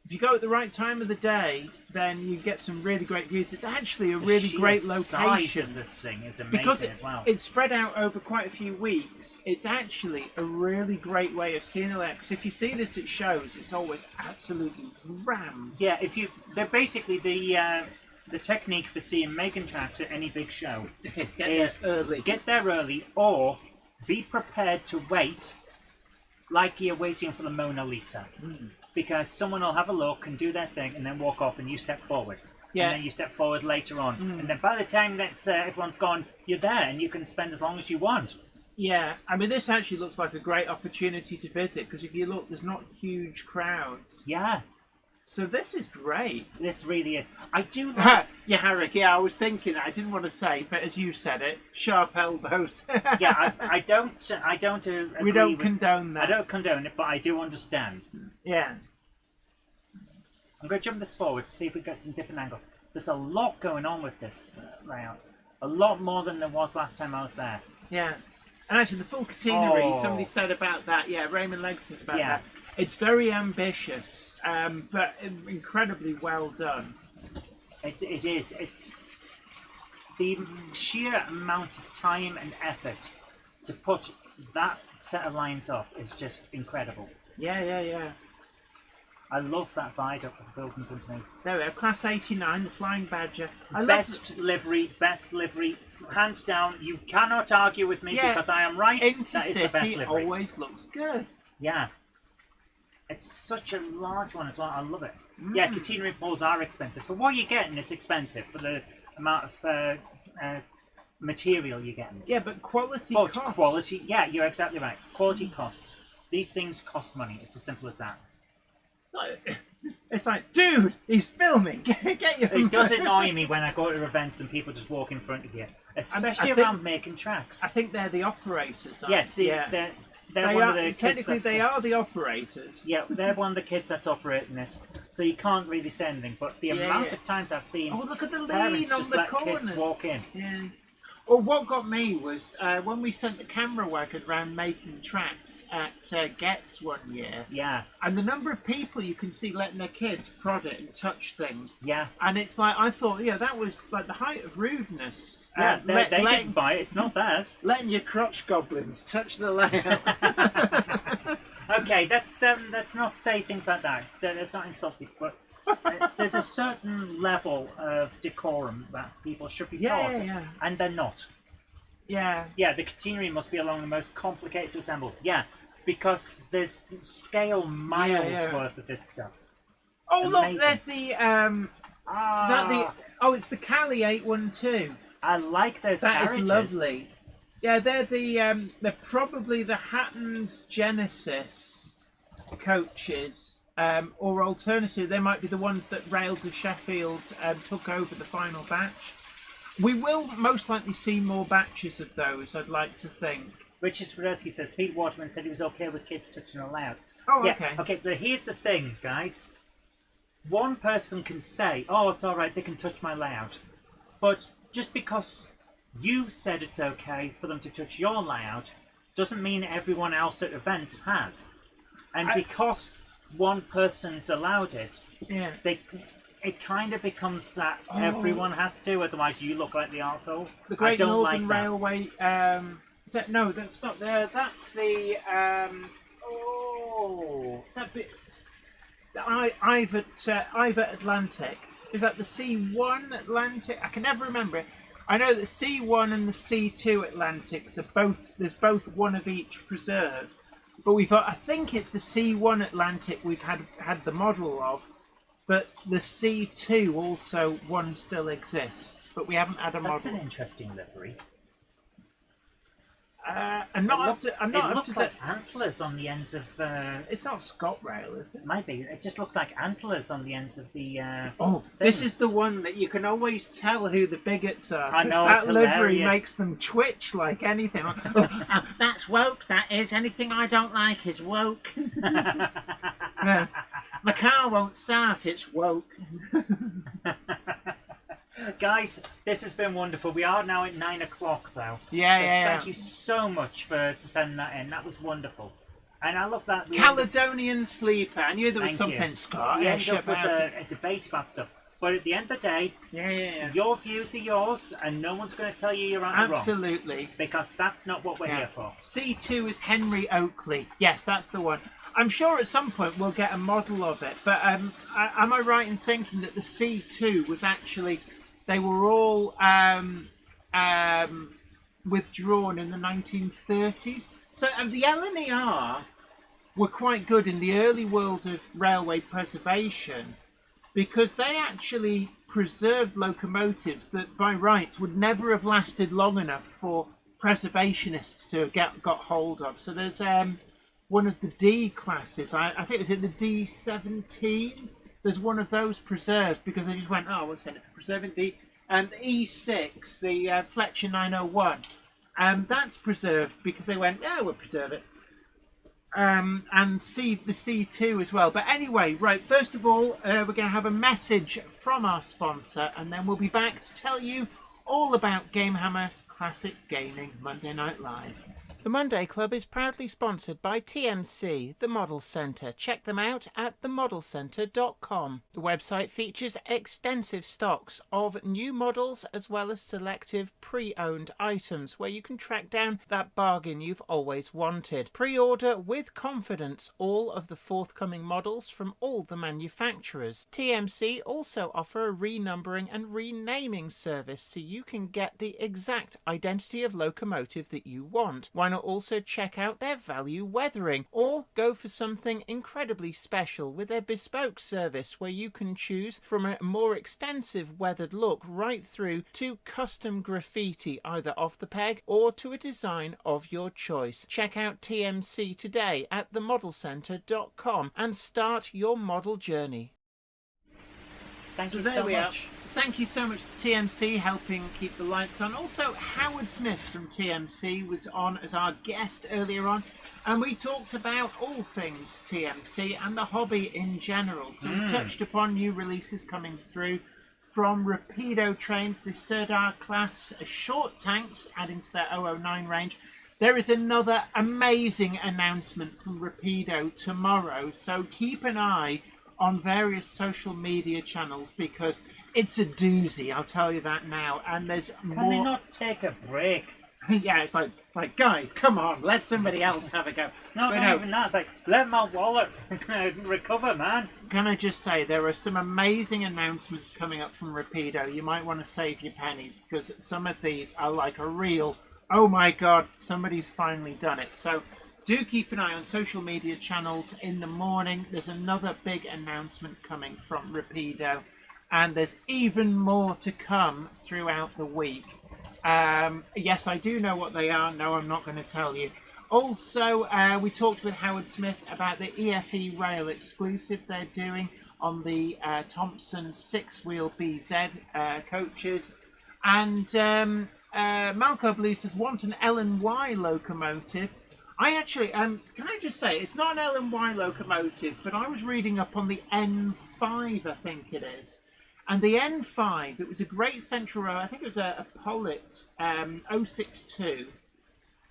If you go at the right time of the day, then you get some really great views. It's actually a really great location. Size of this thing is amazing because as well. It's spread out over quite a few weeks. It's actually a really great way of seeing it. Because if you see this at shows, it's always absolutely rammed. Yeah, they're basically the technique for seeing making tracks at any big show is get there early, or be prepared to wait like you're waiting for the Mona Lisa. Because someone will have a look and do their thing and then walk off and you step forward. Yeah. And then you step forward later on. And then by the time that everyone's gone, you're there and you can spend as long as you want. Yeah, I mean, this actually looks like a great opportunity to visit because if you look, there's not huge crowds. Yeah. So this is great. This really is. I do like... Yeah, Harrick, I was thinking that. I didn't want to say, but as you said it, sharp elbows. I don't agree. We don't condone that. I don't condone it, but I do understand. Yeah. I'm going to jump this forward to see if we get some different angles. There's a lot going on with this layout. A lot more than there was last time I was there. Yeah. And actually, the full catenary, Oh. somebody said about that. Yeah, Raymond Legson's about Yeah. that. It's very ambitious, but incredibly well done. It is. It's the sheer amount of time and effort to put that set of lines up is just incredible. Yeah. I love that viaduct of the building something. There we go. Class 89, the Flying Badger. I Best livery, hands down. You cannot argue with me because I am right. That is the best Intercity livery. always looks good. Yeah. It's such a large one as well. I love it. Yeah, catenary balls are expensive. For what you're getting, it's expensive. For the amount of material you're getting. Yeah, but quality But costs. quality, yeah, you're exactly right. Quality costs. These things cost money. It's as simple as that. It's like, dude, he's filming. Get your. It does annoy me when I go to events and people just walk in front of you, especially I think- around making tracks. I think they're the operators. Aren't Yes, they? they're They one are, of the kids technically, that's, they are the operators. Yeah, they're one of the kids that's operating it, so you can't really say anything. But the amount of times I've seen Oh, look at the parents lean on just the let corners. kids walk in. Yeah. Well, what got me was when we sent the camera wagon around making tracks at Getz one year, Yeah, and the number of people you can see letting their kids prod it and touch things. yeah, And it's like, I thought, that was like the height of rudeness. yeah. They letting, didn't buy it. It's not theirs. letting your crotch goblins touch the layout. Okay, let's not say things like that. Let's not insult people. But there's a certain level of decorum that people should be taught, and they're not. Yeah. Yeah, the catenary must be among the most complicated to assemble. Yeah, because there's scale miles worth of this stuff. Oh, Amazing. look, there's the is that the? Oh, it's the Cali 812. I like those That carriages. is lovely. Yeah, they're they're probably the Hatton's Genesis coaches, or alternative, they might be the ones that Rails of Sheffield took over the final batch. We will most likely see more batches of those, I'd like to think. Richard Swiderski says Pete Waterman said he was okay with kids touching a layout. Oh, Yeah, okay. okay, but here's the thing, guys. One person can say, "Oh, it's all right, they can touch my layout," but just because you said it's okay for them to touch your layout doesn't mean everyone else at events has. And because one person's allowed it, Yeah. it kind of becomes that everyone has to, otherwise you look like the arsehole. The Great I don't Northern like that. Railway. Is that, no, that's not there. That's the. That bit. Iver Atlantic. Is that the C1 Atlantic? I can never remember it. I know that C1 and the C2 Atlantics are both. There's both one of each preserved. But I think it's the C1 Atlantic we've had the model of. But the C2 also one still exists, but we haven't had a That's model. an interesting livery. I'm not up to. I'm not It up looks to like antlers on the ends of. It's not ScotRail, is it? Maybe it just looks like antlers on the ends of the. Oh, this things. is the one that you can always tell who the bigots are. I 'cause know, that it's livery hilarious. makes them twitch like anything. That's woke. That is. Anything I don't like is woke. Yeah. My car won't start. It's woke. Guys, this has been wonderful. We are now at 9 o'clock though. Yeah, so yeah. Thank you so much for sending that in. That was wonderful, and I love that. Caledonian Sleeper. I knew there was Thank you. something We Scottish end up with about it. a debate about stuff, but at the end of the day, Yeah. your views are yours, and no one's going to tell you you're right or wrong. Absolutely. Because that's not what we're here for. C2 is Henry Oakley. Yes, that's the one. I'm sure at some point we'll get a model of it. But am I right in thinking that the C2 was actually, they were all withdrawn in the 1930s? So the LNER were quite good in the early world of railway preservation because they actually preserved locomotives that by rights would never have lasted long enough for preservationists to have got hold of. So there's one of the D classes, I think it was in the D17, there's one of those preserved because they just went, oh, we'll send it for preserving D. And the E6, the Fletcher 901, that's preserved because they went, yeah, we'll preserve it. And the C2 as well. But anyway, right, first of all, we're going to have a message from our sponsor, and then we'll be back to tell you all about Gamehammer Classic Gaming Monday Night Live. The Monday Club is proudly sponsored by TMC, the Model Centre. Check them out at themodelcentre.com. The website features extensive stocks of new models as well as selective pre-owned items where you can track down that bargain you've always wanted. Pre-order with confidence all of the forthcoming models from all the manufacturers. TMC also offer a renumbering and renaming service so you can get the exact identity of locomotive that you want. Why not also check out their value weathering, or go for something incredibly special with their bespoke service where you can choose from a more extensive weathered look right through to custom graffiti either off the peg or to a design of your choice. Check out TMC today at themodelcentre.com and start your model journey. Thank you there so we are. much. Thank you so much to TMC helping keep the lights on. Also, Howard Smith from TMC was on as our guest earlier on, and we talked about all things TMC and the hobby in general. So we touched upon new releases coming through from Rapido trains, the Sirdar class, short tanks adding to their 009 range. There is another amazing announcement from Rapido tomorrow, so keep an eye on various social media channels because it's a doozy, I'll tell you that now. And there's more. Can they not take a break? Yeah, it's like guys, come on, let somebody else have a go. No, But not even that. It's like, let my wallet recover, man. Can I just say, there are some amazing announcements coming up from Rapido. You might want to save your pennies because some of these are like a real, oh my god, somebody's finally done it. So do keep an eye on social media channels in the morning. There's another big announcement coming from Rapido, and there's even more to come throughout the week. Yes, I do know what they are. No, I'm not going to tell you. Also, we talked with Howard Smith about the EFE Rail exclusive they're doing on the Thompson 6-wheel BZ coaches. And Malco Blue says, want an LNY locomotive. I actually, can I just say, it's not an LNY locomotive, but I was reading up on the N5, I think it is. And the N5, it was a great central row, I think it was a Pollitt 062.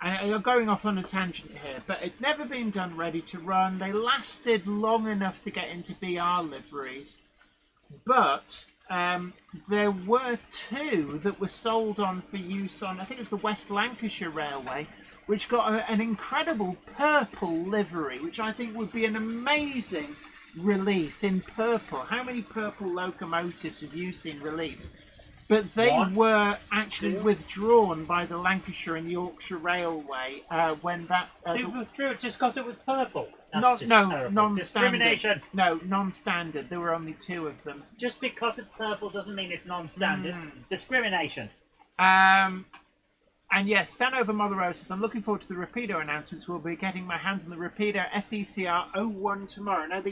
And I'm going off on a tangent here, but it's never been done ready to run. They lasted long enough to get into BR liveries. But there were two that were sold on for use on, I think it was the West Lancashire Railway, which got an incredible purple livery, which I think would be an amazing release in purple. How many purple locomotives have you seen released? But they were actually withdrawn by the Lancashire and Yorkshire Railway when that... They withdrew it just because it was purple. That's just terrible. Non-standard. Discrimination. No, non-standard. There were only two of them. Just because it's purple doesn't mean it's non-standard. Discrimination. And yes, Stanover Motherose says, I'm looking forward to the Rapido announcements. We'll be getting my hands on the Rapido SECR 01 tomorrow. Now,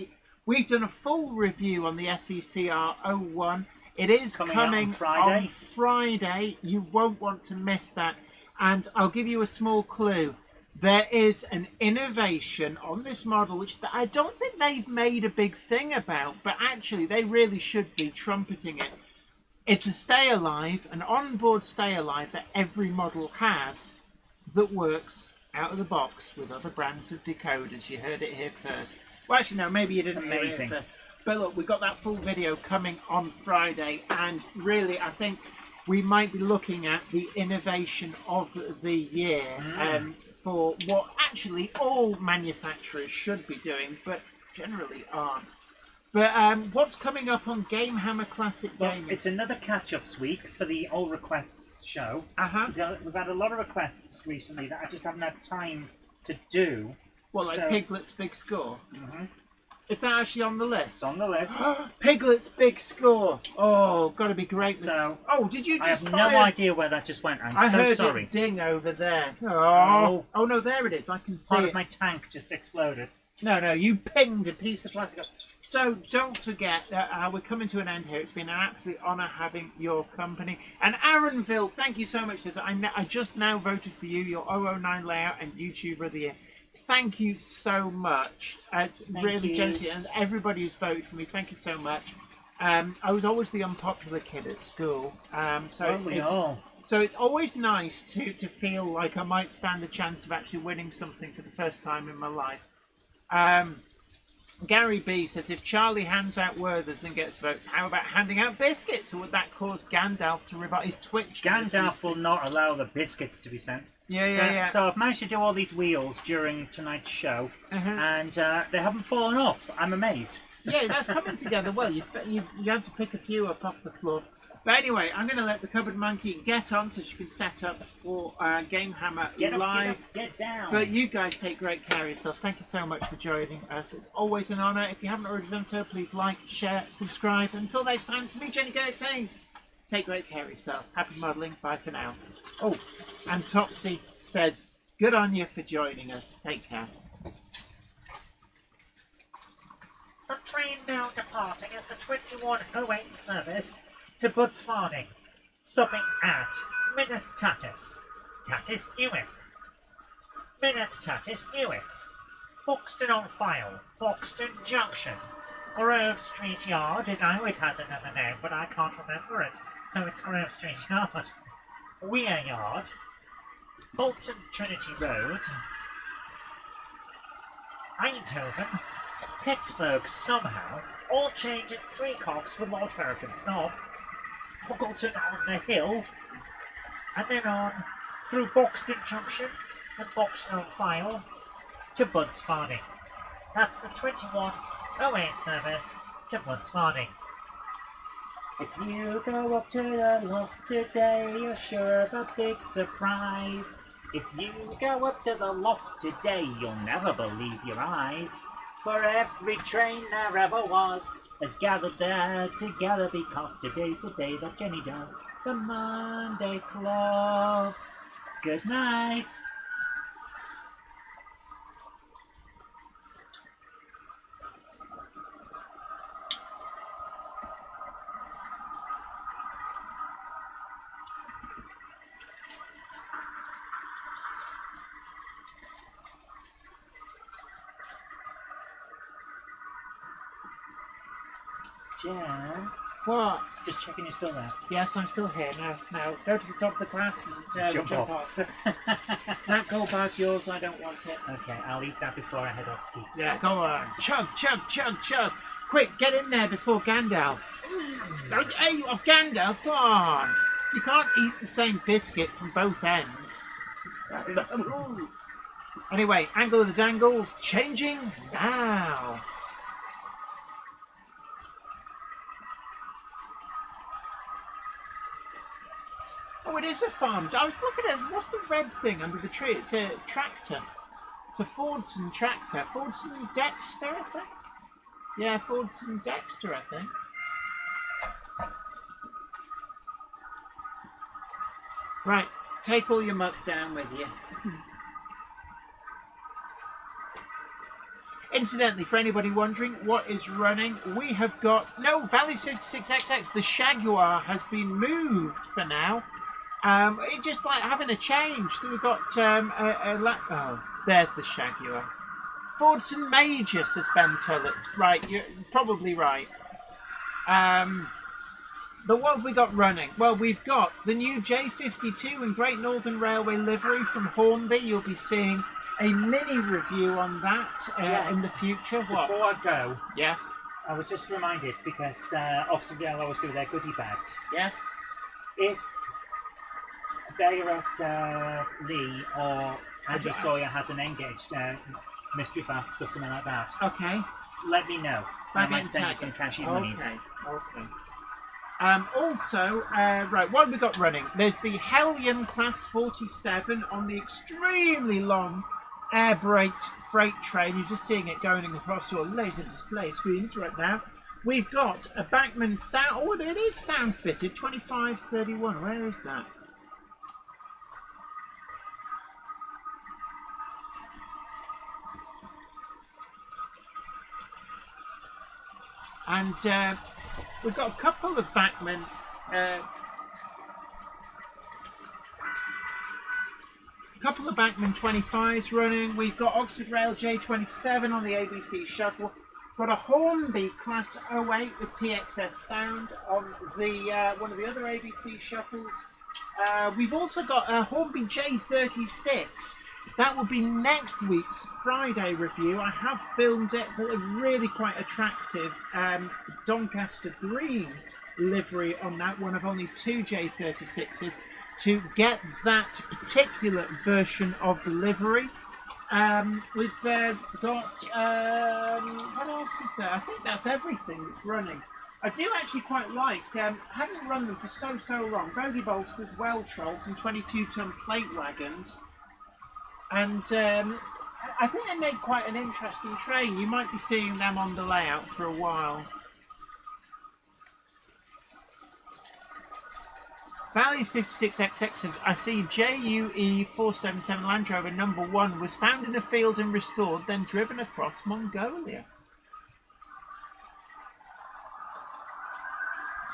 we've done a full review on the SECR 01. It is coming on Friday. You won't want to miss that. And I'll give you a small clue. There is an innovation on this model, which I don't think they've made a big thing about, but actually they really should be trumpeting it. It's a stay alive, an onboard stay alive that every model has that works out of the box with other brands of decoders. You heard it here first. Well, actually, no, maybe you didn't hear it here first. But look, we've got that full video coming on Friday, and really, I think we might be looking at the innovation of the year for what actually all manufacturers should be doing, but generally aren't. But what's coming up on Gamehammer Classic Gaming? It's another catch-ups week for the All Requests show. We've had a lot of requests recently that I just haven't had time to do. Well, like Piglet's Big Score? Is that actually on the list? It's on the list. Piglet's Big Score! Oh, got to be great. So, did you just I have no idea where that just went. I'm so sorry. I heard it ding over there. Oh no, there it is. I can see Part it. of my tank just exploded. No, you pinged a piece of plastic. So don't forget that we're coming to an end here. It's been an absolute honour having your company. And Aaronville, thank you so much. Says, I just now voted for you, your 009 layout and YouTuber of the year. Thank you so much. It's really gentle, and everybody who's voted for me, thank you so much. I was always the unpopular kid at school. all. So it's always nice to feel like I might stand a chance of actually winning something for the first time in my life. Gary B says, if Charlie hands out Werthers and gets votes, how about handing out biscuits? Or would that cause Gandalf to revive his Twitch? Gandalf will not allow the biscuits to be sent. Yeah. So I've managed to do all these wheels during tonight's show, and they haven't fallen off. I'm amazed. Yeah, that's coming together well. You had to pick a few up off the floor. But anyway, I'm going to let the Cupboard Monkey get on so she can set up for Game Hammer Live. Get down. But you guys take great care of yourselves. Thank you so much for joining us. It's always an honour. If you haven't already done so, please like, share, subscribe. Until next time, it's me, Jenny Kirk, saying take great care of yourself. Happy modelling. Bye for now. Oh, and Topsy says, good on you for joining us. Take care. The train now departing is the 2108 service to Bud's Farming, stopping at Mineth Tatis, Tatis Newith, Mineth Tatis Newith, Buxton on File, Buxton Junction, Grove Street Yard. I know it has another name, but I can't remember it, so it's Grove Street Yard, Weir Yard, Bolton Trinity Road, Eindhoven, Pittsburgh somehow, all changing 3 cogs for Lord Hereford's Knob, Huggleton on the Hill, and then on through Buxton Junction and Buxton on File to Bud's Farming. That's the 2108 service to Bud's Farming. If you go up to the loft today, you're sure of a big surprise. If you go up to the loft today, you'll never believe your eyes. For every train there ever was has gathered there together because today's the day that Jenny does the Monday Club. Good night. Jen, What? just checking you're still there. Yes, I'm still here. Now, go to the top of the class and Jump off. That gold bar's yours. I don't want it. Okay, I'll eat that before I head off ski. Yeah, go on. Chug, chug, chug, chug. Quick, get in there before Gandalf. Hey, Gandalf, come on. You can't eat the same biscuit from both ends. Anyway, angle of the dangle, changing now. Oh, it is a farm. I was looking at it. What's the red thing under the tree? It's a tractor. It's a Fordson tractor. Fordson Dexter, I think. Yeah, Fordson Dexter, I think. Right, take all your muck down with you. Incidentally, for anybody wondering what is running, we have got... No, Valley's 56XX. The Jaguar has been moved for now. It just like having a change. So we've got oh, there's the Jaguar. Fordson Major, says Ben Tullett. Right, you're probably right. But what have we got running? Well, we've got the new J52 in Great Northern Railway livery from Hornby. You'll be seeing a mini review on that in the future. What? Before I go, Yes. I was just reminded because Oxfordale always do their goodie bags. Yes. If they are at Lee or Andrew Sawyer has an engaged mystery box or something like that, Okay. let me know. I might send you tag some it. cashy monies. Okay. Also, right, what have we got running? There's the Hellion Class 47 on the extremely long air freight train. You're just seeing it going across your laser display screens right now. We've got a Bachmann sound. Oh, there it is, sound fitted. 2531. Where is that? And we've got a couple of Bachmann. Couple of Bachmann 25s running. We've got Oxford Rail J27 on the ABC shuttle. got a Hornby Class 08 with TXS sound on the one of the other ABC shuttles. We've also got a Hornby J36. That will be next week's Friday review. I have filmed it, but they're really quite attractive. Doncaster green livery on that, one of only 2 J36s. To get that particular version of the livery, we've got, what else is there? I think that's everything that's running. I do actually quite like, having run them for so long, bogey bolsters, well trolls and 22-ton plate wagons. And I think they make quite an interesting train. You might be seeing them on the layout for a while. Valley's 56XX, I see JUE 477 Land Rover number 1 was found in a field and restored, then driven across Mongolia.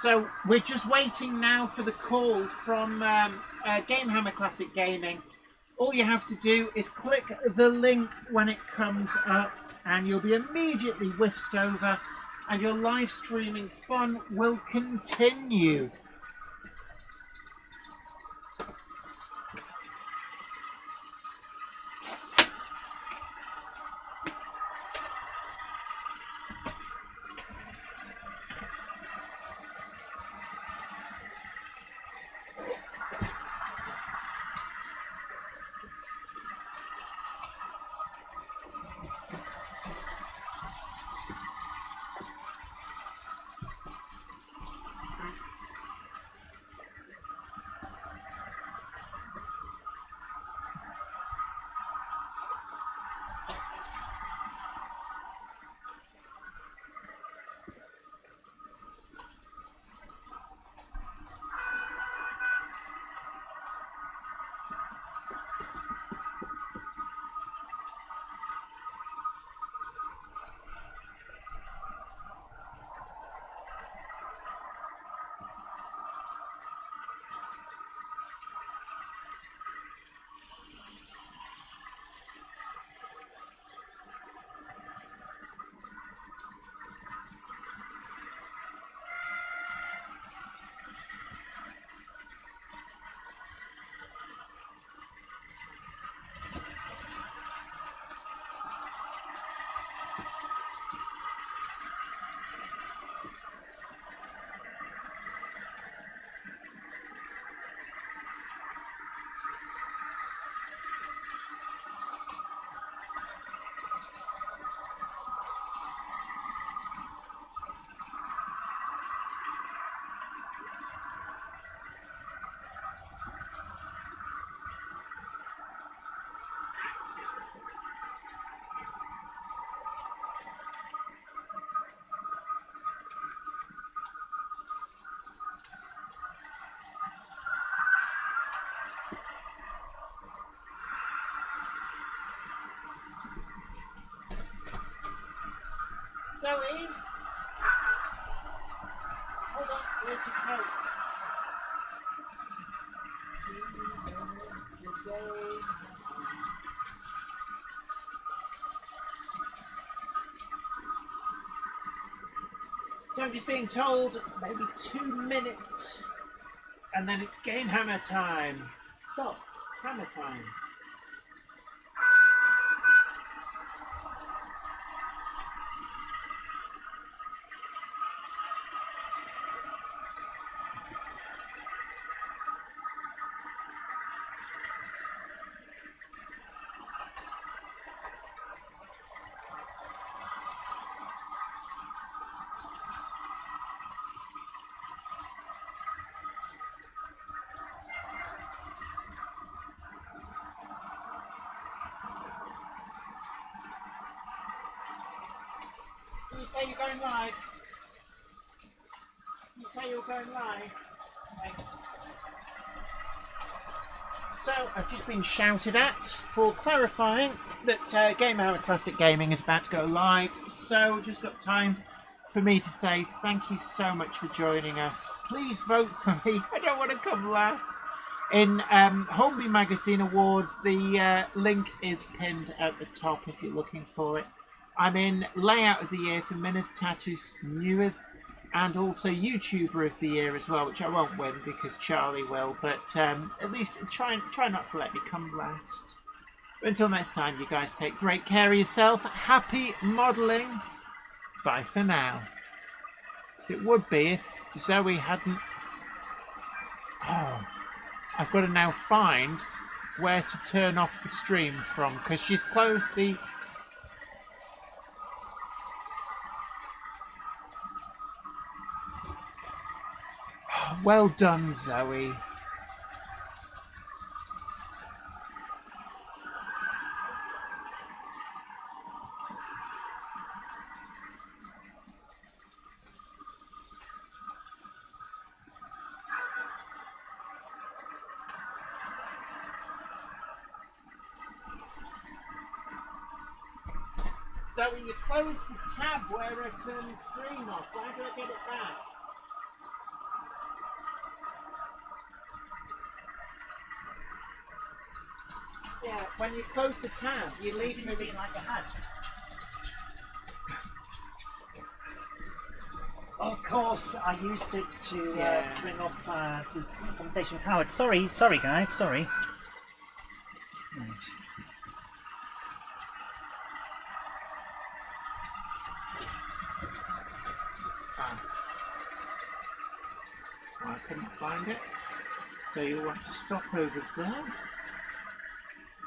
So we're just waiting now for the call from Gamehammer Classic Gaming. All you have to do is click the link when it comes up and you'll be immediately whisked over and your live streaming fun will continue. Zoe? Hold on, where's your coat? So I'm just being told maybe 2 minutes and then it's game hammer time. Stop, hammer time. You say you're going live? You say you're going live? Okay. So, I've just been shouted at for clarifying that Gamehammer Classic Gaming is about to go live. So, just got time for me to say thank you so much for joining us. Please vote for me. I don't want to come last. In Hornby Magazine Awards, the link is pinned at the top if you're looking for it. I'm in Layout of the Year for Minith Tattoos Newith, and also YouTuber of the Year as well, which I won't win because Charlie will, but at least try not to let me come last. But until next time, you guys take great care of yourself. Happy modelling. Bye for now. So it would be if Zoe hadn't... Oh, I've got to now find where to turn off the stream from, because she's closed the... Oh, well done, Zoe. Zoe, you closed the tab where I turned the stream off. Why do I get it back? Yeah, when you close the tab, you leave me Realise I had. Of course, I used it to bring up the conversation with Howard. Sorry guys, sorry. Right. That's why I couldn't find it. So you want to stop over there.